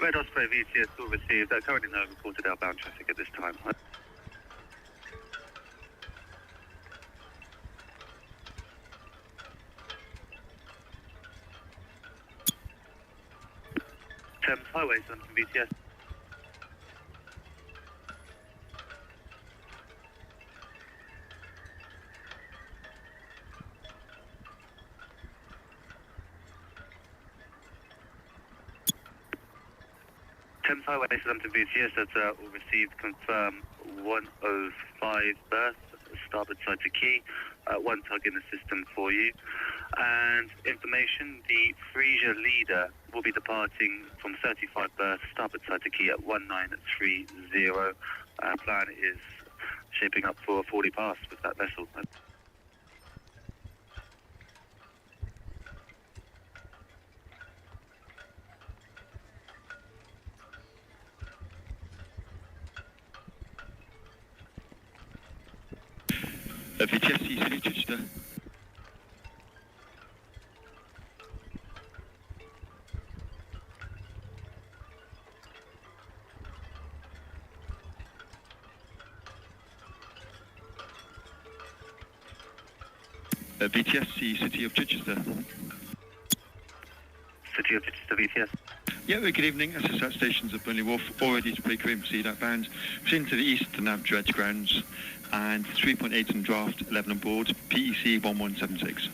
Red Osprey VTS will receive. Currently no reported outbound traffic at this time. Thames Highway, Southampton VTS. Thames Highway, Southampton VTS, that's all received, confirm 105 berth, starboard side to quay, one tug in the system for you. And information, the Frisia leader will be departing from 35 berth, starboard side to quay at 1930. Plan is shaping up for a 40 pass with that vessel. VTS City Chichester. VTS City of Chichester. City of Chichester VTS. Yeah, good evening. SSAT stations at Burnley Wharf, all ready to break away and proceed outbound. Proceeding to the east to nav dredge grounds, and 3.8 on draft, 11 on board, PEC 1176.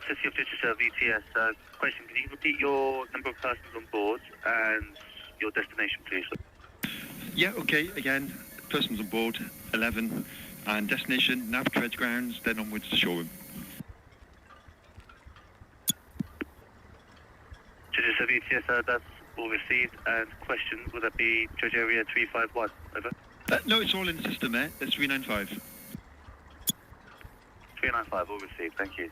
City of Chichester VTS, question, can you repeat your number of persons on board and your destination, please? Yeah, okay, again, persons on board, 11, and destination, nav dredge grounds, then onwards to showroom. Chichester VTS, that's all received, and question, would that be dredge area 351, over? No, it's all in the system there, that's 395. 395, all received, thank you.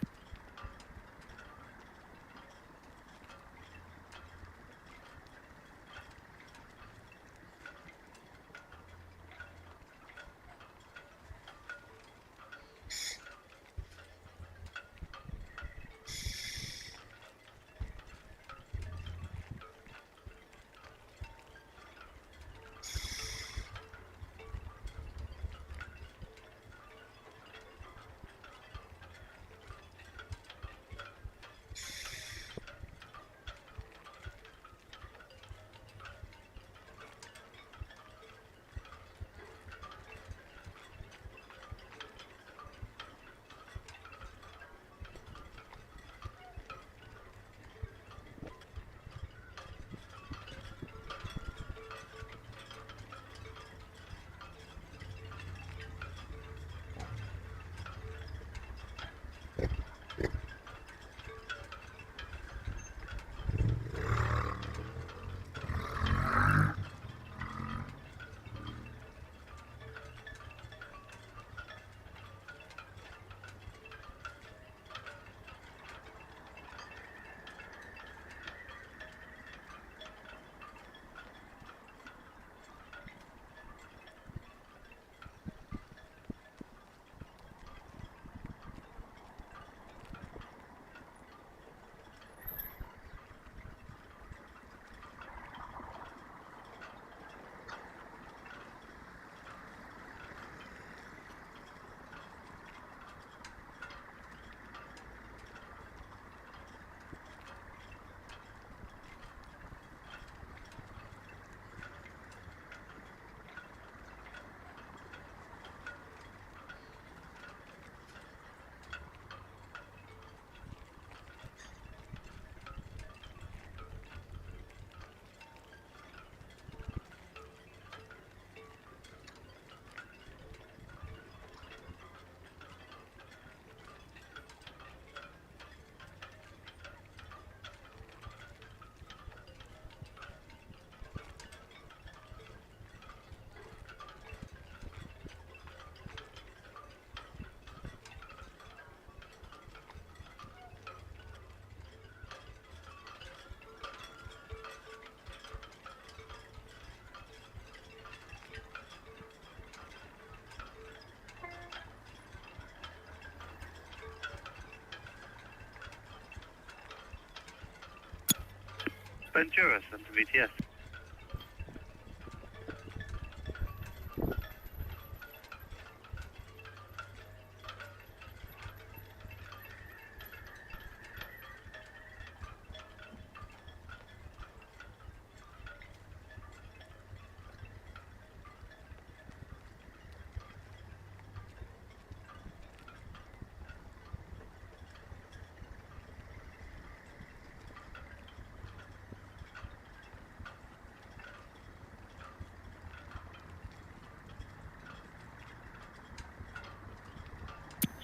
Ventura, Southampton VTS.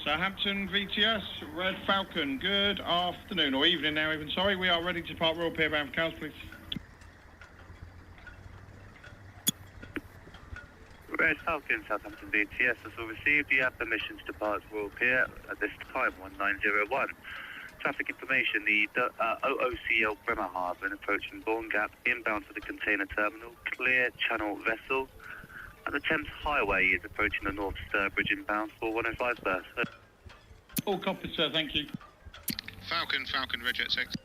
Southampton VTS, Red Falcon, good afternoon, or evening now even, sorry. We are ready to depart Royal Pier bound for Cowes, please. Red Falcon, Southampton VTS, has all received. You have permission to depart Royal Pier at this time, 1901. Traffic information, the OOCL Bremerhaven approaching Bourne Gap, inbound for the container terminal, clear channel vessel. And the Thames Highway is approaching the North Sturbridge inbound for 105 berth. All copied, sir, thank you. Falcon, Red Jet 6.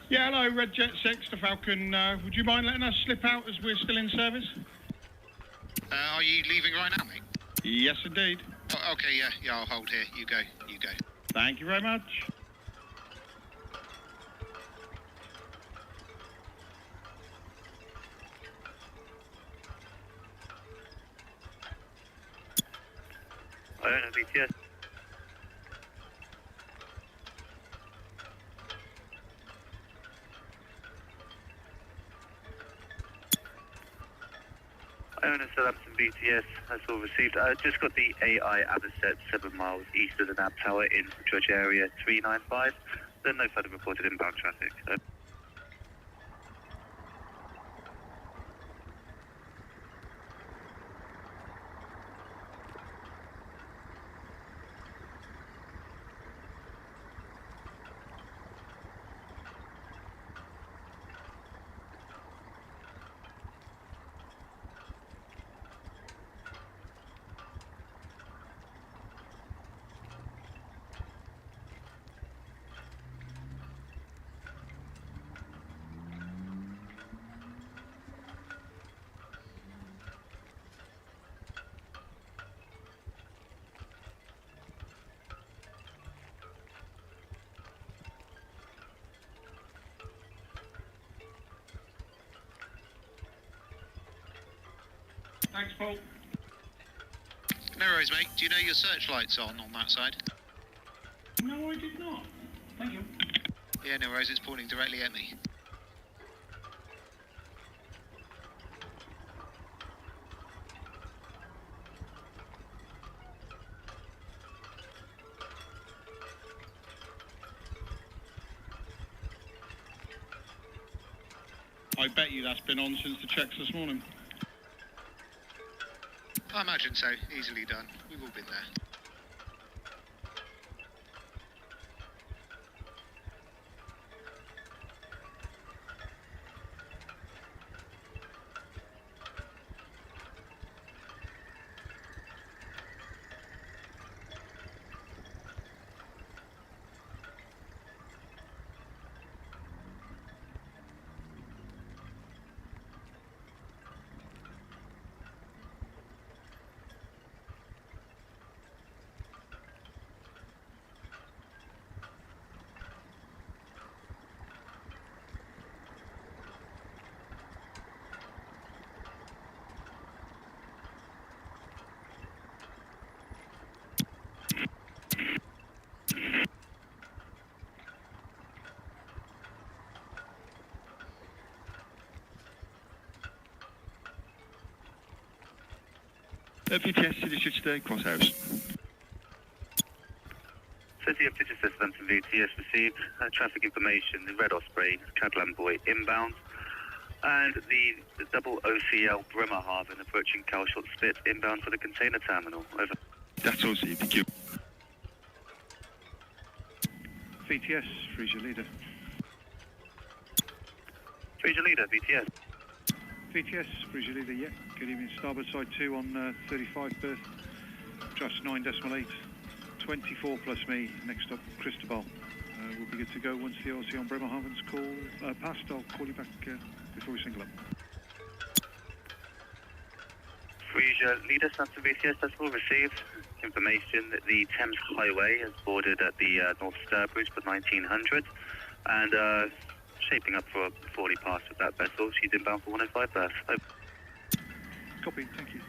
Yeah, hello, Red Jet 6 to Falcon. Would you mind letting us slip out as we're still in service? Are you leaving right now, mate? Yes, indeed. Oh, okay, yeah, I'll hold here. You go. Thank you very much. Iona VTS. Iona Southampton VTS has all received. Just got the AI Avocet 7 miles east of the nav tower in Church area 395. Then no further reported inbound traffic. Thanks, Paul. No worries, mate. Do you know your searchlight's on that side? No, I did not. Thank you. Yeah, no worries. It's pointing directly at me. I bet you that's been on since the checks this morning. I imagine so. Easily done. We've all been there. VTS, City Street today, Crosshouse. City of Chichester, Southampton VTS received traffic information, the Red Osprey, Catalan Boy inbound, and the double OCL Bremerhaven approaching Calshot Spit inbound for the container terminal. Over. That's all, Steve. Thank you. VTS, freeze your leader. Freeze your leader, VTS. VTS, freeze your leader, yeah. Good evening, starboard side 2 on 35 berth. Just 9.8. 24 plus me, next up, Cristobal. we'll be good to go once the LC on Bremerhaven's passed. I'll call you back before we single up. Frisia, leader, Southampton VTS, that's all received. Information that the Thames Highway has boarded at the North Sturbridge for 1900 and shaping up for a 40 pass with that vessel. She's inbound for 105 berth. Over. Copy, thank you.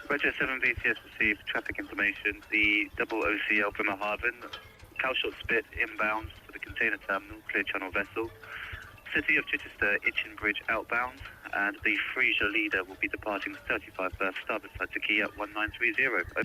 Roger 7 VTS received traffic information. The double OCL Bremerhaven, Calshot Spit inbound for the container terminal, clear channel vessel. City of Chichester, Itchen Bridge outbound, and the Frisia leader will be departing 35 berth starboard side to Quay at 1930. Over.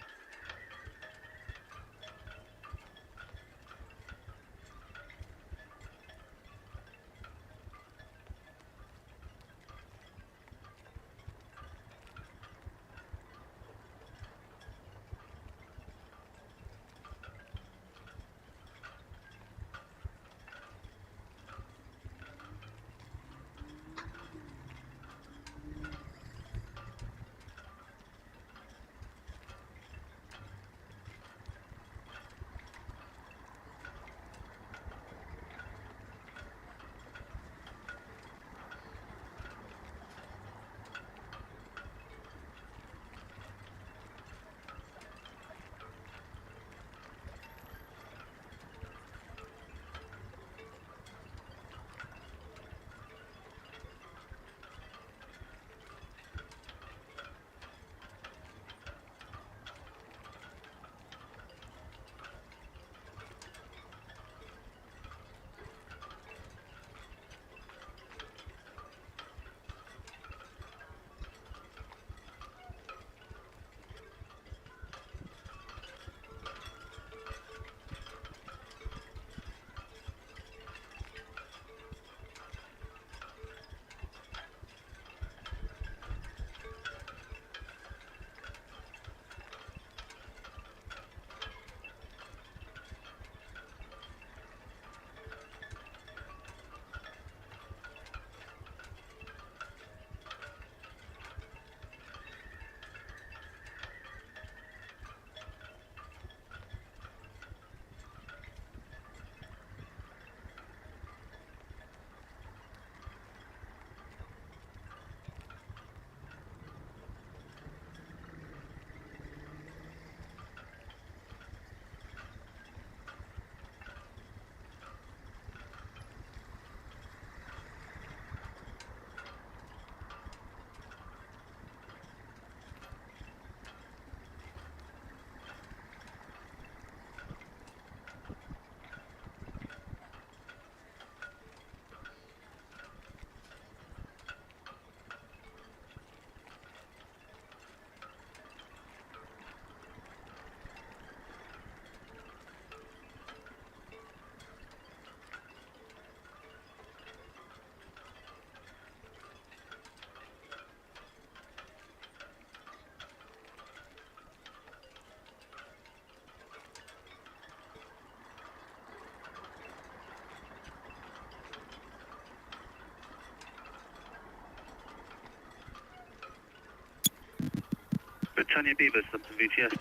Britannia Beaver, Southampton VTS.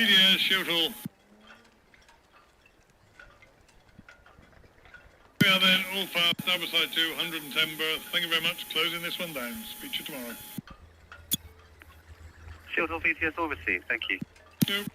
VDS, Shuttle. We are then, all fast, starboard side 2, 110 berth. Thank you very much. Closing this one down. Speak to you tomorrow. Shuttle VTS all received, thank you. Nope.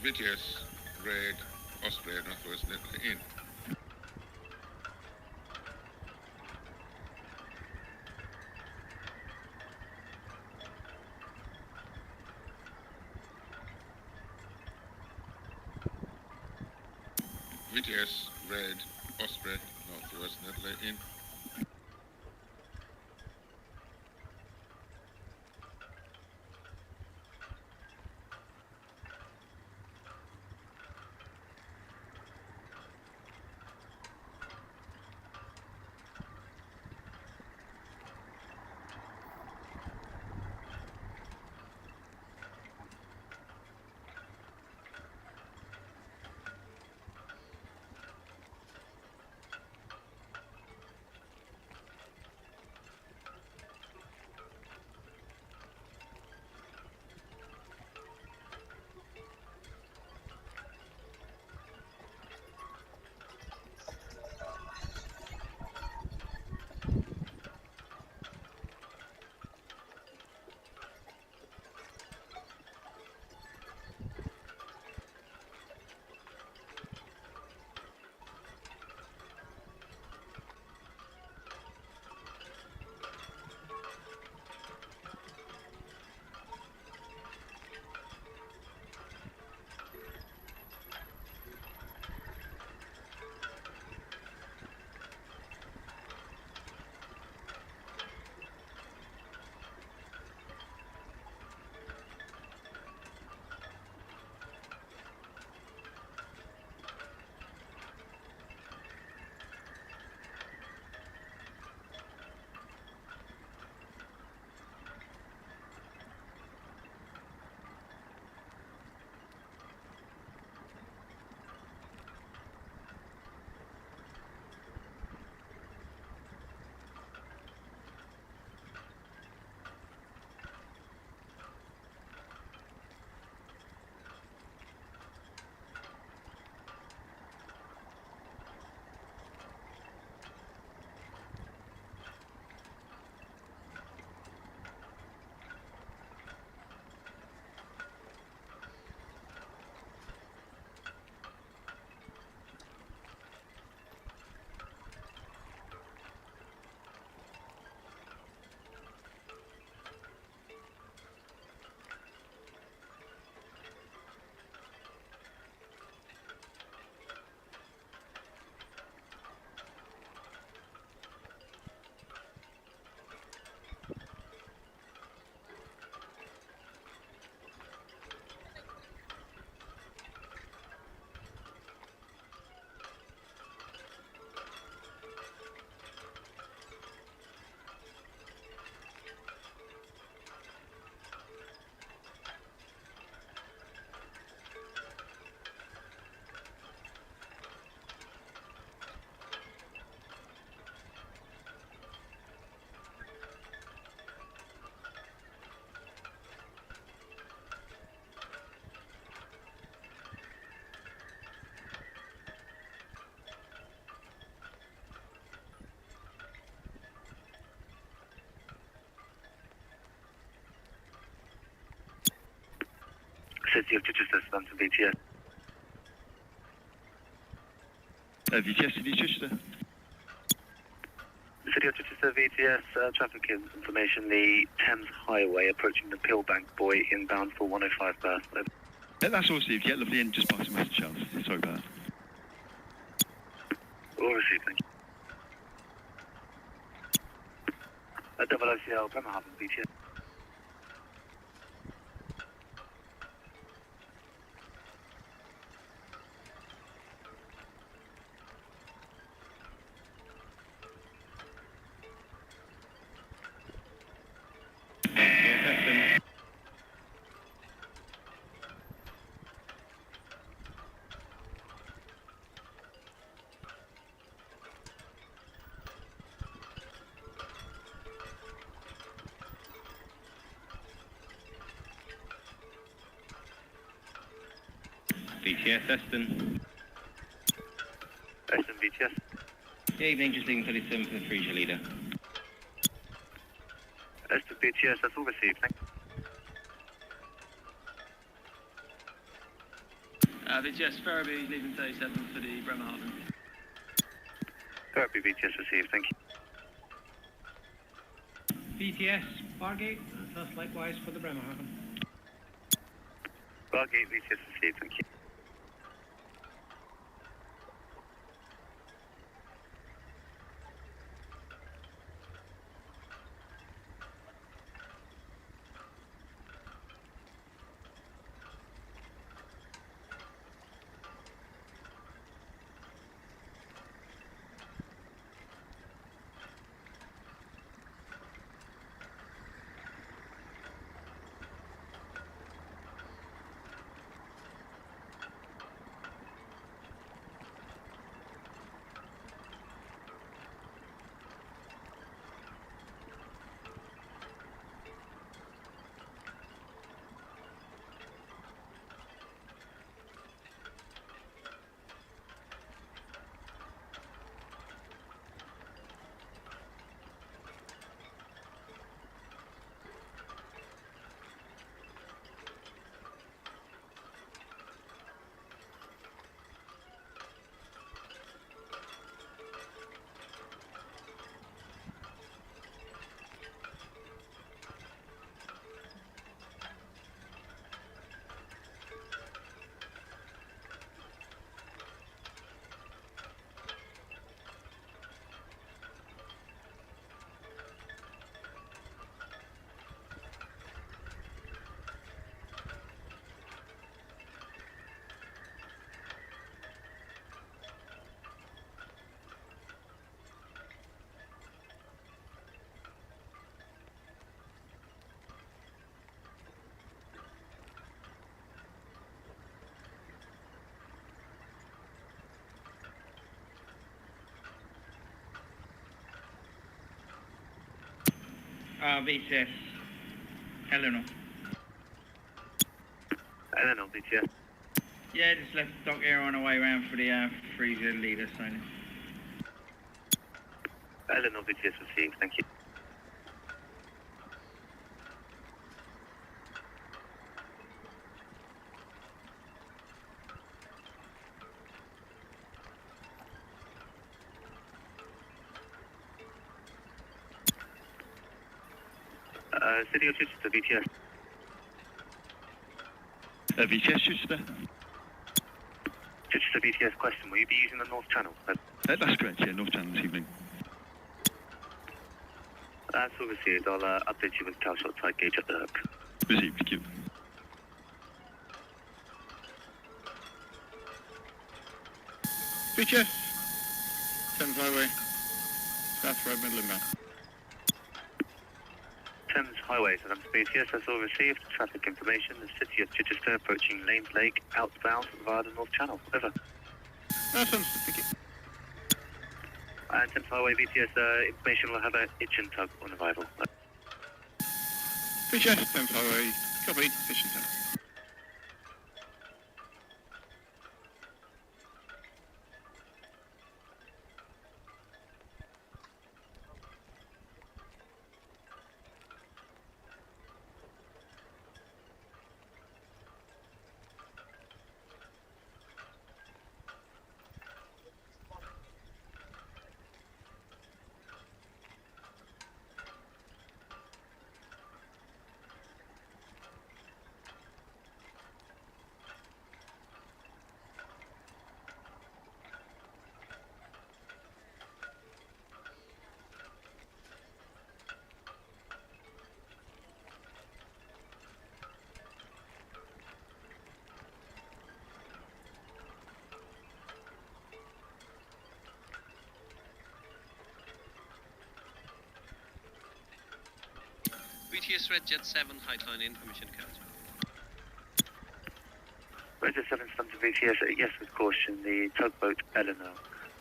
VTS, Red, Osprey, Northwest, in. VTS, Red, Osprey, Northwest, in. City of Chichester, Southampton VTS. VTS, City of Chichester. City of Chichester VTS, traffic information, the Thames Highway approaching the Pillbank Buoy inbound for 105 berth. Over. That's all received. Yeah, lovely, and just passing message, Charles. Sorry about that. All received, thank you. Double OCL, Bremerhaven VTS. VTS, Eston. Eston VTS. Good evening, just leaving 37 for the Frisia leader. Eston VTS, that's all received, thank you. VTS, Ferriby, leaving 37 for the Bremerhaven. Ferriby VTS received, thank you. VTS, Bargate, that's likewise for the Bremerhaven. Bargate VTS received, thank you. VTS, Eleanor. Eleanor VTS. Yeah, just left dock here on our way round for the Frisia leader signing. Eleanor VTS received, thank you. City of Chichester, VTS. VTS, Chichester. Chichester VTS question, will you be using the North Channel? That's correct, yeah, North Channel this evening. That's all received, I'll update you with Cal Shot Tide Gauge at the hook. Received, thank you. VTS, Thames Highway, South Road, middle inbound. Thames Highway, Southampton VTS, that's all received. Traffic information, the City of Chichester approaching Lanes Lake, outbound via the North Channel. Over. That's understood, thank you. And Thames Highway VTS, information will have a hitch and tug on arrival. VTS, Thames Highway, copy, mission tug. VTS Red Jet 7, Highline in, permission to count. Red Jet 7, stand to VTS, yes with caution, the tugboat Eleanor,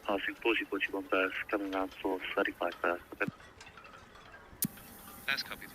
passing 4041 berth, coming around for 35 berth. Okay. Last copy.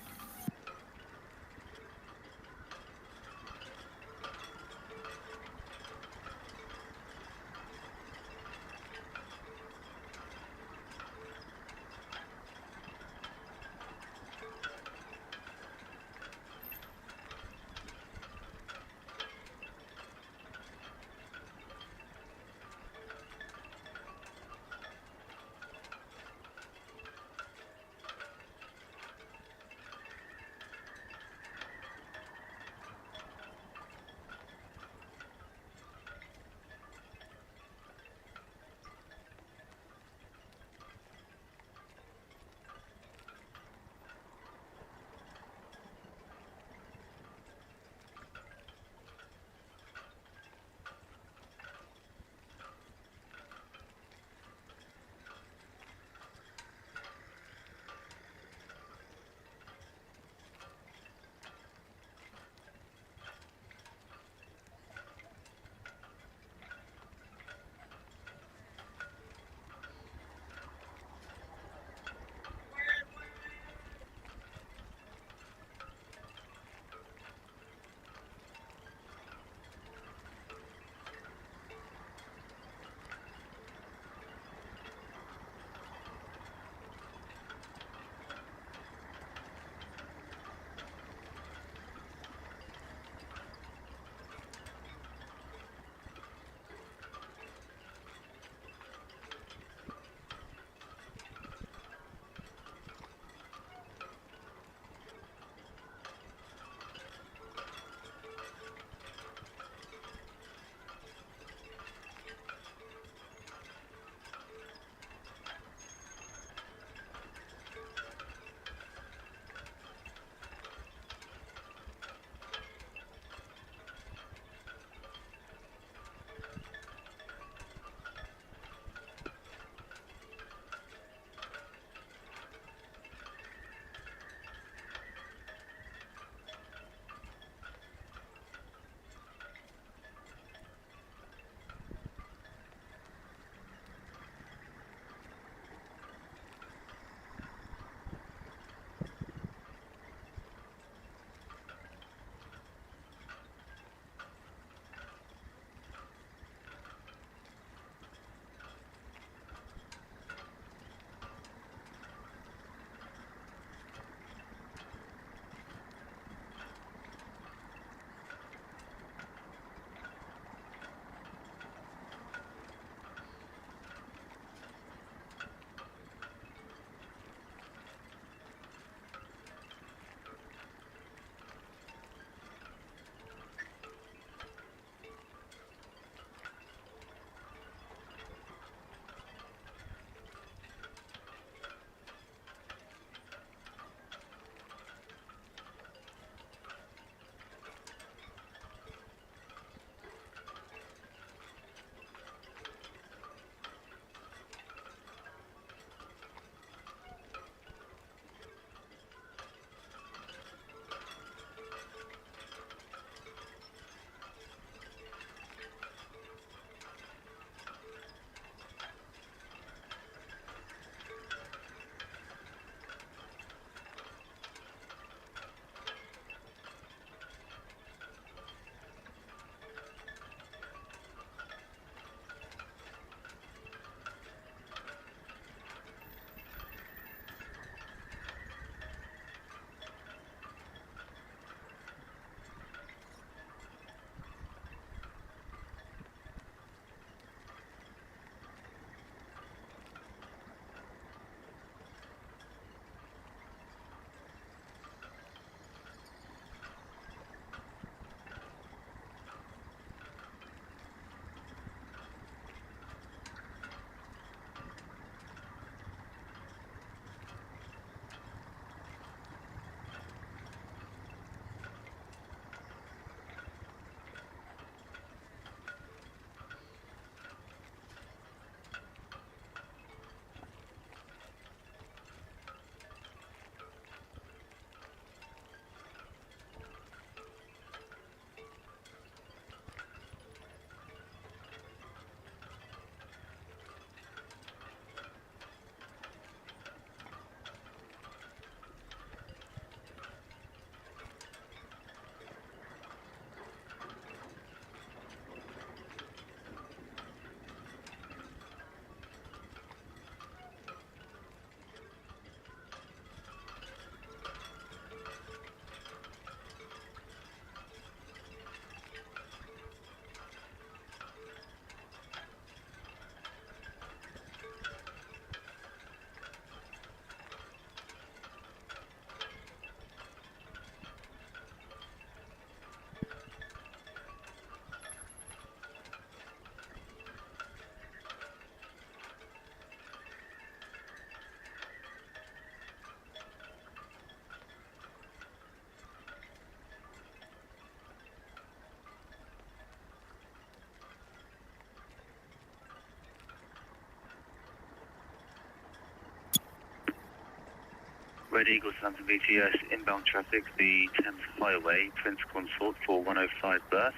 Red Eagle, Southampton VTS, inbound traffic, the Thames Highway, Prince Consort for 105 berth.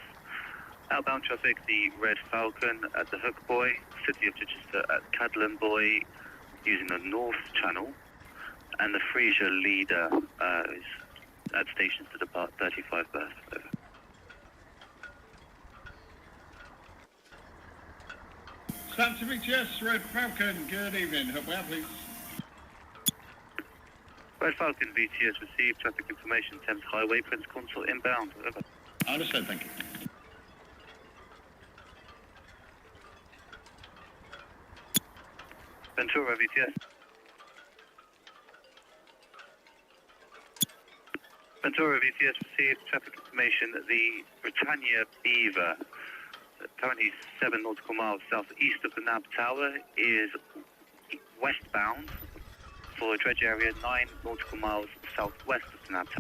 Outbound traffic, the Red Falcon at the Hook Buoy, City of Chichester at Cadland Buoy, using the North Channel. And the Frisia Leader is at stations to depart, 35 berth. Over. Southampton VTS, Red Falcon, good evening. Hope we are, please. Red Falcon, VTS received traffic information, Thames Highway, Prince Consort inbound. Over. Understood, thank you. Ventura, VTS. Ventura, VTS received traffic information that the Britannia Beaver, currently 7 nautical miles southeast of the NAB Tower, is westbound for a dredge area 9 nautical miles southwest of the NAB Tower.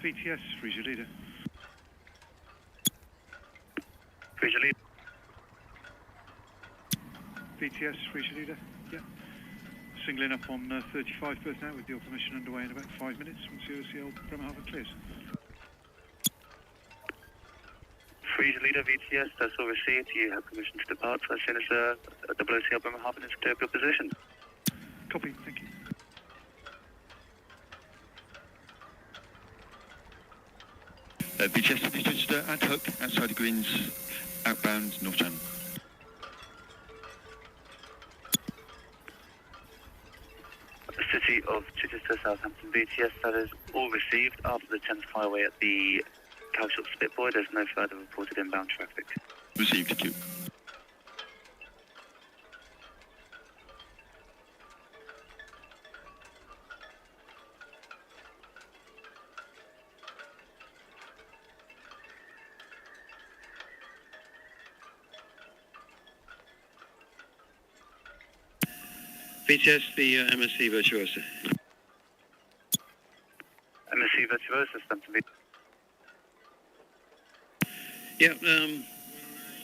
VTS, freeze your leader. Freeze your leader. VTS, freeze your leader. Yeah. Singling up on 35 berth now with your permission underway in about 5 minutes once the OCL Bremerhaven clears. Freeze your leader, VTS, that's all received. You have permission to depart as soon as OCL Bremerhaven is clear of your position. Copy, thank you. VTS, please register ad hoc outside the greens, outbound North Channel. City of Chichester, Southampton, VTS, that is all received after the Thames Highway at the Calshot Spitboy. There's no further reported inbound traffic. Received, thank you. VTS, the MSC Virtuosa. MSC Virtuosa, Southampton, Yeah,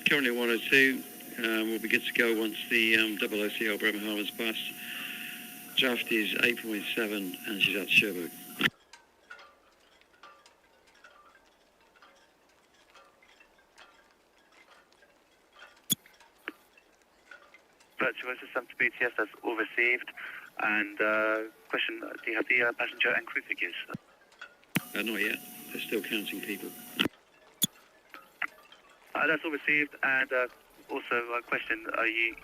currently 102. We'll be good to go once the double OCL Bremerhaven's passed. Draft is 8.7 and she's at Sherbrooke. Virtuosa, Southampton, VTS, that's all received. And question, do you have the passenger and crew figures? Not yet. They're still counting people. That's all received. And also a question, are you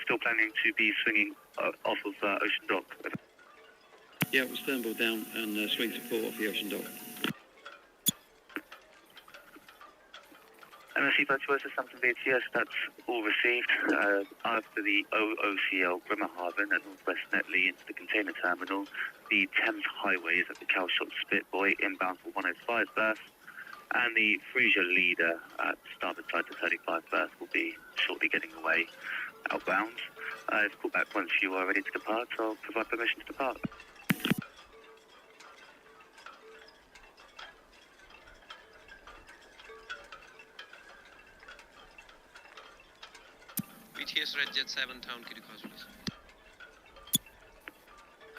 still planning to be swinging off of Ocean Dock? Yeah, we'll sternboard down and swing to port off the Ocean Dock. MSC Virtuosa, Southampton, VTS, that's all received. After the OOCL Bremerhaven and Northwest Netley into the container terminal, the Thames Highway is at the Calshot Spitboy, inbound for 105 berth, and the Frisia Leader at starboard side to 35 berth will be shortly getting away outbound. If call back once you are ready to depart, I'll provide permission to depart. VTS Red Jet 7, Town Quay, please.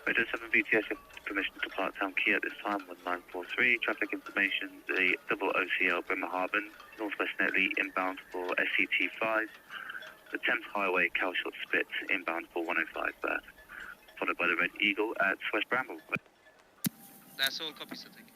Red Jet 7 VTS, you have permission to depart Town Quay at this time, 1943. Traffic information, the double OCL Bremerhaven, Northwest Netley, inbound for SCT5. The Thames Highway, Calshot Spit, inbound for 105 berth. Followed by the Red Eagle at West Bramble. That's all, copy, sir, thank you.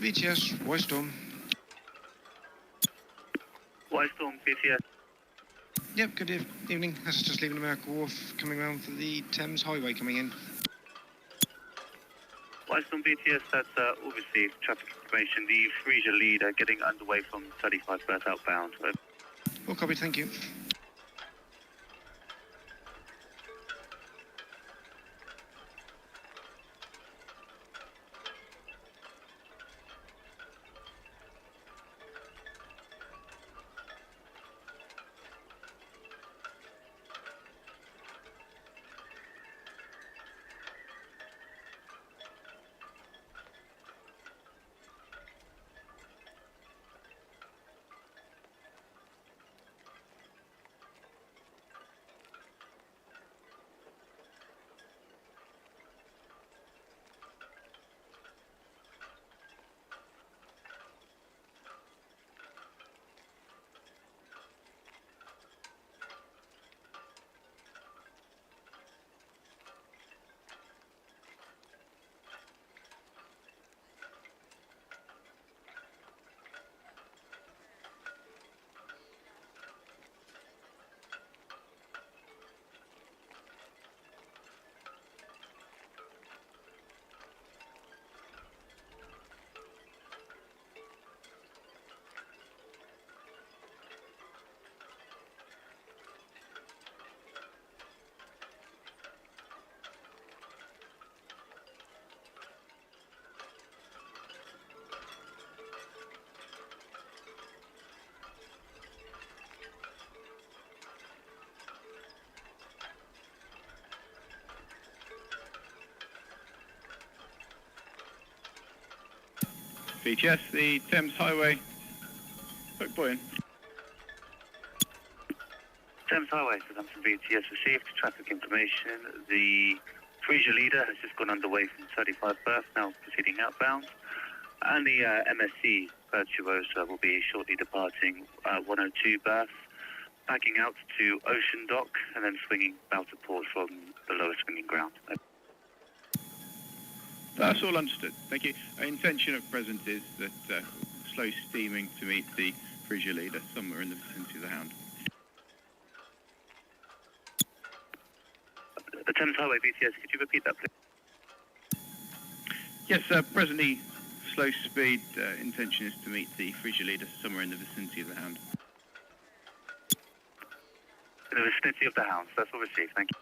VTS, Whitestorm. Whitestorm, BTS. Yep, good evening. That's just leaving America Wharf, coming around for the Thames Highway coming in. Whitestorm, BTS, that's all received. Traffic information. The Frisia leader getting underway from 35 berth outbound. All copied, thank you. VTS, the Thames Highway. Quick boy in. Thames Highway, Southampton, BTS received traffic information. The Frisia leader has just gone underway from 35 berth, now proceeding outbound. And the MSC Virtuosa will be shortly departing 102 berth, backing out to Ocean Dock, and then swinging out to port from the lower swinging ground. That's all understood. Thank you. Our intention at present is that slow steaming to meet the Frisia leader somewhere in the vicinity of the Hound. The Thames Highway, BTS, could you repeat that, please? Yes, presently slow speed intention is to meet the Frisia leader somewhere in the vicinity of the Hound. In the vicinity of the Hounds, that's all received, thank you.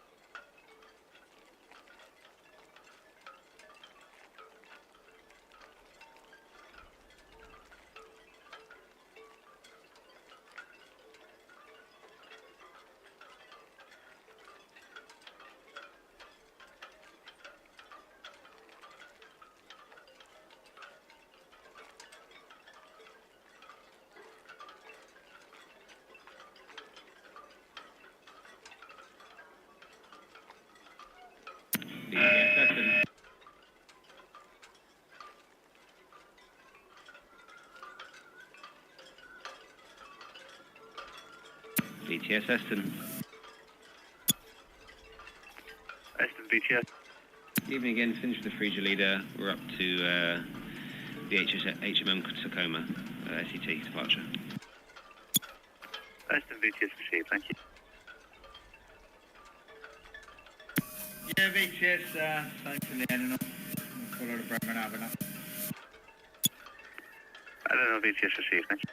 VTS Eston. Eston, BTS. Evening again, finished the Frisia leader. We're up to the HMM Tacoma, SET departure. Eston, BTS received, thank you. Yeah, VTS, same for the Iona. Follow the Bremen Harbour now. I don't know, VTS received, thank you.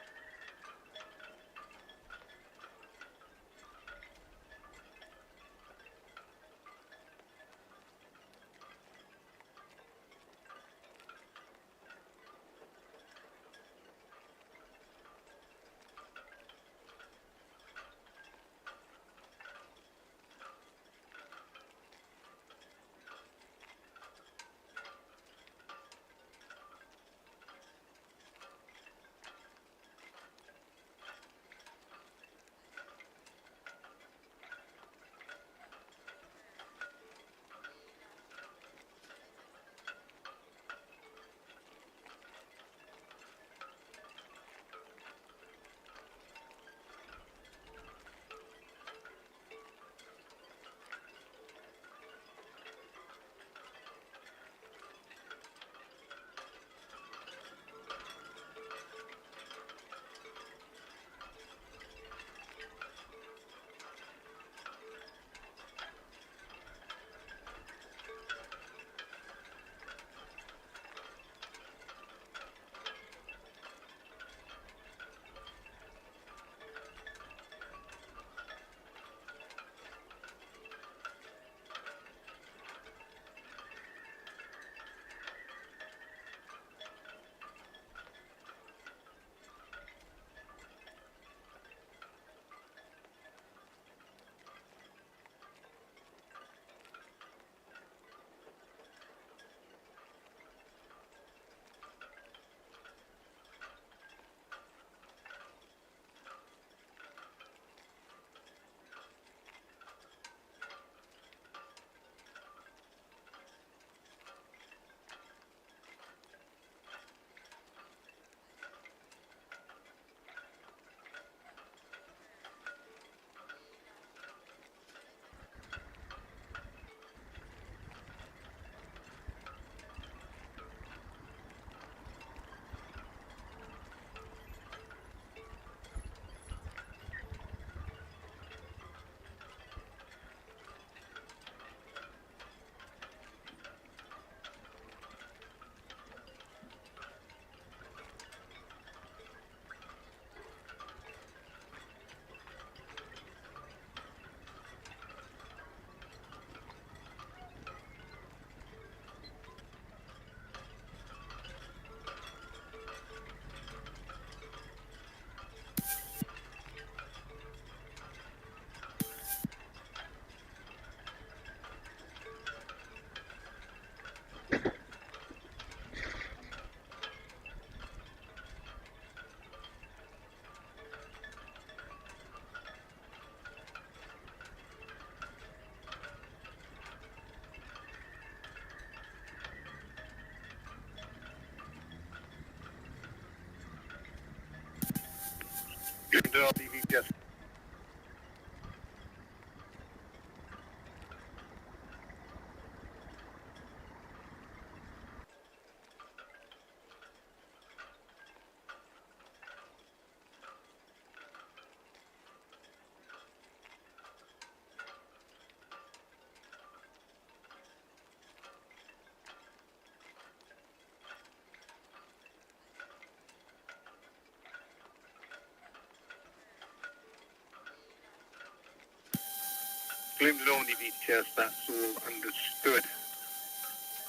Bloomsbury only VTS, that's all understood.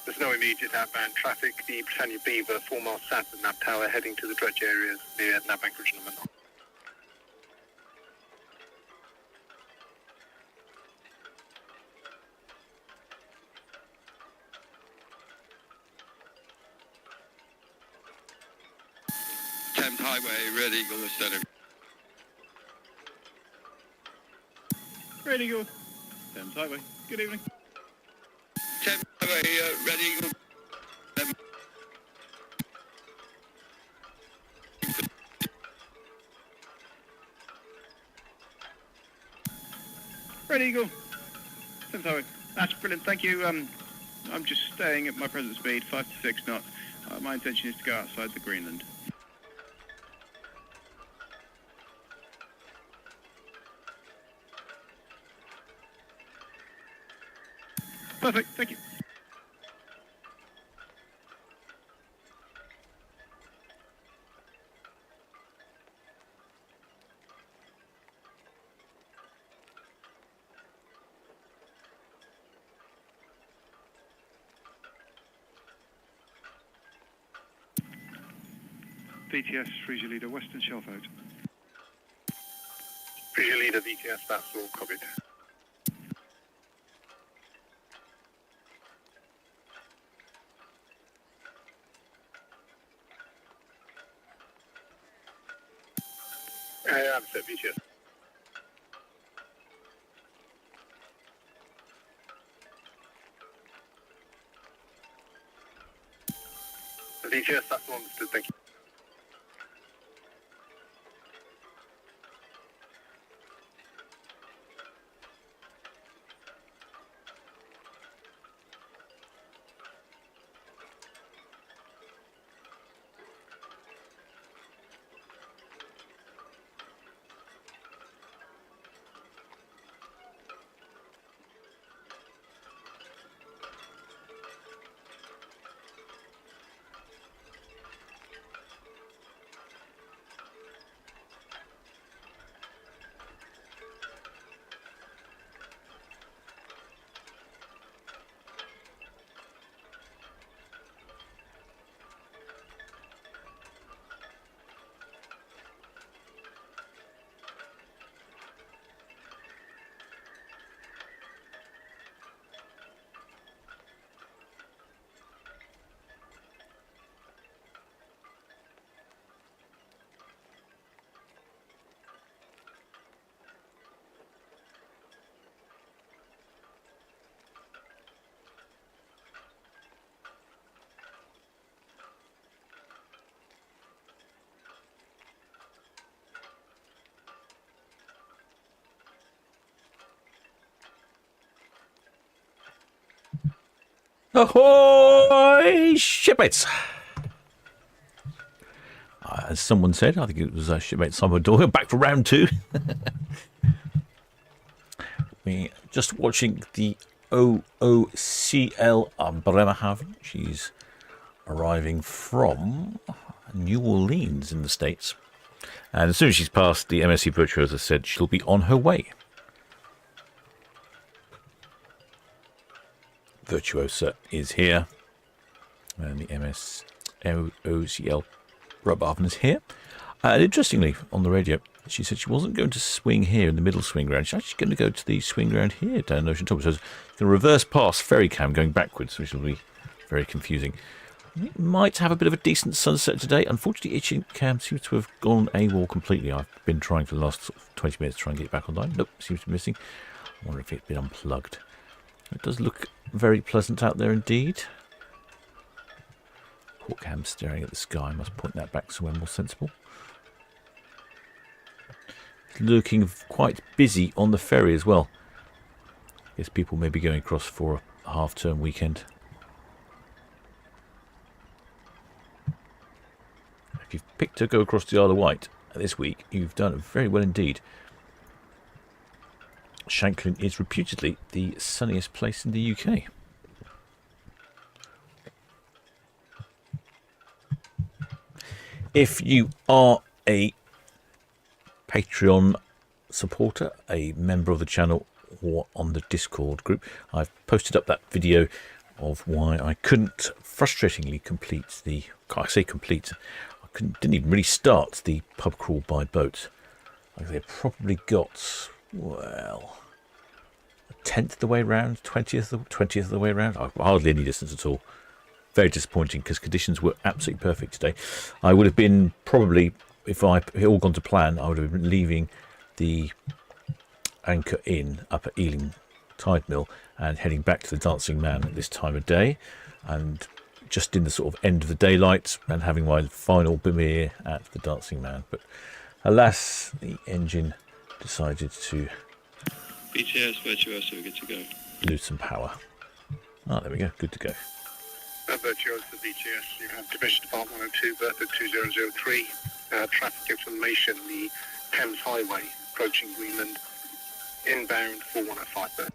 There's no immediate outbound traffic. The Britannia Beaver 4 miles south of Nab Tower heading to the dredge areas near Nab Anchorage number 9. Thames Highway, Red Eagle, Ascending. Red Eagle, Thames Highway. Good evening. Thames Highway, Red Eagle. Red Eagle, Thames Highway. That's brilliant. Thank you. I'm just staying at my present speed, 5 to 6 knots. My intention is to go outside the Greenland. Perfect. Thank you. VTS, Frisia Leader, Western Shelf out. Frisia Leader VTS, that's all covered. I'm set VTS. VTS, that's all understood, thank you. Ahoy, shipmates! As someone said, I think it was shipmate Simon Doyle, back for round 2. We're just watching the OOCL Bremerhaven. She's arriving from New Orleans in the States. And as soon as she's passed the MSC Virtuosa, said she'll be on her way. Virtuosa is here, and the MS OOCL Bremerhaven is here. And interestingly, on the radio, she said she wasn't going to swing here in the middle swing ground. She's actually going to go to the swing ground here down Ocean Top. So it's the reverse pass ferry cam going backwards, which will be very confusing. It might have a bit of a decent sunset today. Unfortunately, itching cam seems to have gone AWOL completely. I've been trying for the last sort of 20 minutes to try and get it back online. Nope, seems to be missing. I wonder if it's been unplugged. It does look very pleasant out there indeed. Port cam staring at the sky. I must point that back somewhere more sensible. It's looking quite busy on the ferry as well. I guess people may be going across for a half-term weekend. If you've picked to go across the Isle of Wight this week, you've done very well indeed. Shanklin is reputedly the sunniest place in the UK. If you are a Patreon supporter, a member of the channel or on the Discord group. I've posted up that video of why I couldn't frustratingly complete the, I say complete, didn't even really start the pub crawl by boat. I probably got, well, a tenth of the way around, 20th of the way around. Hardly any distance at all. Very disappointing because conditions were absolutely perfect today. I would have been probably, if it all gone to plan, I would have been leaving the Anchor Inn up at Ealing Tide Mill and heading back to the Dancing Man at this time of day, and just in the sort of end of the daylight and having my final beer at the Dancing Man. But alas, the engine decided to BTS Virtuosa, we're good to go. lose some power. Oh, there we go, good to go. Virtuosa BTS, you have Division Department 102, Bertha 2003, traffic information, the Thames Highway, approaching Greenland, inbound 4105 Bertha.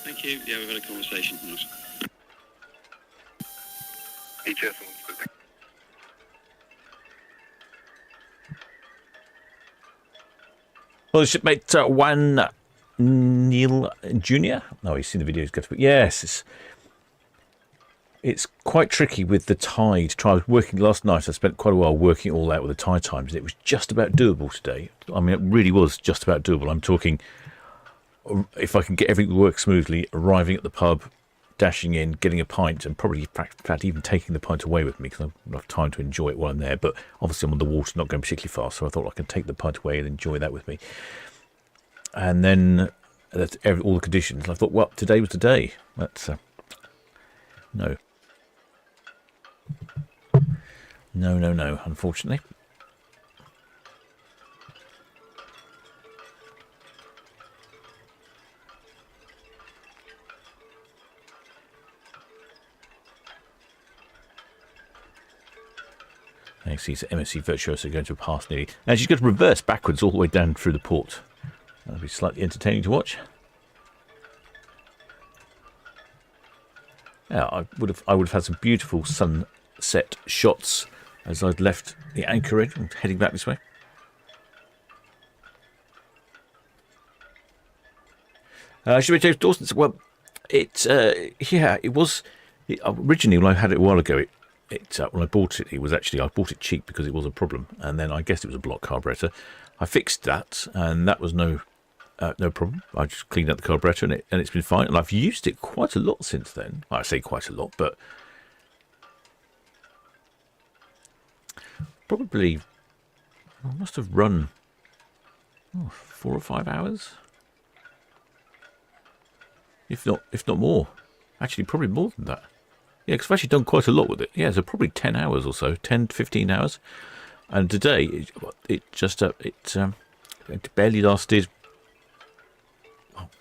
Thank you. Yeah, we've had a conversation. BTS, Well, shipmate Juan Neil Jr. No, he's seen the videos. Yes, it's quite tricky with the tide. I was working last night. I spent quite a while working it all out with the tide times. And it was just about doable today. I mean, it really was just about doable. I'm talking, if I can get everything to work smoothly, arriving at the pub, dashing in, getting a pint, and probably, in fact, even taking the pint away with me because I don't have time to enjoy it while I'm there. But obviously, I'm on the water, not going particularly fast, so I thought I could take the pint away and enjoy that with me. And then all the conditions. I thought, well, today was the day. That's no. No, unfortunately. I see MSC Virtuosa going to pass nearly. And she's going to reverse backwards all the way down through the port. That'll be slightly entertaining to watch. Yeah, I would have had some beautiful sunset shots as I'd left the anchor in and heading back this way. Should we take Dawson? Well, it was originally when I had it a while ago. When I bought it, I bought it cheap because it was a problem, and then I guessed it was a block carburetor. I fixed that, and that was no problem. I just cleaned out the carburetor, and it's been fine. And I've used it quite a lot since then. Well, I say quite a lot, but probably I must have run 4 or 5 hours, if not more. Actually, probably more than that. Yeah, because I've actually done quite a lot with it. Yeah, so probably 10 hours or so, 10 to 15 hours. And today, it barely lasted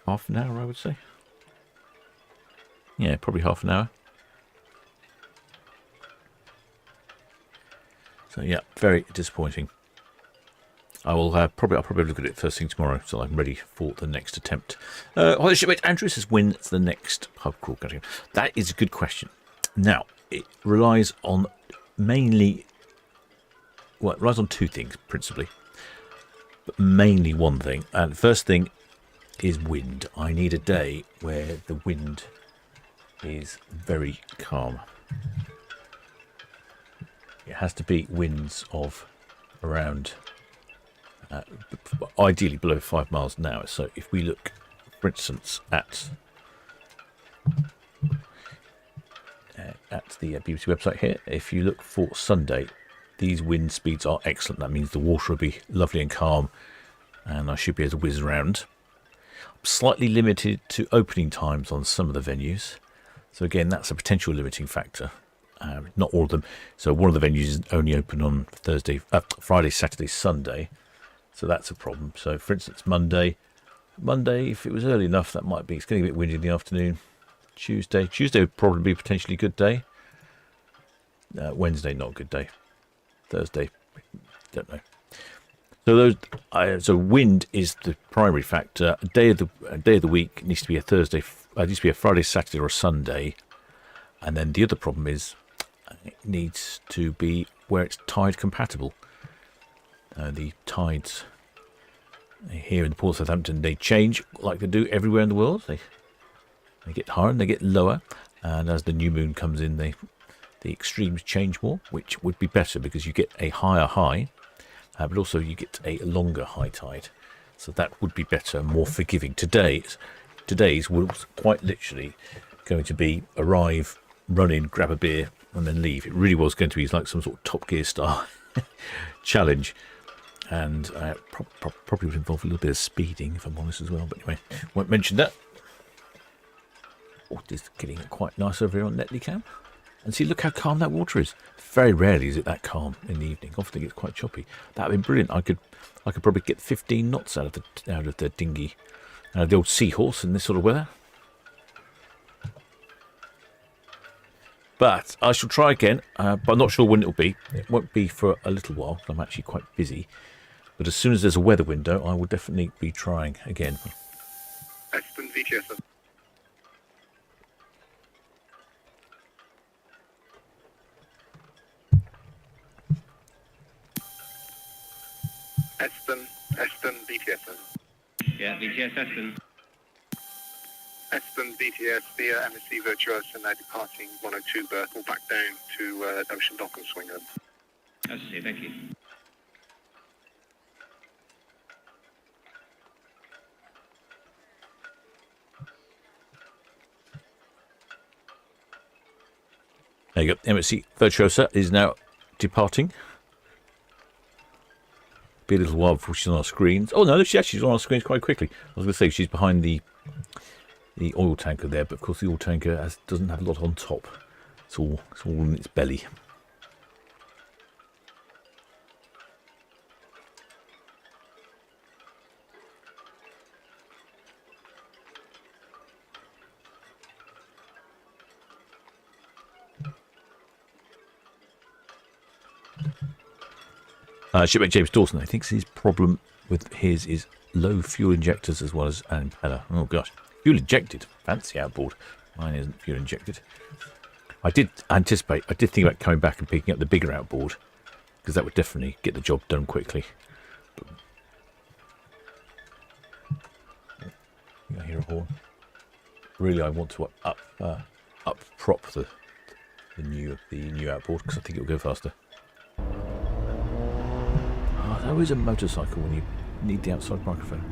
half an hour, I would say. Yeah, probably half an hour. So yeah, very disappointing. I'll probably look at it first thing tomorrow, so I'm ready for the next attempt. Holly Shipmate Andrew says, when's the next pub crawl going to go? That is a good question. Now, it relies on it relies on two things, principally. But mainly one thing. And the first thing is wind. I need a day where the wind is very calm. It has to be winds of around, ideally below 5 miles an hour. So if we look, for instance, at the BBC website here, if you look for Sunday, these wind speeds are excellent. That means the water will be lovely and calm, and I should be able to whiz around. I'm slightly limited to opening times on some of the venues, so again, that's a potential limiting factor. Not all of them. So one of the venues is only open on Friday, Saturday, Sunday, so that's a problem. So for instance, Monday, if it was early enough, that might be. It's getting a bit windy in the afternoon. Tuesday would probably be a potentially good day. Wednesday, not a good day. Thursday, don't know. So wind is the primary factor. A day of the week needs to be a Thursday. Needs to be a Friday, Saturday, or a Sunday. And then the other problem is it needs to be where it's tide compatible. The tides Here in the port of Southampton, they change like they do everywhere in the world. They get higher and they get lower, and as the new moon comes in, the extremes change more, which would be better because you get a higher high, but also you get a longer high tide. So that would be better, more forgiving. Today's was quite literally going to be arrive, run in, grab a beer, and then leave. It really was going to be like some sort of Top Gear style challenge. And probably would involve a little bit of speeding, if I'm honest, as well. But anyway, won't mention that. Oh, it's getting quite nice over here on Netley Cam. And see, look how calm that water is. Very rarely is it that calm in the evening. Often it's quite choppy. That would be brilliant. I could probably get 15 knots out of the dinghy, the old seahorse in this sort of weather. But I shall try again. But I'm not sure when it'll be. It won't be for a little while. I'm actually quite busy. But as soon as there's a weather window, I will definitely be trying again. Aston Virtuosa. Aston BTS. Yeah, BTS Aston. Aston BTS via MSC Virtuosa now departing 102 berth, all back down to Ocean Dock and Swingham. I see, thank you. There you go. MSC Virtuosa is now departing. Be a little while before she's on our screens. Oh no, she's on our screens quite quickly. I was going to say she's behind the oil tanker there, but of course the oil tanker doesn't have a lot on top. It's all in its belly. Shipmate James Dawson, I think his problem with his is low fuel injectors as well as an impeller. Oh gosh, fuel injected, fancy outboard. Mine isn't fuel injected. I did think about coming back and picking up the bigger outboard because that would definitely get the job done quickly. But I hear a horn. Really, I want to up prop the new outboard because I think it will go faster. There's always a motorcycle when you need the outside microphone.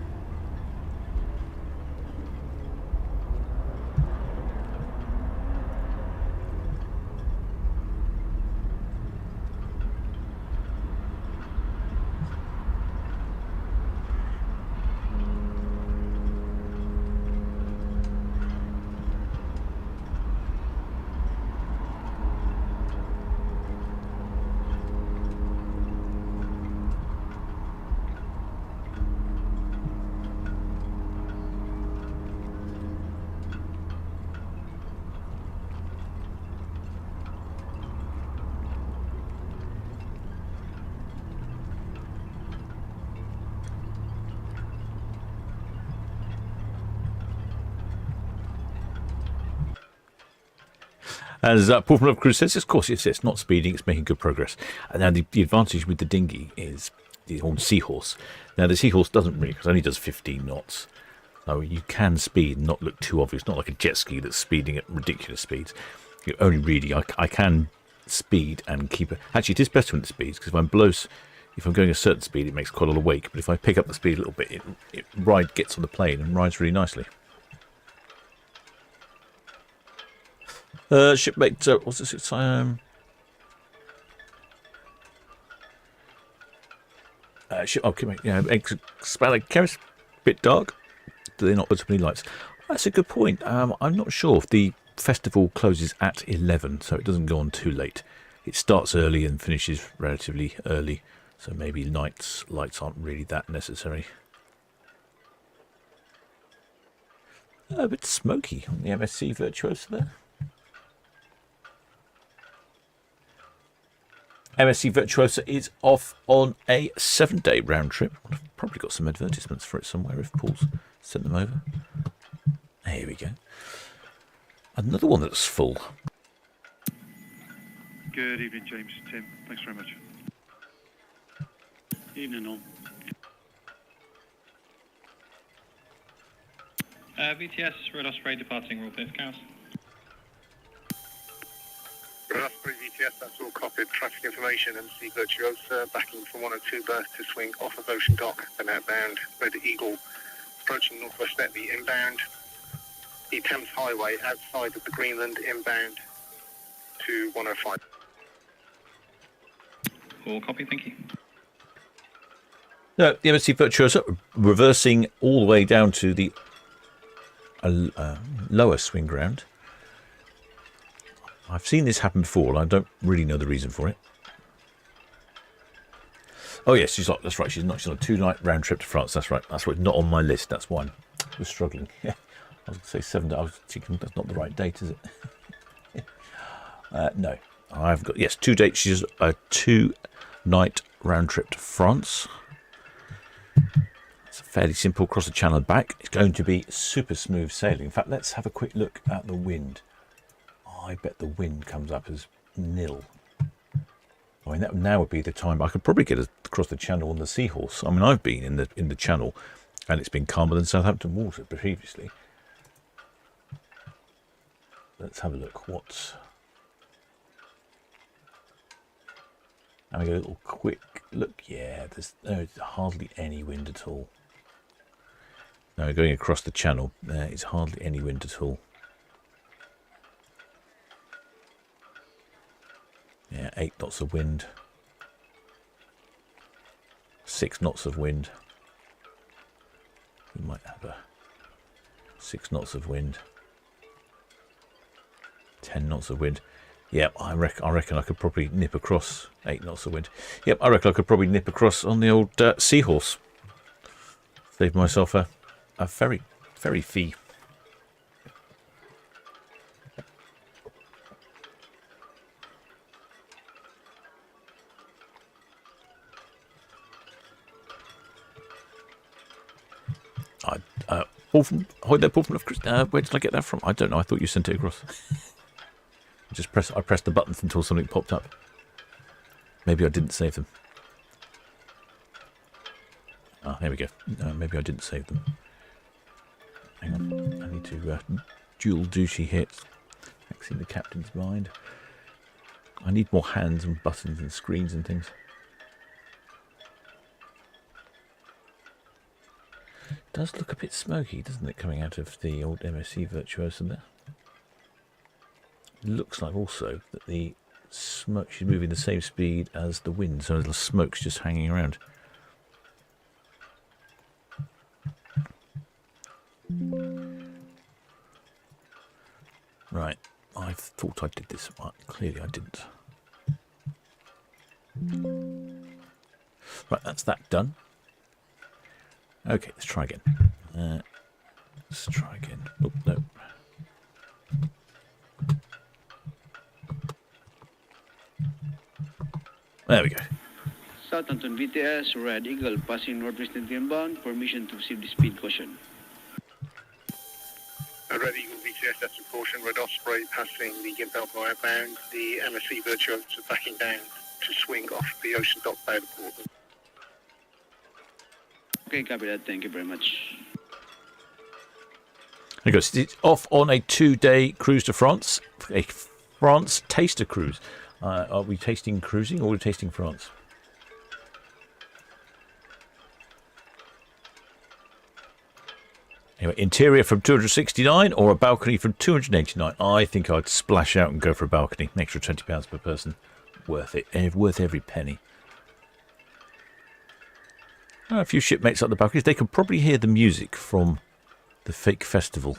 As Paul from Love Cruise says, of course, it's not speeding, it's making good progress. And now the advantage with the dinghy is the old Seahorse. Now the Seahorse doesn't really, because it only does 15 knots. So you can speed and not look too obvious, not like a jet ski that's speeding at ridiculous speeds. You only really, I can speed and keep it. Actually, it is better when it speeds, because if I'm going a certain speed, it makes quite a lot of wake. But if I pick up the speed a little bit, it gets on the plane and rides really nicely. Shipmate, what's this? It's carries a bit dark. Do they not put so many lights? That's a good point. I'm not sure if the festival closes at 11, so it doesn't go on too late. It starts early and finishes relatively early, so maybe lights aren't really that necessary. A bit smoky on the MSC Virtuosa there. MSC Virtuosa is off on a 7-day round trip. I've probably got some advertisements for it somewhere if Paul's sent them over. Here we go. Another one that's full. Good evening, James. Tim, thanks very much. Evening all. VTS, Red Osprey departing Royal Cliff Cows. Red Osprey VTS, that's all copied. Traffic information, MC Virtuosa, backing from 102 berth to swing off of Ocean Dock, then outbound. Red Eagle, approaching Northwest Netby, inbound. The Thames Highway, outside of the Greenland, inbound to 105. All copy, thank you. No, the MSC Virtuosa reversing all the way down to the lower swing ground. I've seen this happen before, and I don't really know the reason for it. Oh yes, that's right. She's on a 2-night round trip to France. That's right. That's not on my list. That's one. I was struggling. Yeah, I was going to say 7 days. I was thinking that's not the right date, is it? No, I've got 2 dates. She's a 2-night round trip to France. It's fairly simple, across the channel and back. It's going to be super smooth sailing. In fact, let's have a quick look at the wind. I bet the wind comes up as nil. I mean, that now would be the time I could probably get across the channel on the Seahorse. I mean, I've been in the channel, and it's been calmer than Southampton water previously. Let's have a look. And we go a little quick look. Yeah, there's hardly any wind at all. No, going across the channel, there is hardly any wind at all. Yeah, 8 knots of wind. 6 knots of wind. We might have 6 knots of wind. 10 knots of wind. Yep, I reckon I could probably nip across 8 knots of wind. Yep, I reckon I could probably nip across on the old Seahorse. Save myself a ferry fee. Paul from where did I get that from? I don't know. I thought you sent it across. I pressed the buttons until something popped up. Maybe I didn't save them. Ah, there we go. Maybe I didn't save them. Hang on. I need to dual duty hit. Maxing the captain's mind. I need more hands and buttons and screens and things. Does look a bit smoky, doesn't it, coming out of the old MSC Virtuosa there? Looks like also that the smoke should move in the same speed as the wind, so a little smoke's just hanging around. Right, I thought I did this, but clearly I didn't. Right, that's that done. Okay, let's try again. Oh, no. There we go. Southampton VTS, Red Eagle, passing northwest inbound, permission to receive the speed caution. Red Eagle VTS, that's a caution. Red Osprey passing the Gimbelbo outbound. The MSC Virtuosa backing down to swing off the Ocean Dock Bay of Portland. Okay, copy that. Thank you very much. There goes. It's off on a 2-day cruise to France. A France taster cruise. Are we tasting cruising or are we tasting France? Anyway, interior from 269 or a balcony from 289. I think I'd splash out and go for a balcony. An extra £20 per person. Worth it. Worth every penny. A few shipmates up the balconies. They can probably hear the music from the fake festival.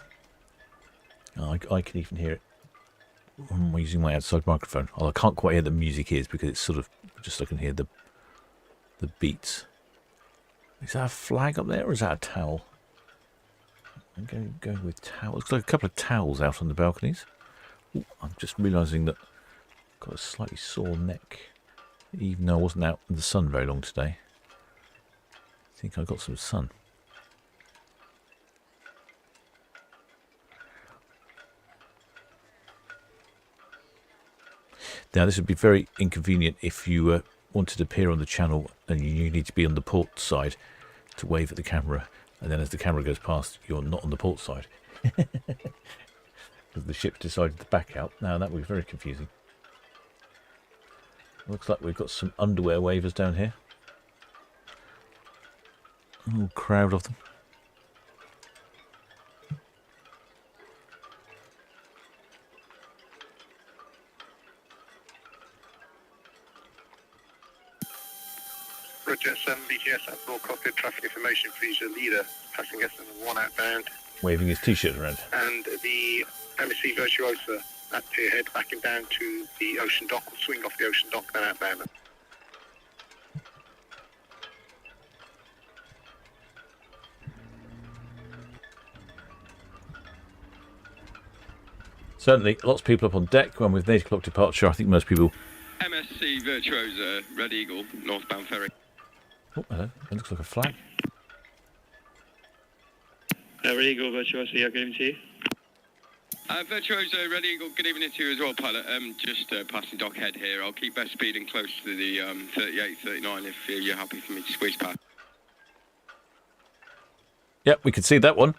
I can even hear it. I'm using my outside microphone. Oh, I can't quite hear the music is because it's sort of just I can hear the beats. Is that a flag up there or is that a towel? I'm going with towels. Looks like a couple of towels out on the balconies. Ooh, I'm just realising that I've got a slightly sore neck, even though I wasn't out in the sun very long today. I think I got some sun. Now this would be very inconvenient if you wanted to appear on the channel and you need to be on the port side to wave at the camera. And then as the camera goes past, you're not on the port side. Because the ship decided to back out. Now that would be very confusing. Looks like we've got some underwear wavers down here. A whole crowd of them. Jet 7 BTS at full cockpit traffic information for user leader, passing SN1 outbound. Waving his t-shirt around. And the MSC Virtuosa at Pierhead backing down to the ocean dock, will swing off the ocean dock, then outbound. Certainly, lots of people up on deck. When with 8 o'clock departure, I think most people... MSC Virtuosa, Red Eagle, northbound ferry. Oh, hello. It looks like a flag. Red Eagle, Virtuosa, good evening to you. Virtuosa, Red Eagle, good evening to you as well, pilot. Just passing dock head here. I'll keep best speeding close to the 38, 39 if you're happy for me to squeeze past. Yep, we can see that one.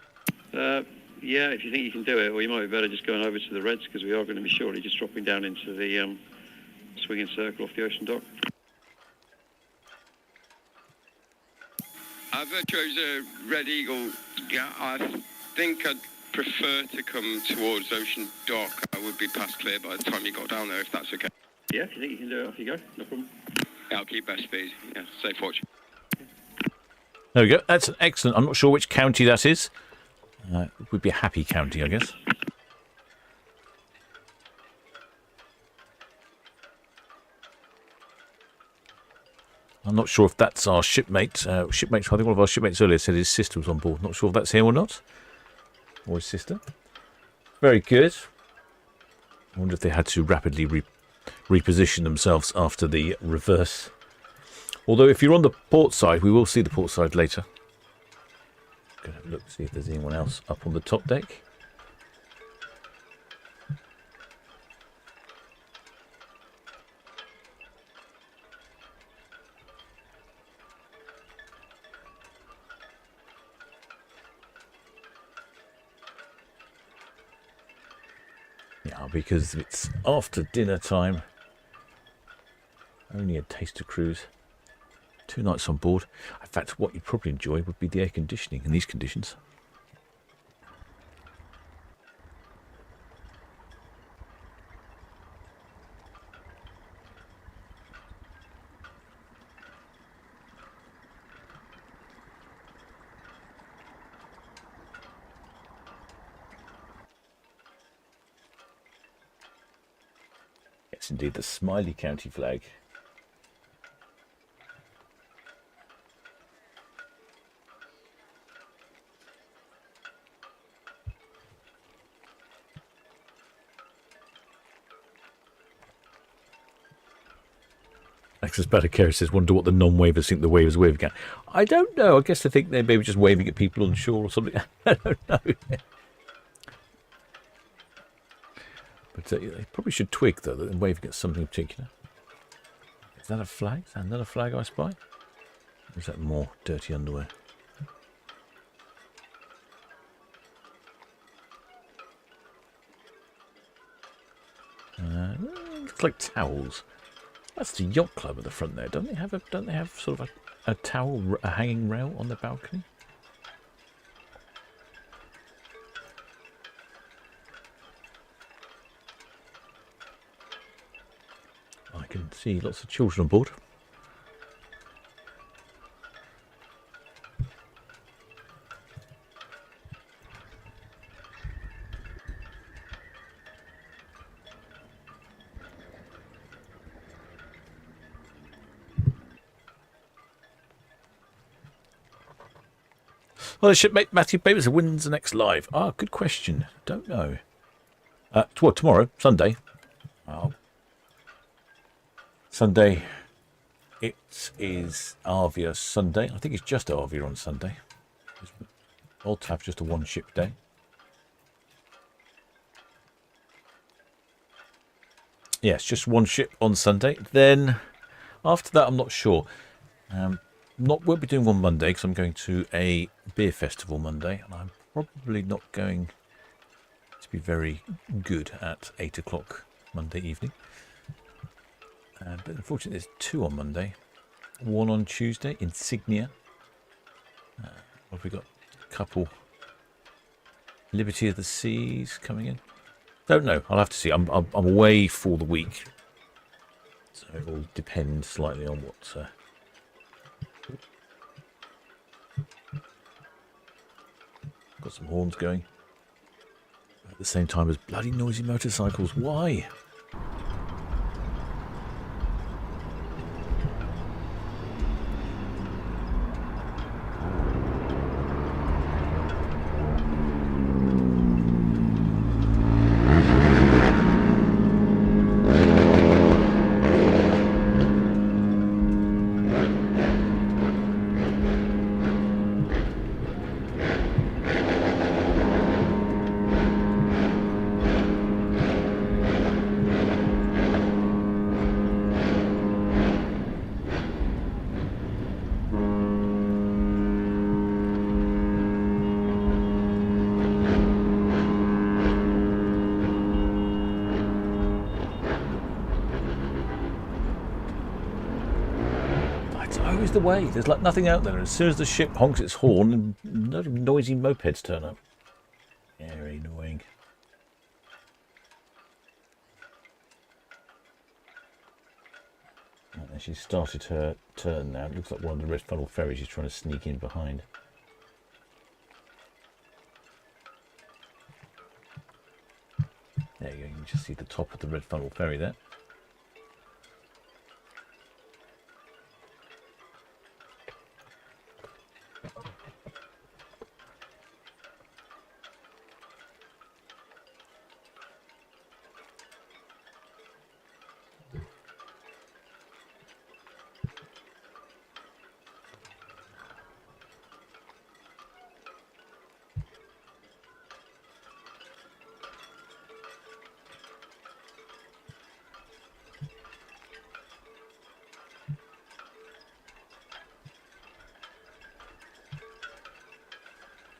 Yeah, if you think you can do it, or you might be better just going over to the Reds, because we are going to be shortly just dropping down into the swinging circle off the ocean dock. Virtuosa, Red Eagle, yeah, I think I'd prefer to come towards ocean dock. I would be past clear by the time you got down there, if that's okay. Yeah, if you think you can do it, off you go, no problem. Yeah, I'll keep best speed. Yeah, safe fortune. There we go. That's an excellent... I'm not sure which county that is. It would be a happy county, I guess. I'm not sure if that's our shipmate. I think one of our shipmates earlier said his sister was on board. Not sure if that's him or not. Or his sister. Very good. I wonder if they had to rapidly reposition themselves after the reverse. Although if you're on the port side, we will see the port side later. Going to have a look, see if there's anyone else up on the top deck. Yeah, because it's after dinner time. Only a taster cruise. 2 nights on board. In fact, what you'd probably enjoy would be the air conditioning in these conditions. Yes, indeed, the Smiley County flag. Access Better Care says, wonder what the non-wavers think the wavers waving at. I don't know. I guess they think they're maybe just waving at people on shore or something. I don't know. But they probably should twig, though, that they're waving at something in particular. Is that a flag? Is that another flag I spy? Or is that more dirty underwear? Looks like towels. That's the yacht club at the front there. Don't they have sort of a towel, a hanging rail on the balcony? I can see lots of children on board. Well, the shipmate Matthew Babers wins the next live. Ah, good question. Don't know. Well, tomorrow, Sunday. Oh. Sunday. It is Arvia Sunday. I think it's just Arvia on Sunday. It's odd to have just a one-ship day. Yes, just one ship on Sunday. Then, after that, I'm not sure. won't be doing one Monday because I'm going to a beer festival Monday, and I'm probably not going to be very good at 8 o'clock Monday evening. But unfortunately, there's 2 on Monday, 1 on Tuesday, Insignia. What have we got? A couple. Liberty of the Seas coming in. Don't know. I'll have to see. I'm away for the week, so it will depend slightly on what. Got some horns going at the same time as bloody noisy motorcycles. Why? The way there's like nothing out there. As soon as the ship honks its horn, and noisy mopeds turn up. Very annoying. And she's started her turn now. It looks like one of the red funnel ferries she's trying to sneak in behind. There you go. You can just see the top of the red funnel ferry there.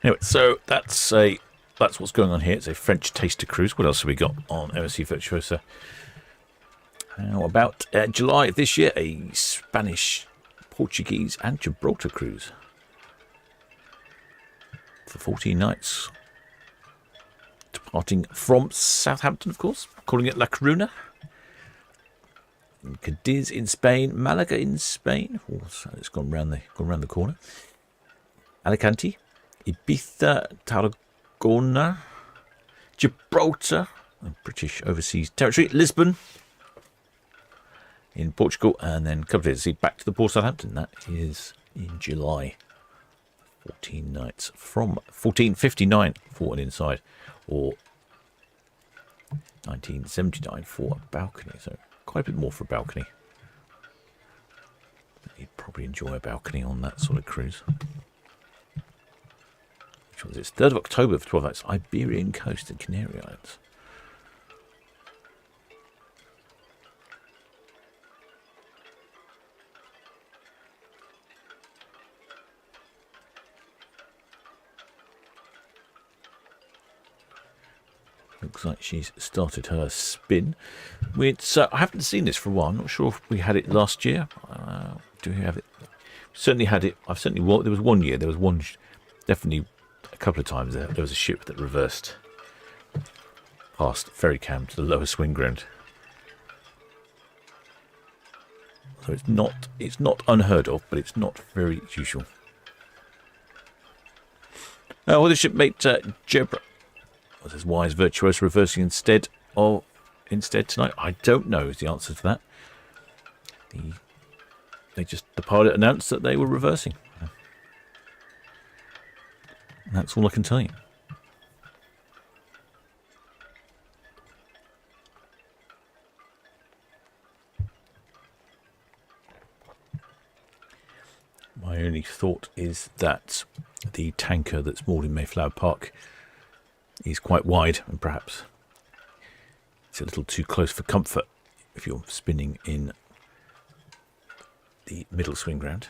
Anyway, so that's what's going on here. It's a French taster cruise. What else have we got on MSC Virtuosa? How about July of this year, a Spanish, Portuguese and Gibraltar cruise for 14 nights. Departing from Southampton, of course, calling it La Coruna. Cadiz in Spain, Malaga in Spain. Oh, so it's gone round the corner. Alicante. Ibiza, Tarragona, Gibraltar, British overseas territory, Lisbon in Portugal, and then a couple of days back to the port of Southampton. That is in July. 14 nights from 1459 for an inside, or 1979 for a balcony. So quite a bit more for a balcony. You'd probably enjoy a balcony on that sort of cruise. It's 3rd of October for 12 nights, Iberian coast and Canary Islands. Looks like she's started her spin. I haven't seen this for a while. I'm not sure if we had it last year. Do we have it? Certainly had it. There was one year. There was one, definitely. A couple of times there was a ship that reversed past ferry cam to the lower swing ground. So it's not unheard of, but it's not very usual. Well, the shipmate Jebra was his wise Virtuosa reversing instead tonight. I don't know is the answer to that. The pilot announced that they were reversing. That's all I can tell you. My only thought is that the tanker that's moored in Mayflower Park is quite wide, and perhaps it's a little too close for comfort if you're spinning in the middle swing ground.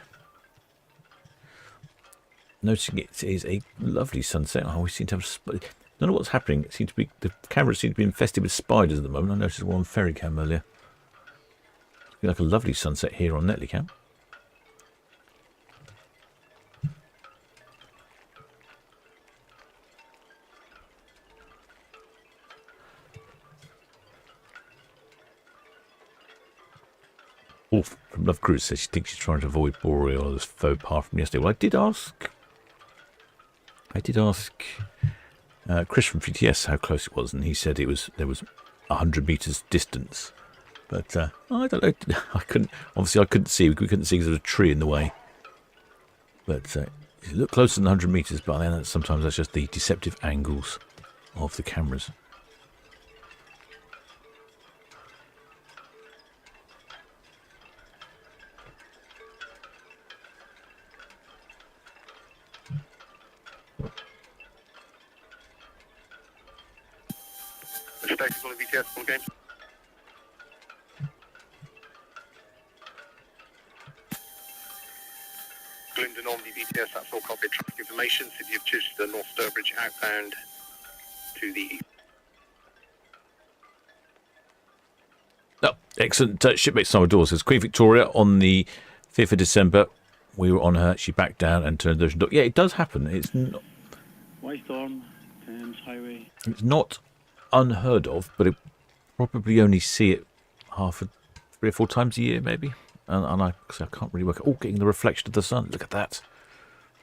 noticing it is a lovely sunset. Oh, we seem to have... I don't know what's happening. It seems to be... The cameras seem to be infested with spiders at the moment. I noticed one on Ferrycam earlier. It's been like a lovely sunset here on Netleycam. Oh, from Love Cruise says she thinks she's trying to avoid Boreal's faux pas from yesterday. Well, I did ask Chris from VTS how close it was, and he said there was 100 meters distance. But I don't know. I couldn't see. We couldn't see because there was a tree in the way. But it looked closer than 100 meters. But then sometimes that's just the deceptive angles of the cameras. Spectacle of VTS, full game. Glendon on the VTS, that's all copy. Traffic information, City of Chichester, North Sturbridge, outbound to the east. Oh, excellent. Shipmate Summer Door says Queen Victoria on the 5th of December. We were on her. She backed down and turned the ocean door. Yeah, it does happen. It's not... White Storm, Thames Highway. It's not unheard of, but it probably only see it 3 or 4 times a year, maybe. And I can't really work. Oh, getting the reflection of the sun. Look at that.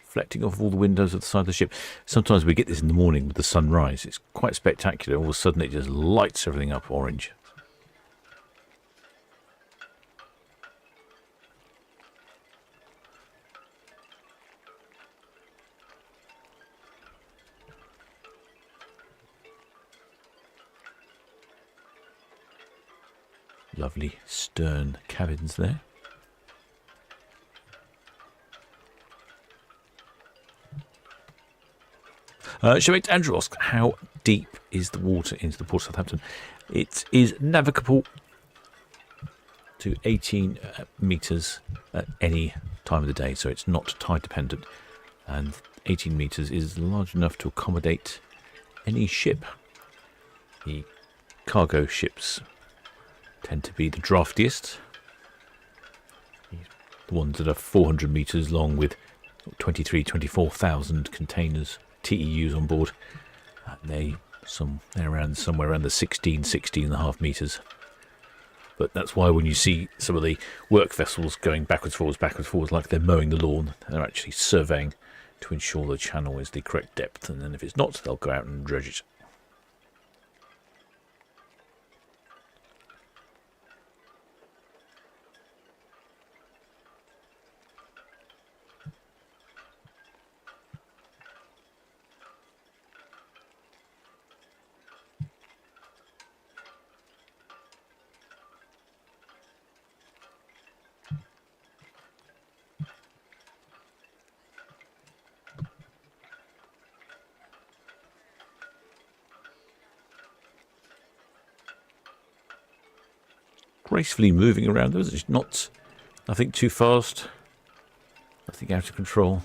Reflecting off all the windows of the side of the ship. Sometimes we get this in the morning with the sunrise. It's quite spectacular. All of a sudden, it just lights everything up orange. Lovely stern cabins there. Showmate Andrew asks, how deep is the water into the Port of Southampton? It is navigable to 18 metres at any time of the day, so it's not tide dependent. And 18 metres is large enough to accommodate any ship. The cargo ships tend to be the draftiest, the ones that are 400 metres long with 24,000 containers, TEUs on board. They're somewhere around the 16 and a half metres. But that's why when you see some of the work vessels going backwards, forwards, like they're mowing the lawn, they're actually surveying to ensure the channel is the correct depth, and then if it's not, they'll go out and dredge it. Gracefully moving around. It's not, nothing too fast, nothing out of control.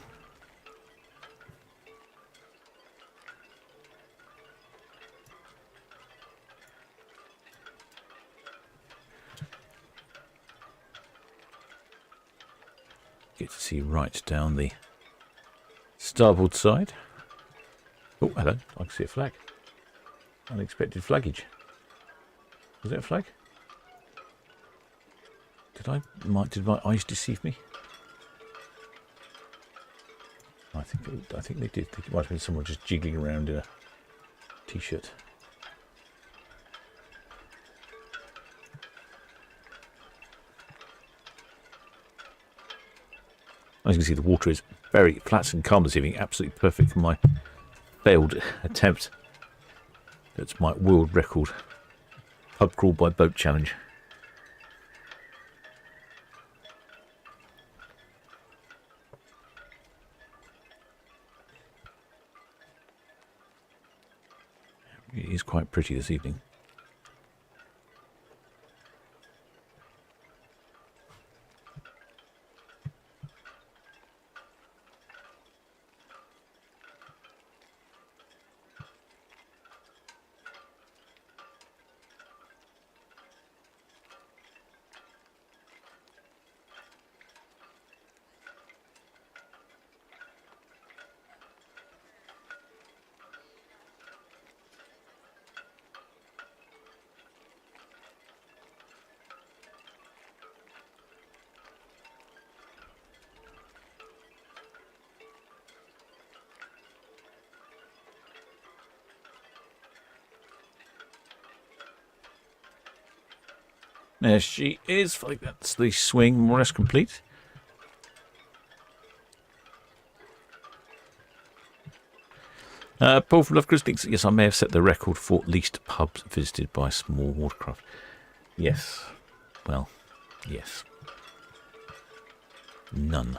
Get to see right down the starboard side. Oh, hello. I can see a flag. Unexpected flaggage. Was it a flag? Did my eyes deceive me? I think they did. It might have been someone just jiggling around in a t-shirt. As you can see, the water is very flat and calm this evening. Absolutely perfect for my failed attempt. That's my world record pub crawl by boat challenge. It is quite pretty this evening. There she is. I think that's the swing more or less complete. Paul from Love Cruise thinks, yes, I may have set the record for least pubs visited by small watercraft. Yes. Well, yes. None.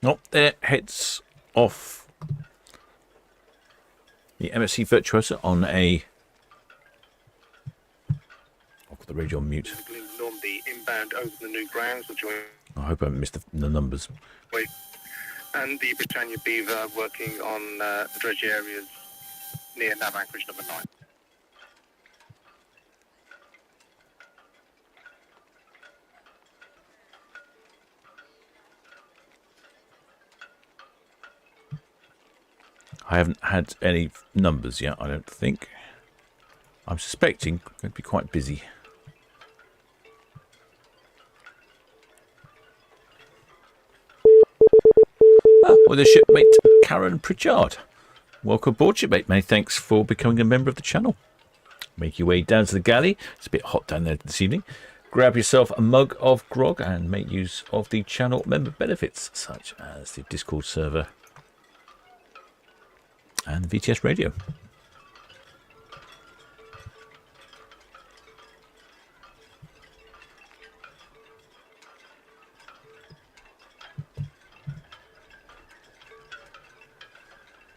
Oh, there heads off the MSC Virtuosa on a... I've got the radio on mute. Normandy inbound over the new grounds will join. I hope I haven't missed the numbers. And the Britannia Beaver working on the dredge areas near nav anchorage number 9. I haven't had any numbers yet, I don't think. I'm suspecting it's going to be quite busy. With a shipmate, Karen Pritchard. Welcome aboard, shipmate. Many thanks for becoming a member of the channel. Make your way down to the galley. It's a bit hot down there this evening. Grab yourself a mug of grog and make use of the channel member benefits, such as the Discord server and the VTS radio.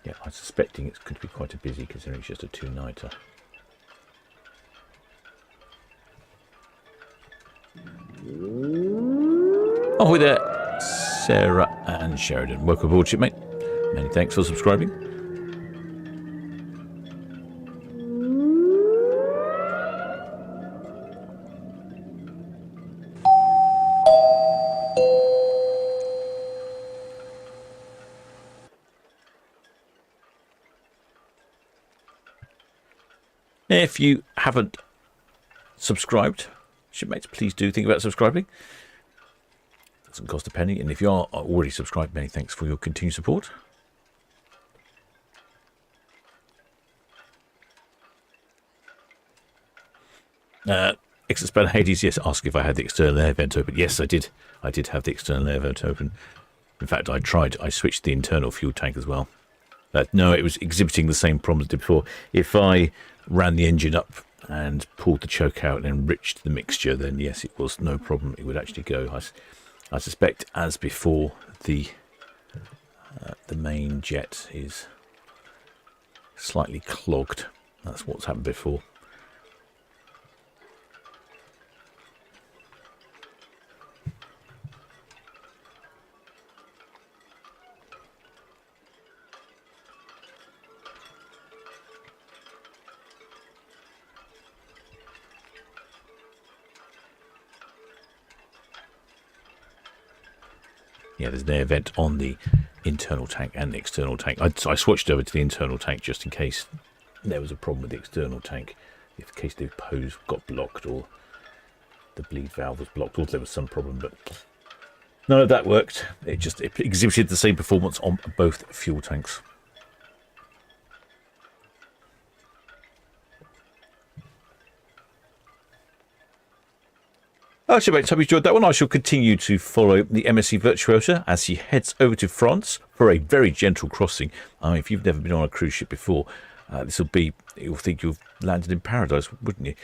Yeah, I'm suspecting it's going to be quite a busy considering it's just a two-nighter. Oh, there, Sarah and Sheridan. Welcome aboard, shipmate. Many thanks for subscribing. If you haven't subscribed, shipmates, please do think about subscribing. It doesn't cost a penny, and if you are already subscribed, many thanks for your continued support. Exit Hades, yes, ask if I had the external air vent open. Yes, I did. I did have the external air vent open. In fact, I switched the internal fuel tank as well. No, it was exhibiting the same problems it did before. If I ran the engine up and pulled the choke out and enriched the mixture, then yes, it was no problem. It would actually go. I suspect, as before, the main jet is slightly clogged. That's what's happened before. Yeah, there's an air vent on the internal tank and the external tank. I switched over to the internal tank just in case there was a problem with the external tank. In case the hose got blocked or the bleed valve was blocked or there was some problem, but none of that worked. It exhibited the same performance on both fuel tanks. Actually, mate, hope you enjoyed that one. I shall continue to follow the MSC Virtuosa as he heads over to France for a very gentle crossing. I mean, if you've never been on a cruise ship before, you'll think you've landed in paradise, wouldn't you?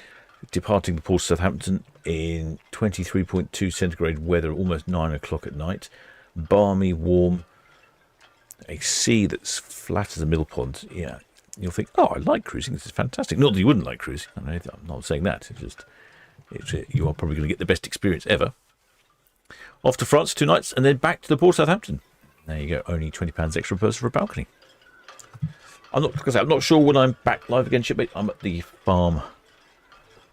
Departing the port of Southampton in 23.2 centigrade weather, almost 9 o'clock at night. Balmy, warm, a sea that's flat as a mill pond. Yeah, you'll think, oh, I like cruising. This is fantastic. Not that you wouldn't like cruising. I'm not saying that. It's just... you are probably going to get the best experience ever. Off to France 2 nights and then back to the port of Southampton. There you go, only £20 extra per person for a balcony. I'm not sure when I'm back live again, shipmate. I'm at the farm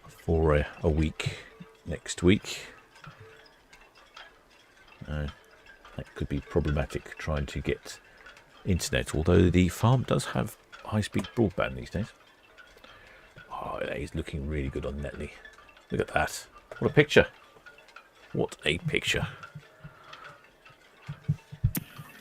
for a week next week. That could be problematic trying to get internet, although the farm does have high-speed broadband these days. Oh, that is looking really good on Netley. Look at that. What a picture. What a picture.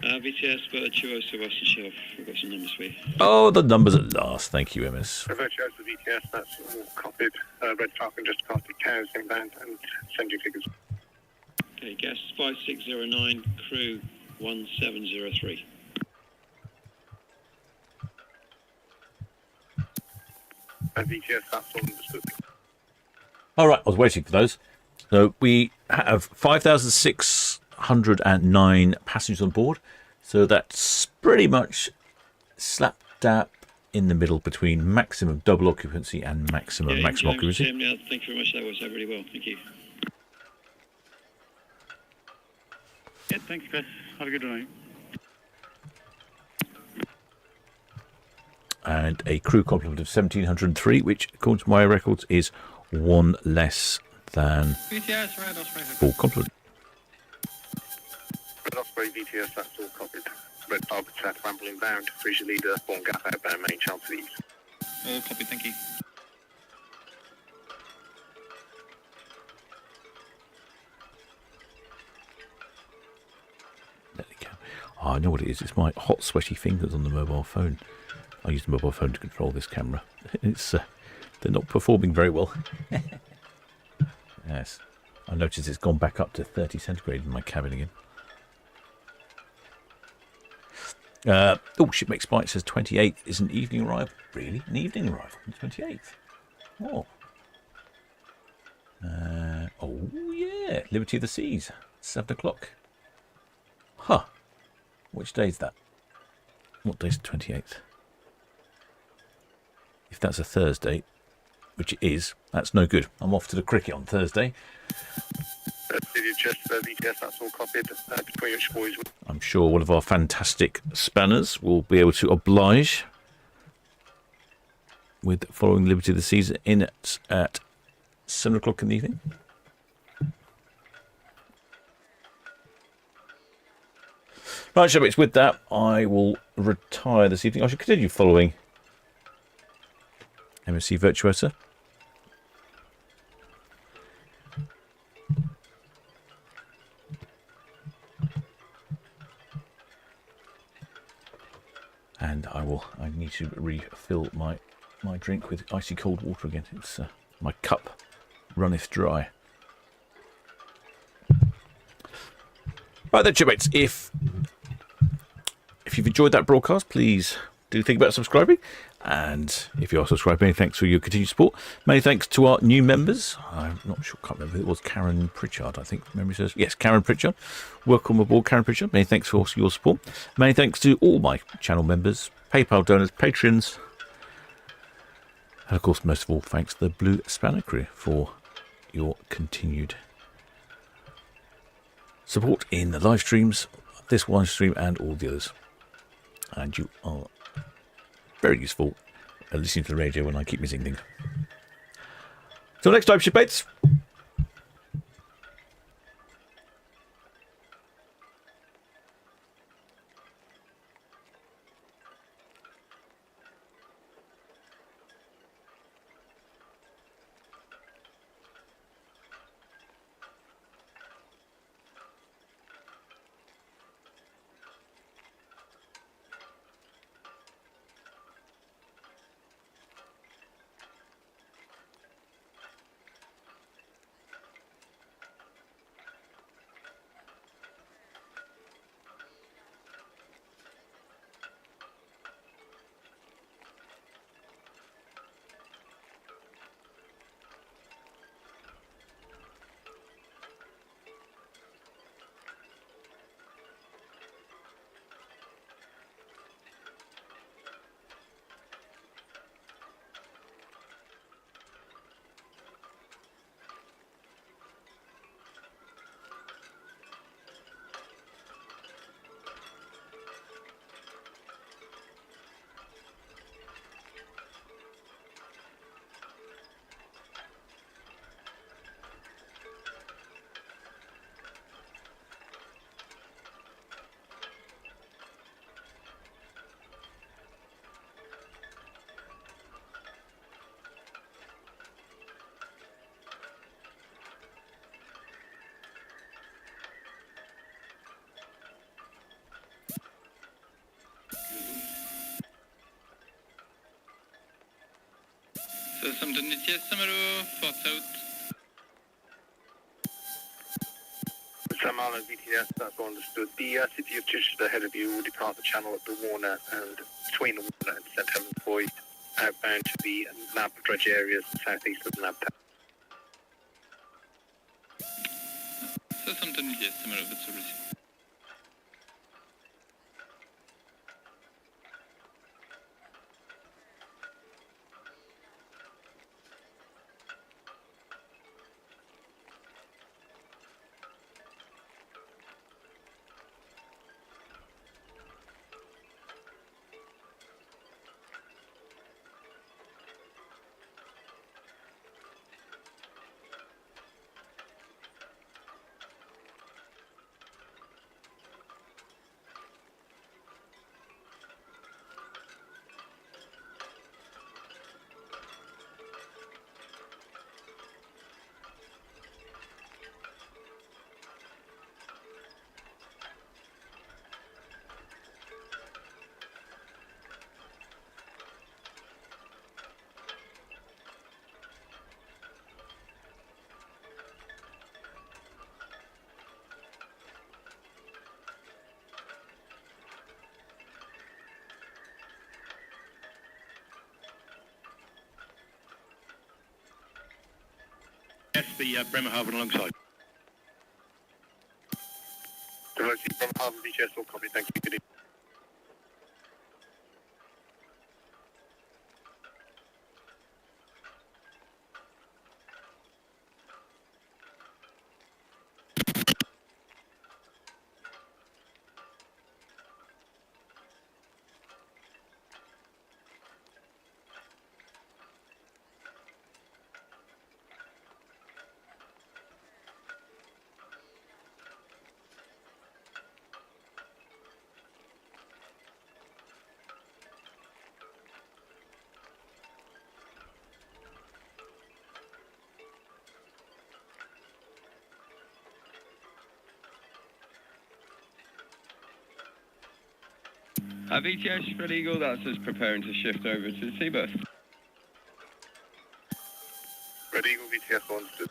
VTS, Virtuosa, Western Shelf. We've got some numbers for you. Oh, the numbers at last. Thank you, MS. Virtuosa VTS, that's all copied. Red Falcon just departed Cows inbound and send you figures. Okay, gas 5609, crew 1703. VTS, that's all understood. All right, I was waiting for those. So we have 5,609 passengers on board. So that's pretty much slap dab in the middle between maximum double occupancy and maximum occupancy. Thank you very much. That was really well. Thank you. Yeah, thanks, Chris. Have a good night. And a crew complement of 1,703, which, according to my records, is one less than full complement. Red Osprey VTS, that's all copied. Red Falcon South Ramble inbound, Frisia Leader, Born Gap outbound, main chance of east. All copied, thank you. There we go. Oh, I know what it is. It's my hot, sweaty fingers on the mobile phone. I use the mobile phone to control this camera. It's they're not performing very well. Yes. I noticed it's gone back up to 30 centigrade in my cabin again. Shipmate Spike says 28th is an evening arrival. Really? An evening arrival on the 28th? Oh. Oh, yeah. Liberty of the Seas. 7 o'clock. Huh. Which day is that? What day is the 28th? If that's a Thursday, which it is, that's no good. I'm off to the cricket on Thursday. VTS, that's all copied. Between which boys. I'm sure one of our fantastic spanners will be able to oblige with following Liberty of the Seas in at 7 o'clock in the evening. Right, Shabits, with that, I will retire this evening. I should continue following MSC Virtuosa. And I need to refill my drink with icy cold water again. It's my cup runneth dry. Right then, Chipmates, if you've enjoyed that broadcast, please do think about subscribing. And if you are subscribed, many thanks for your continued support. Many thanks to our new members. I'm not sure, can't remember who it was. Karen Pritchard, I think memory says. Yes, Karen Pritchard. Welcome aboard, Karen Pritchard. Many thanks for your support. Many thanks to all my channel members, PayPal donors, Patreons. And of course, most of all, thanks to the Blue Spanner crew for your continued support in the live streams, this one stream and all the others. And you are very useful at listening to the radio when I keep missing things. Till next time, shipmates. Southampton VTS numero 48. Samala VTS, that's all understood. The City of Chichester ahead of you will depart the channel at the Warner and between the Warner and St Helens Buoy, outbound to the NAB dredge areas southeast of the NAB town. Southampton VTS numero 48. Yes, the Bremerhaven alongside. Velocity Bremerhaven VTS, all copy, thank you, good evening. VTS Red Eagle, that's us preparing to shift over to the Seabirth. Red Eagle VTS, all understood.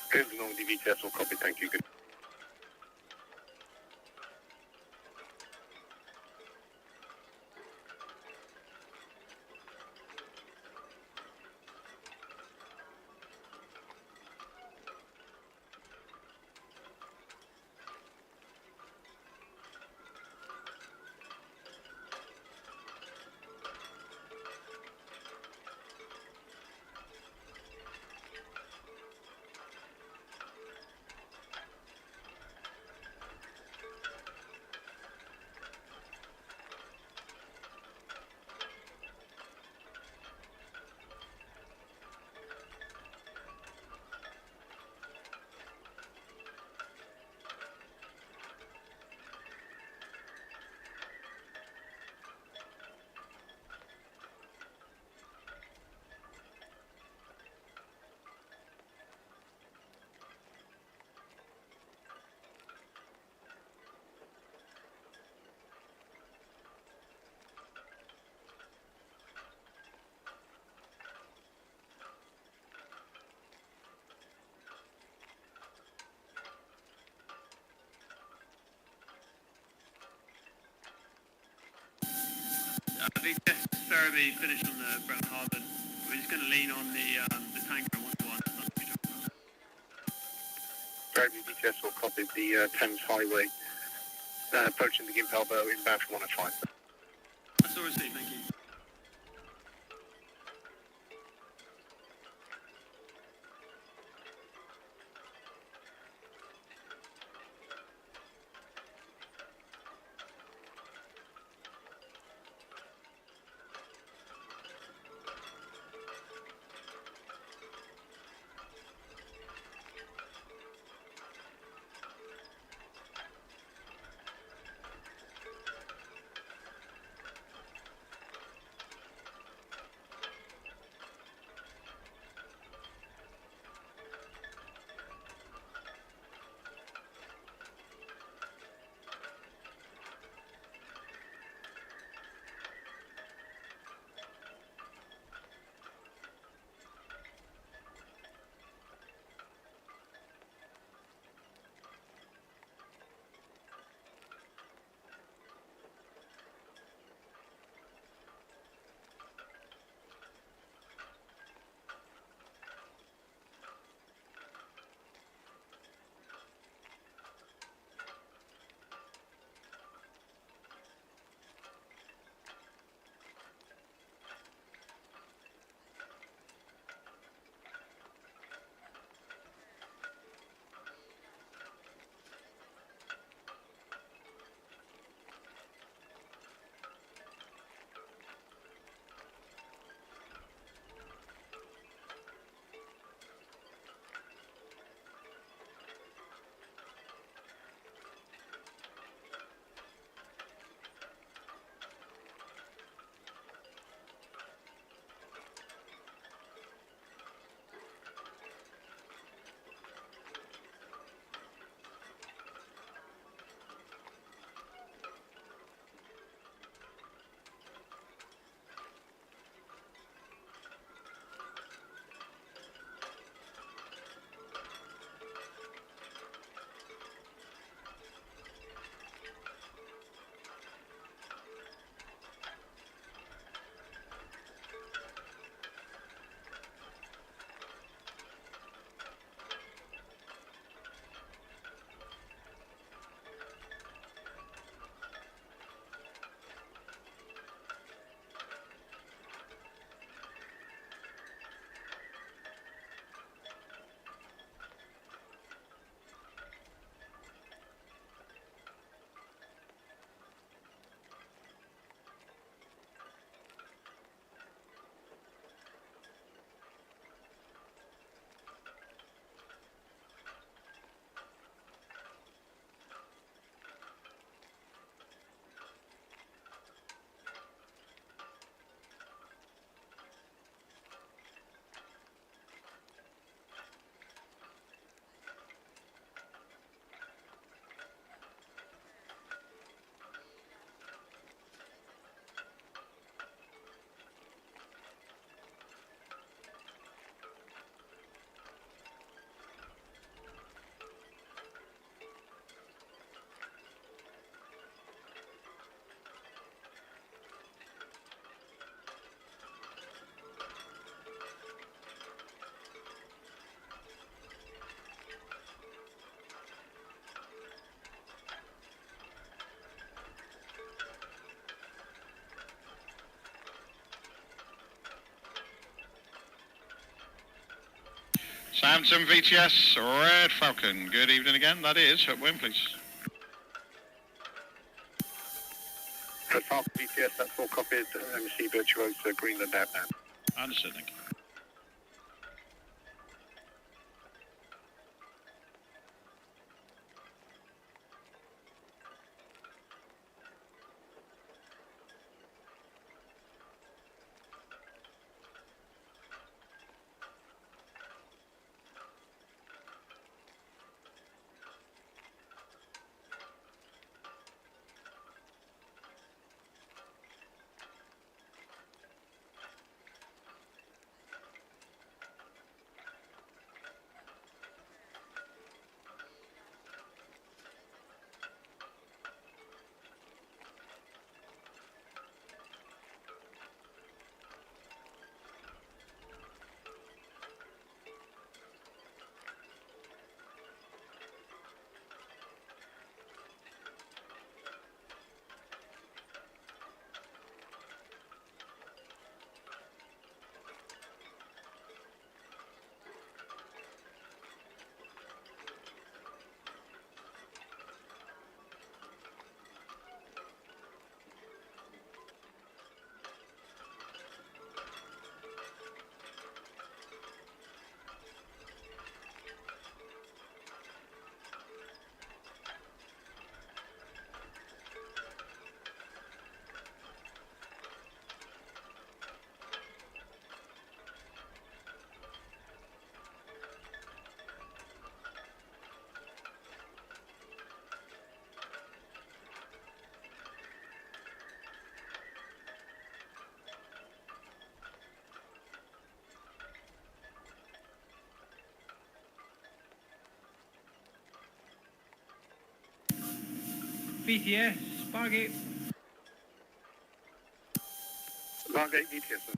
Good, Normandy VTS, all copy, thank you, good. VTS Ferriby finished on the Bremerhaven. We're just going to lean on the tanker 1-1. Ferriby VTS will copy the Thames Highway, approaching the Gimpel bow inbound from 105. That's all received, thank you. Southampton VTS, Red Falcon. Good evening again. That is at Win, please. Red Falcon VTS, that's all copied. MC Virtuosa, Greenland outbound. Understood, thank you. BTS, Bargate. Margate VTS, sir.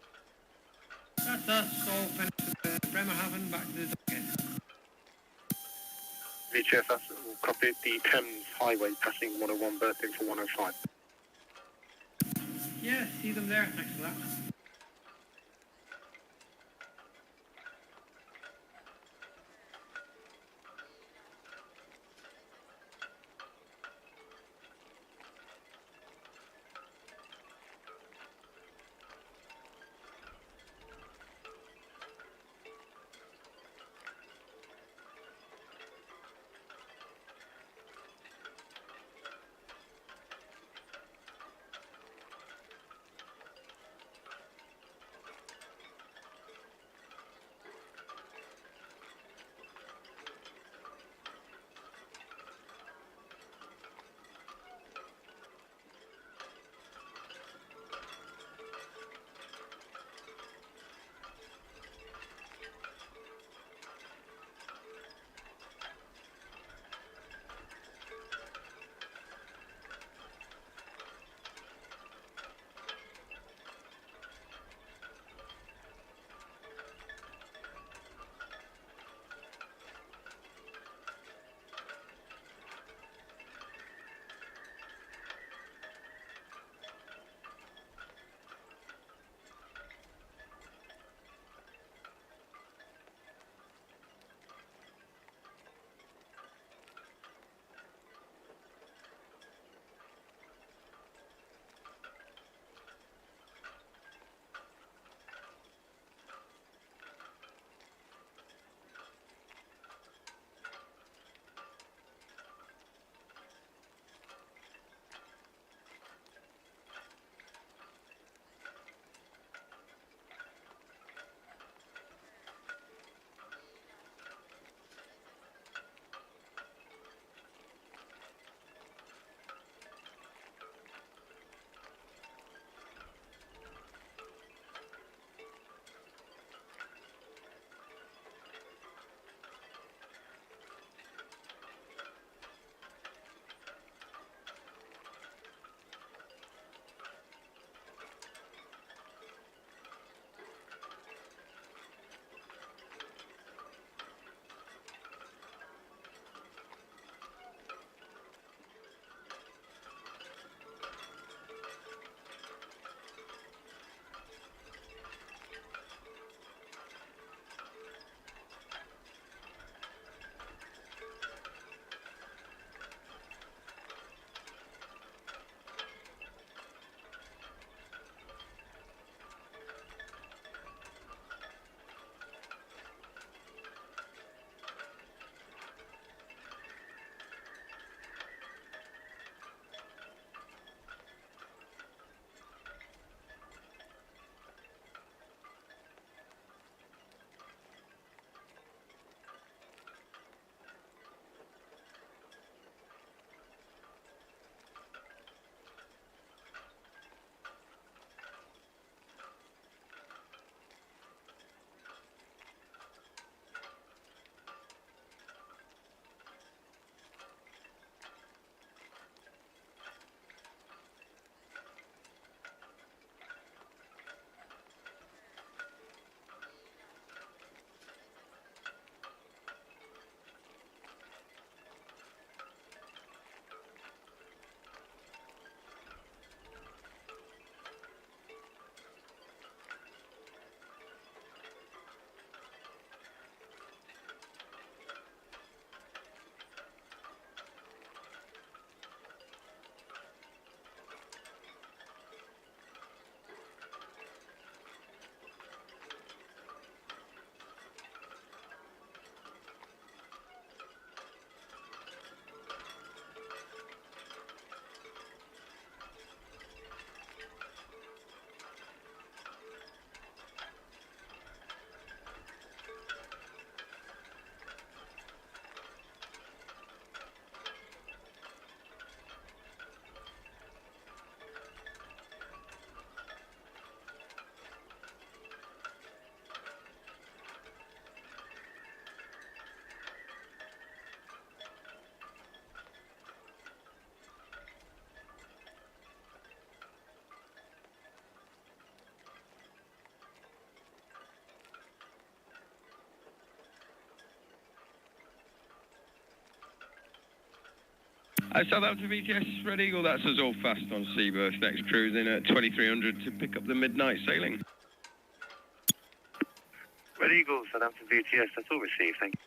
That's us, all finished with Bremerhaven, back to the dock again. VTS, that's all copy. The Thames Highway passing 101, berthing for 105. Yeah, see them there, thanks for that. Southampton VTS, Red Eagle, that's us all fast on Seaburst, next cruising at 2300 to pick up the midnight sailing. Red Eagle, Southampton VTS, that's all received, thank you.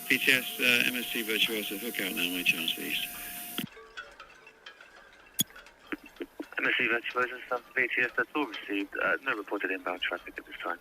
VTS, MSC Virtuosa, hook out now, my chance east. MSC Virtuosa, Southampton VTS, that's all received. No reported inbound traffic at this time.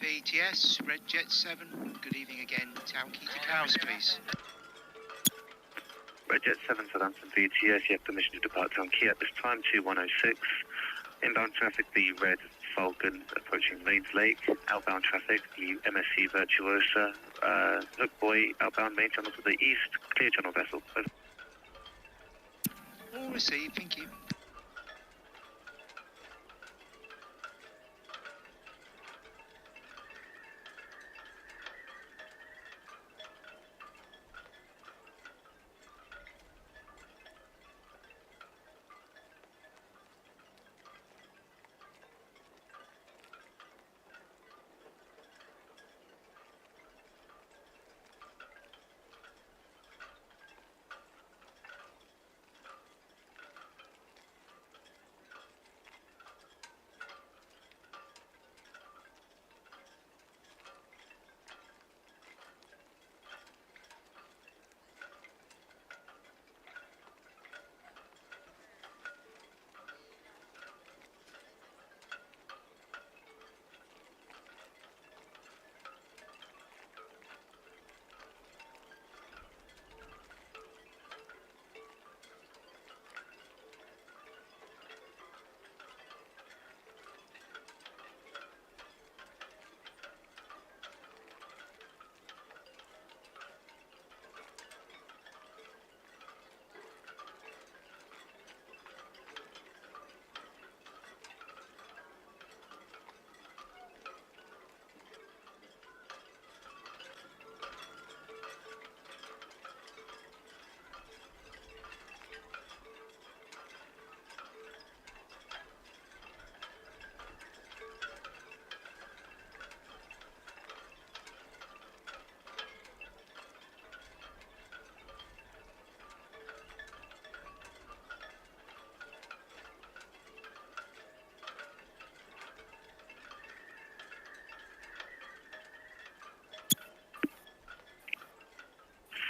VTS, Red Jet 7. Good evening again. Town Quay to Cowes, please. Red Jet 7 Southampton VTS, you have permission to depart Town Quay at this time, 2106. Inbound traffic, the Red Falcon approaching Mains Lake. Outbound traffic, the MSC Virtuosa. Hook Boy, outbound main channel to the east. Clear channel vessel. Over. All received, thank you.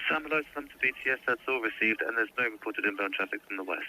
Sam hello, to BTS, that's all received, and there's no reported inbound traffic from the west.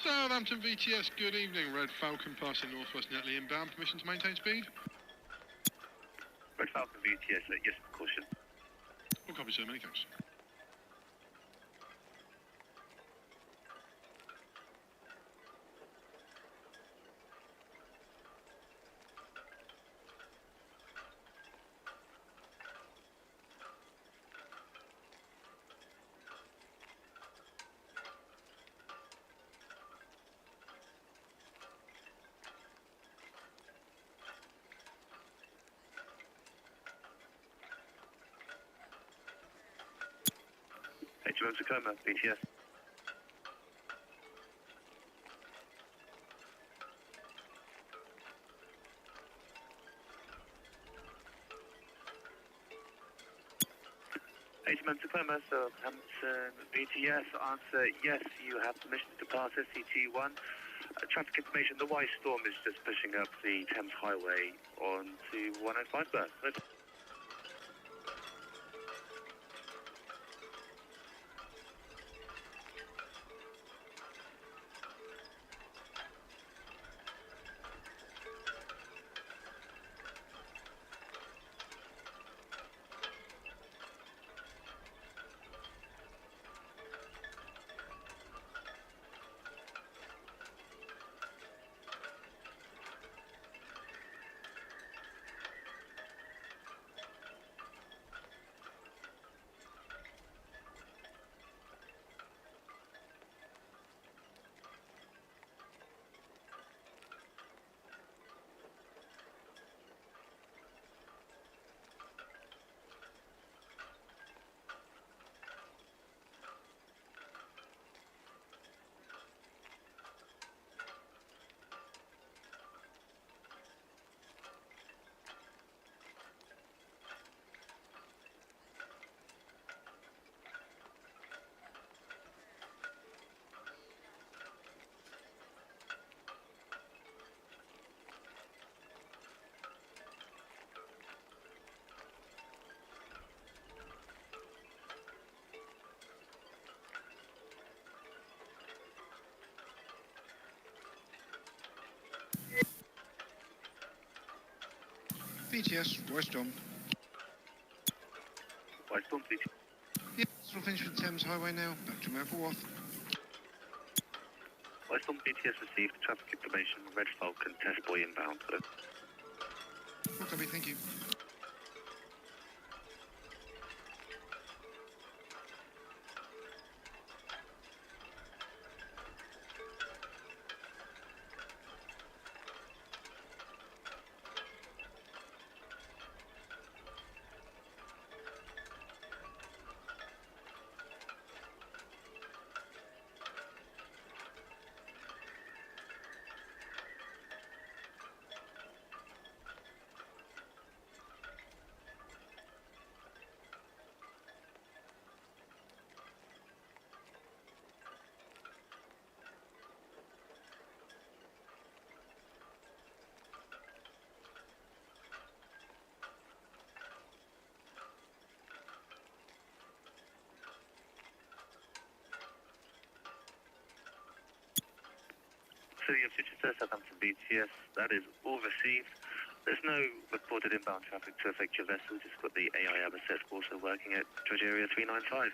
Southampton VTS, good evening. Red Falcon passing northwest Netley inbound. Permission to maintain speed? Red Falcon VTS, yes, caution. All copy, sir. Many thanks. HMM Tacoma, VTS. HMM Tacoma, Southampton VTS, answer yes, you have permission to pass SCT1. Traffic information, the Y storm is just pushing up the Thames Highway onto 105 berth. VTS, West Dom. West Dom, VTS. Yeah, we'll finish with Thames Highway now, back to Mayflower Wharf. West Dom VTS received traffic information, Red Falcon, test boy inbound. All copy, thank you. City of Virtuosa, Southampton BTS, that is all received. There's no reported inbound traffic to affect your vessel, just got the AI set also working at Dredge Area 395.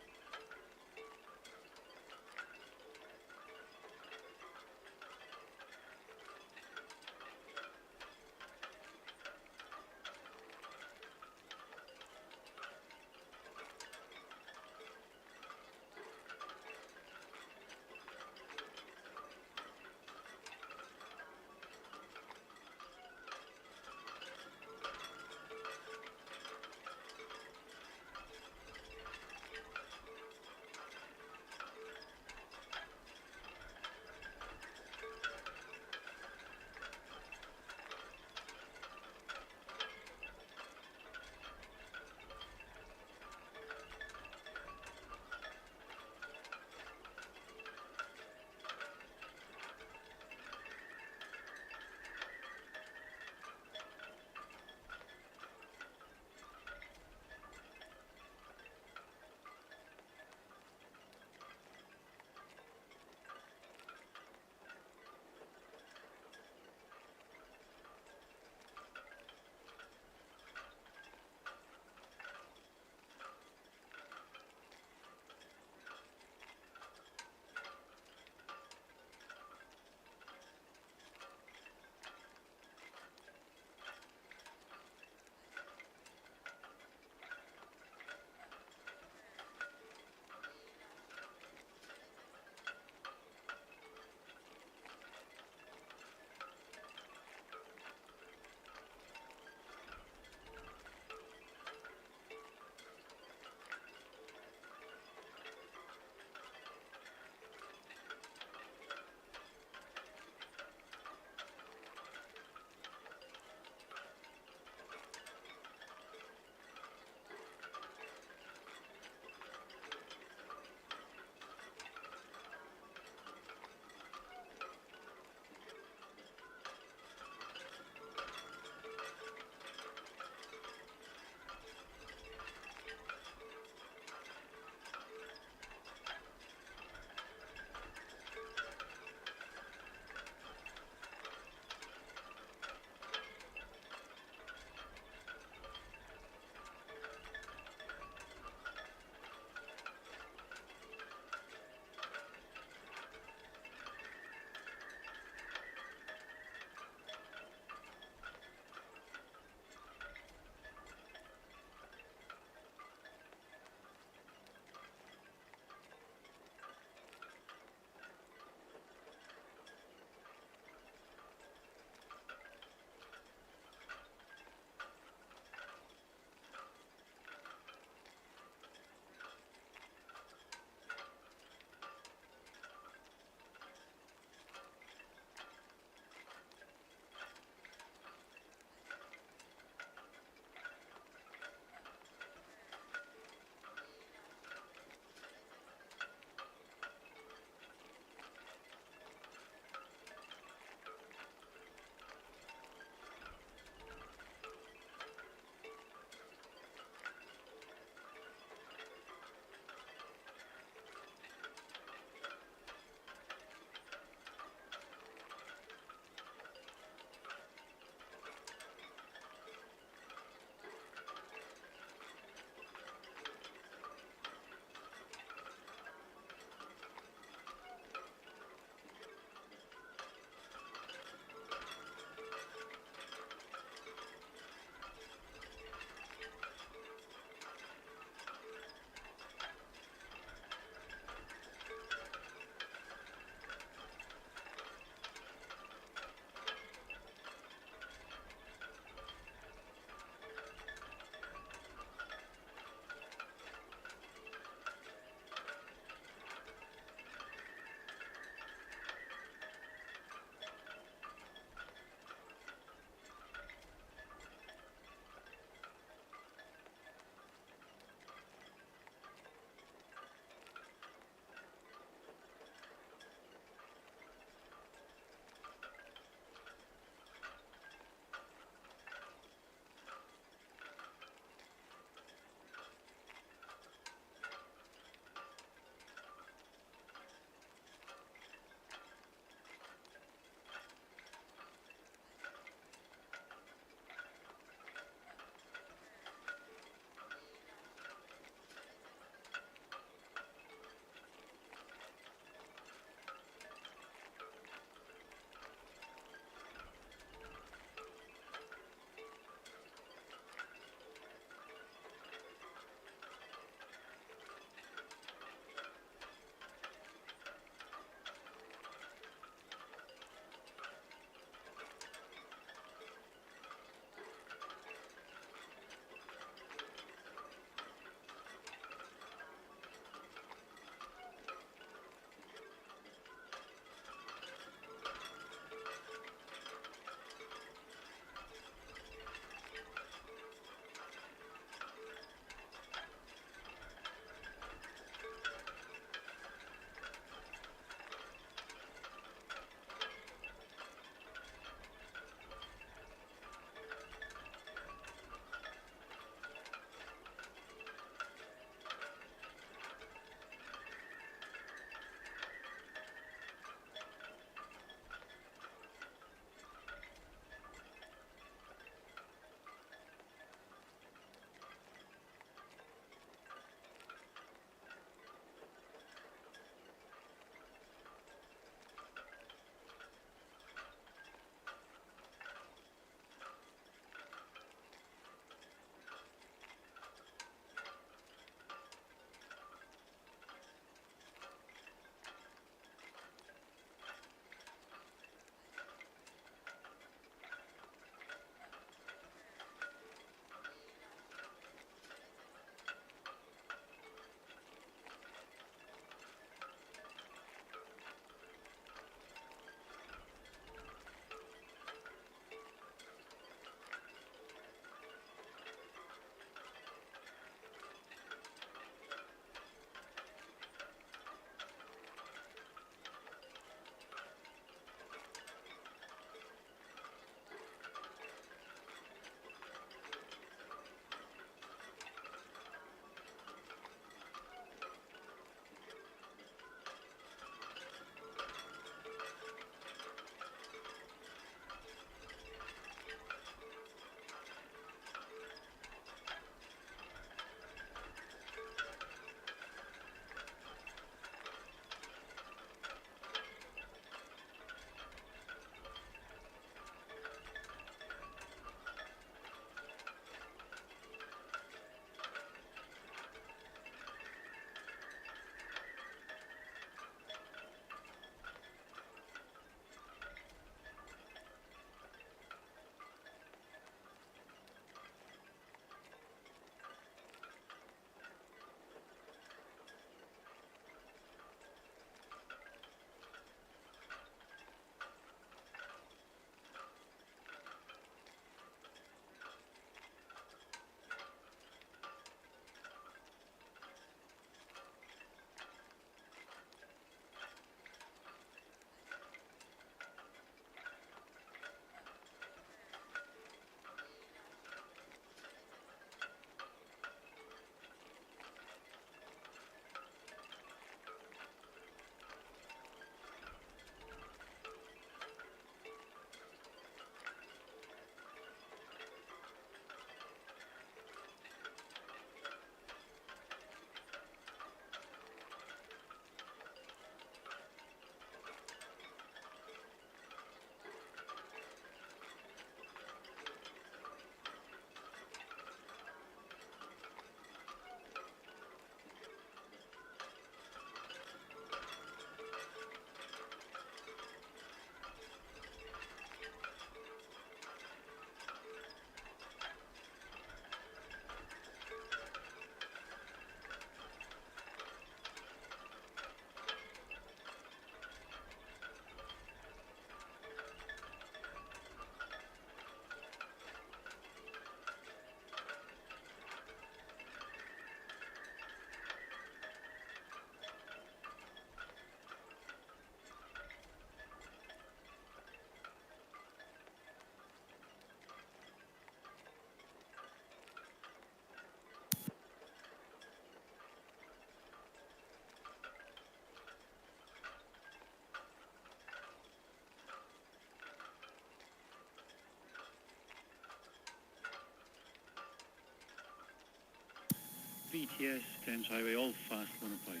BTS, Thames Highway, all fast 105.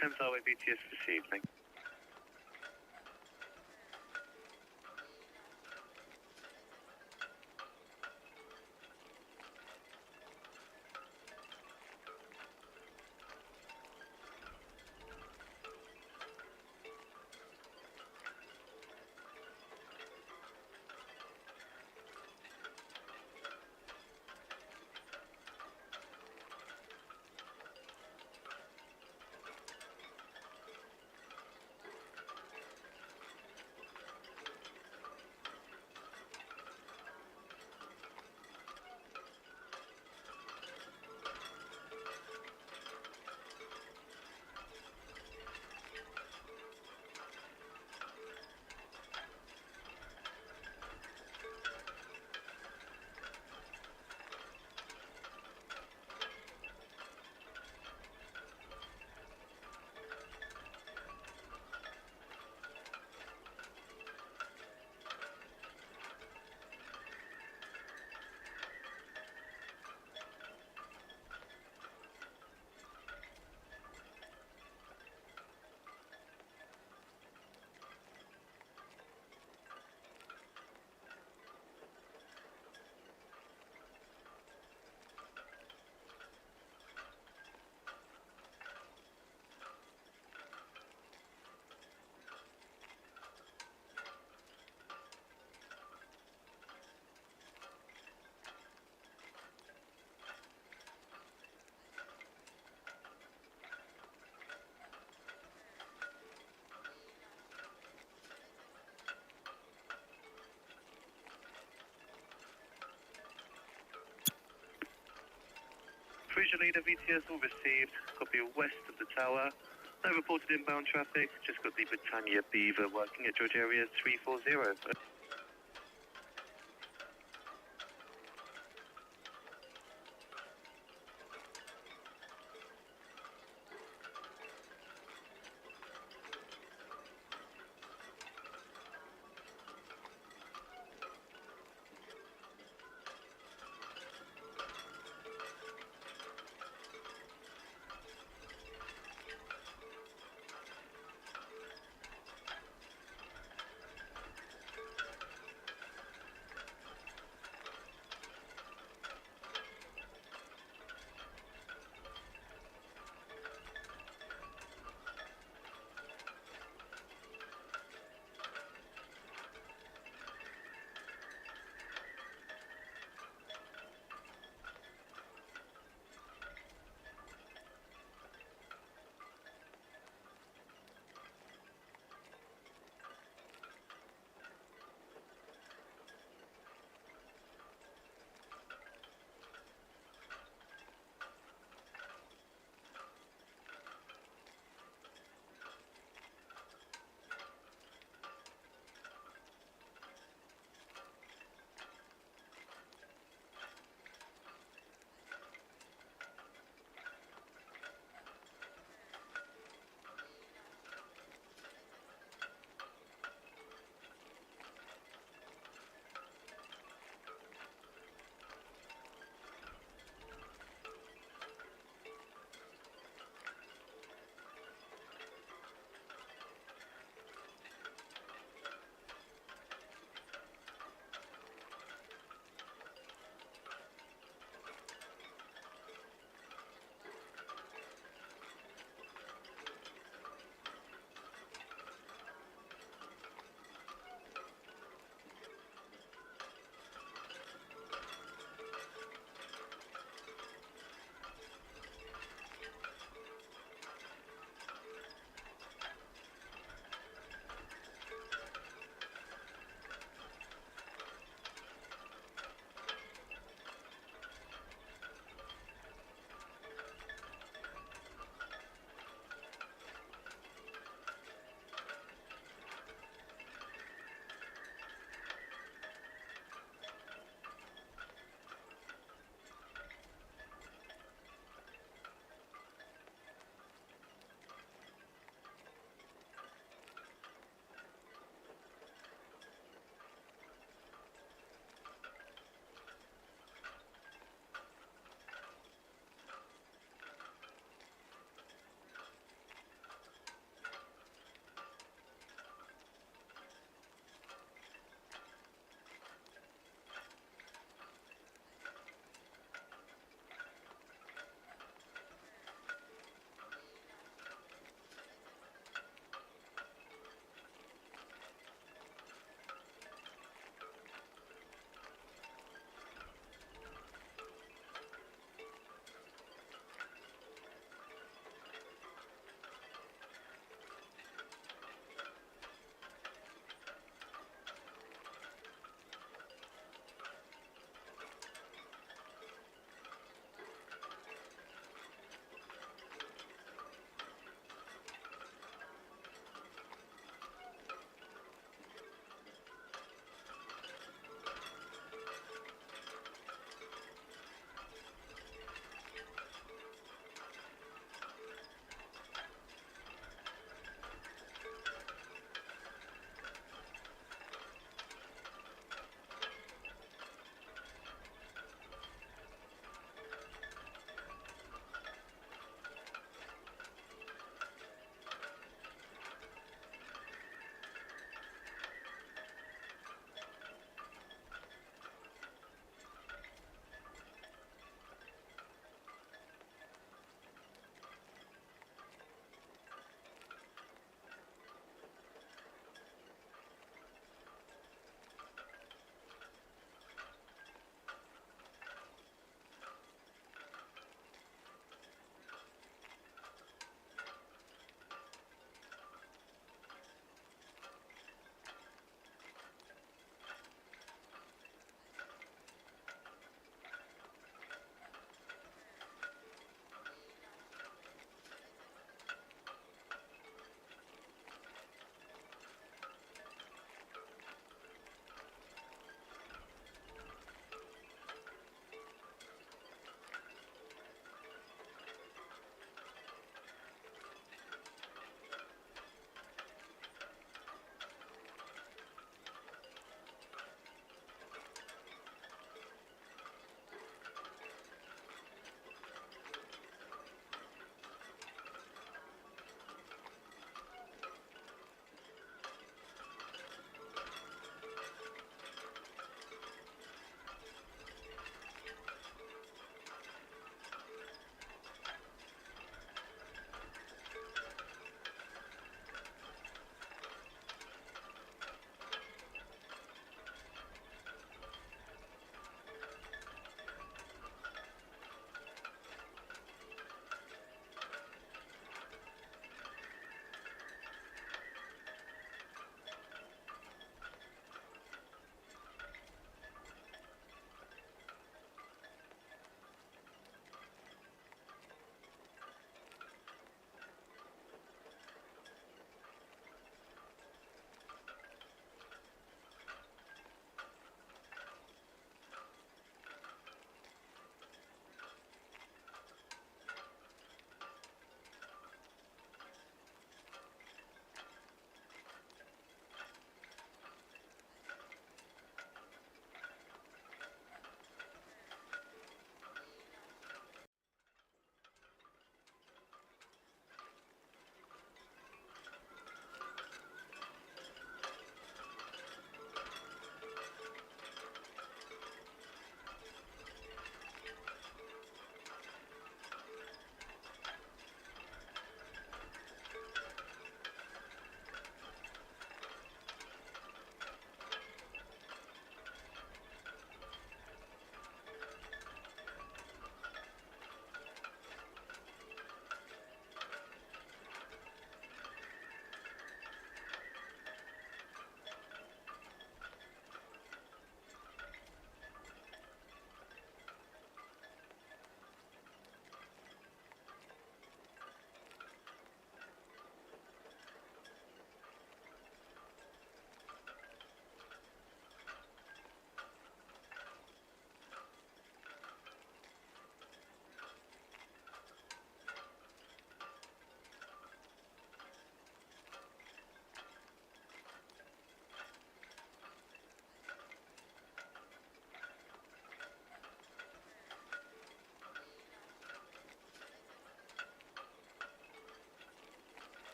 Thames Highway BTS received, thank you. Cruiser leader VTS all received. Copy west of the tower. No reported inbound traffic. Just got the Britannia Beaver working at George area 340.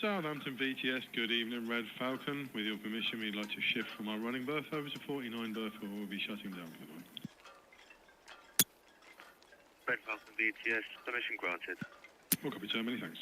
Southampton VTS, good evening, Red Falcon. With your permission, we'd like to shift from our running berth over to 49 berth, or we'll be shutting down for the night. Red Falcon VTS, permission granted. Well, copy, sir. Many thanks.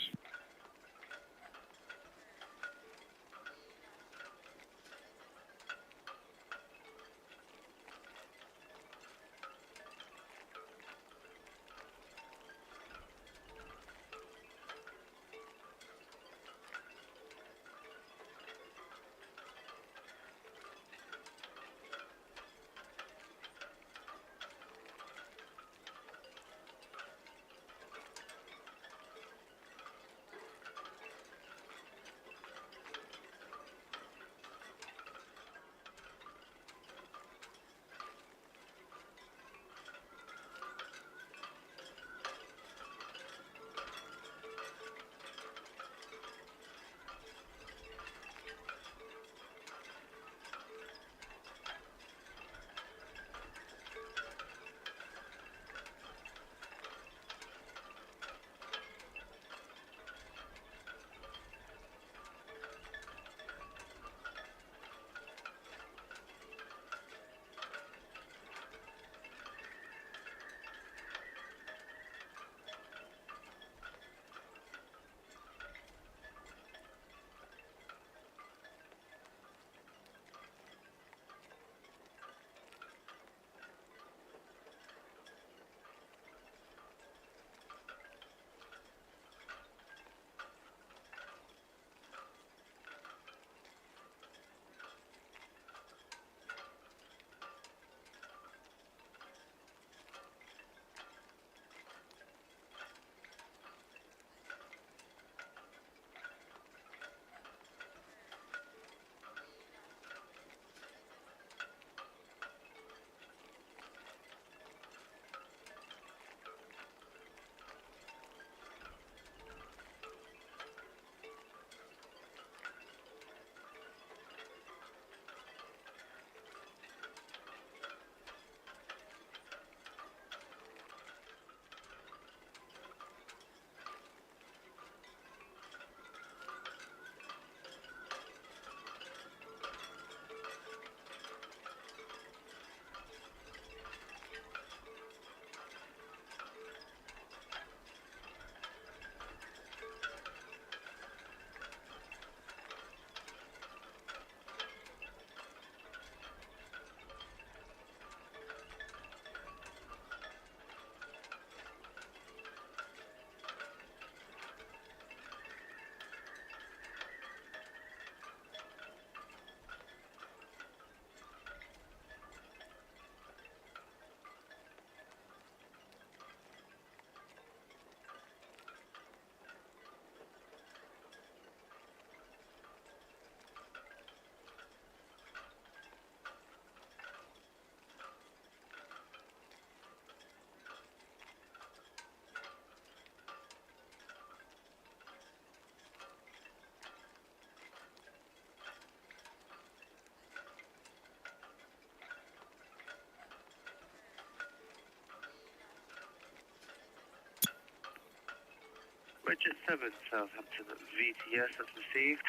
Register 7, Southampton VTS, that's received.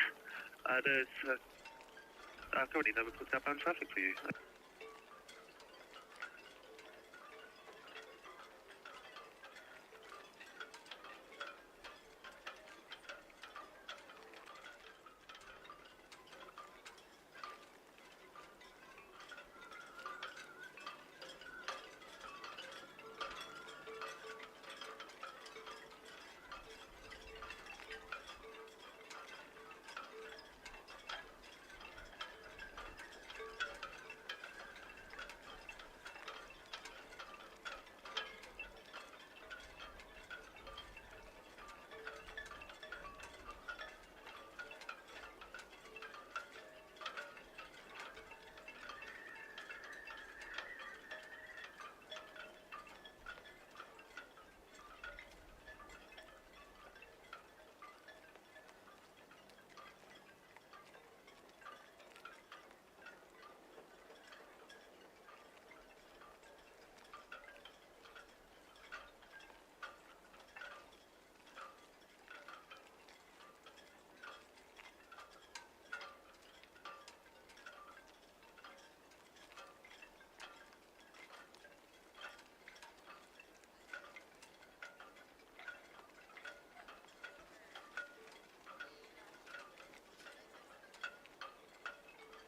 There's currently no reported outbound traffic for you.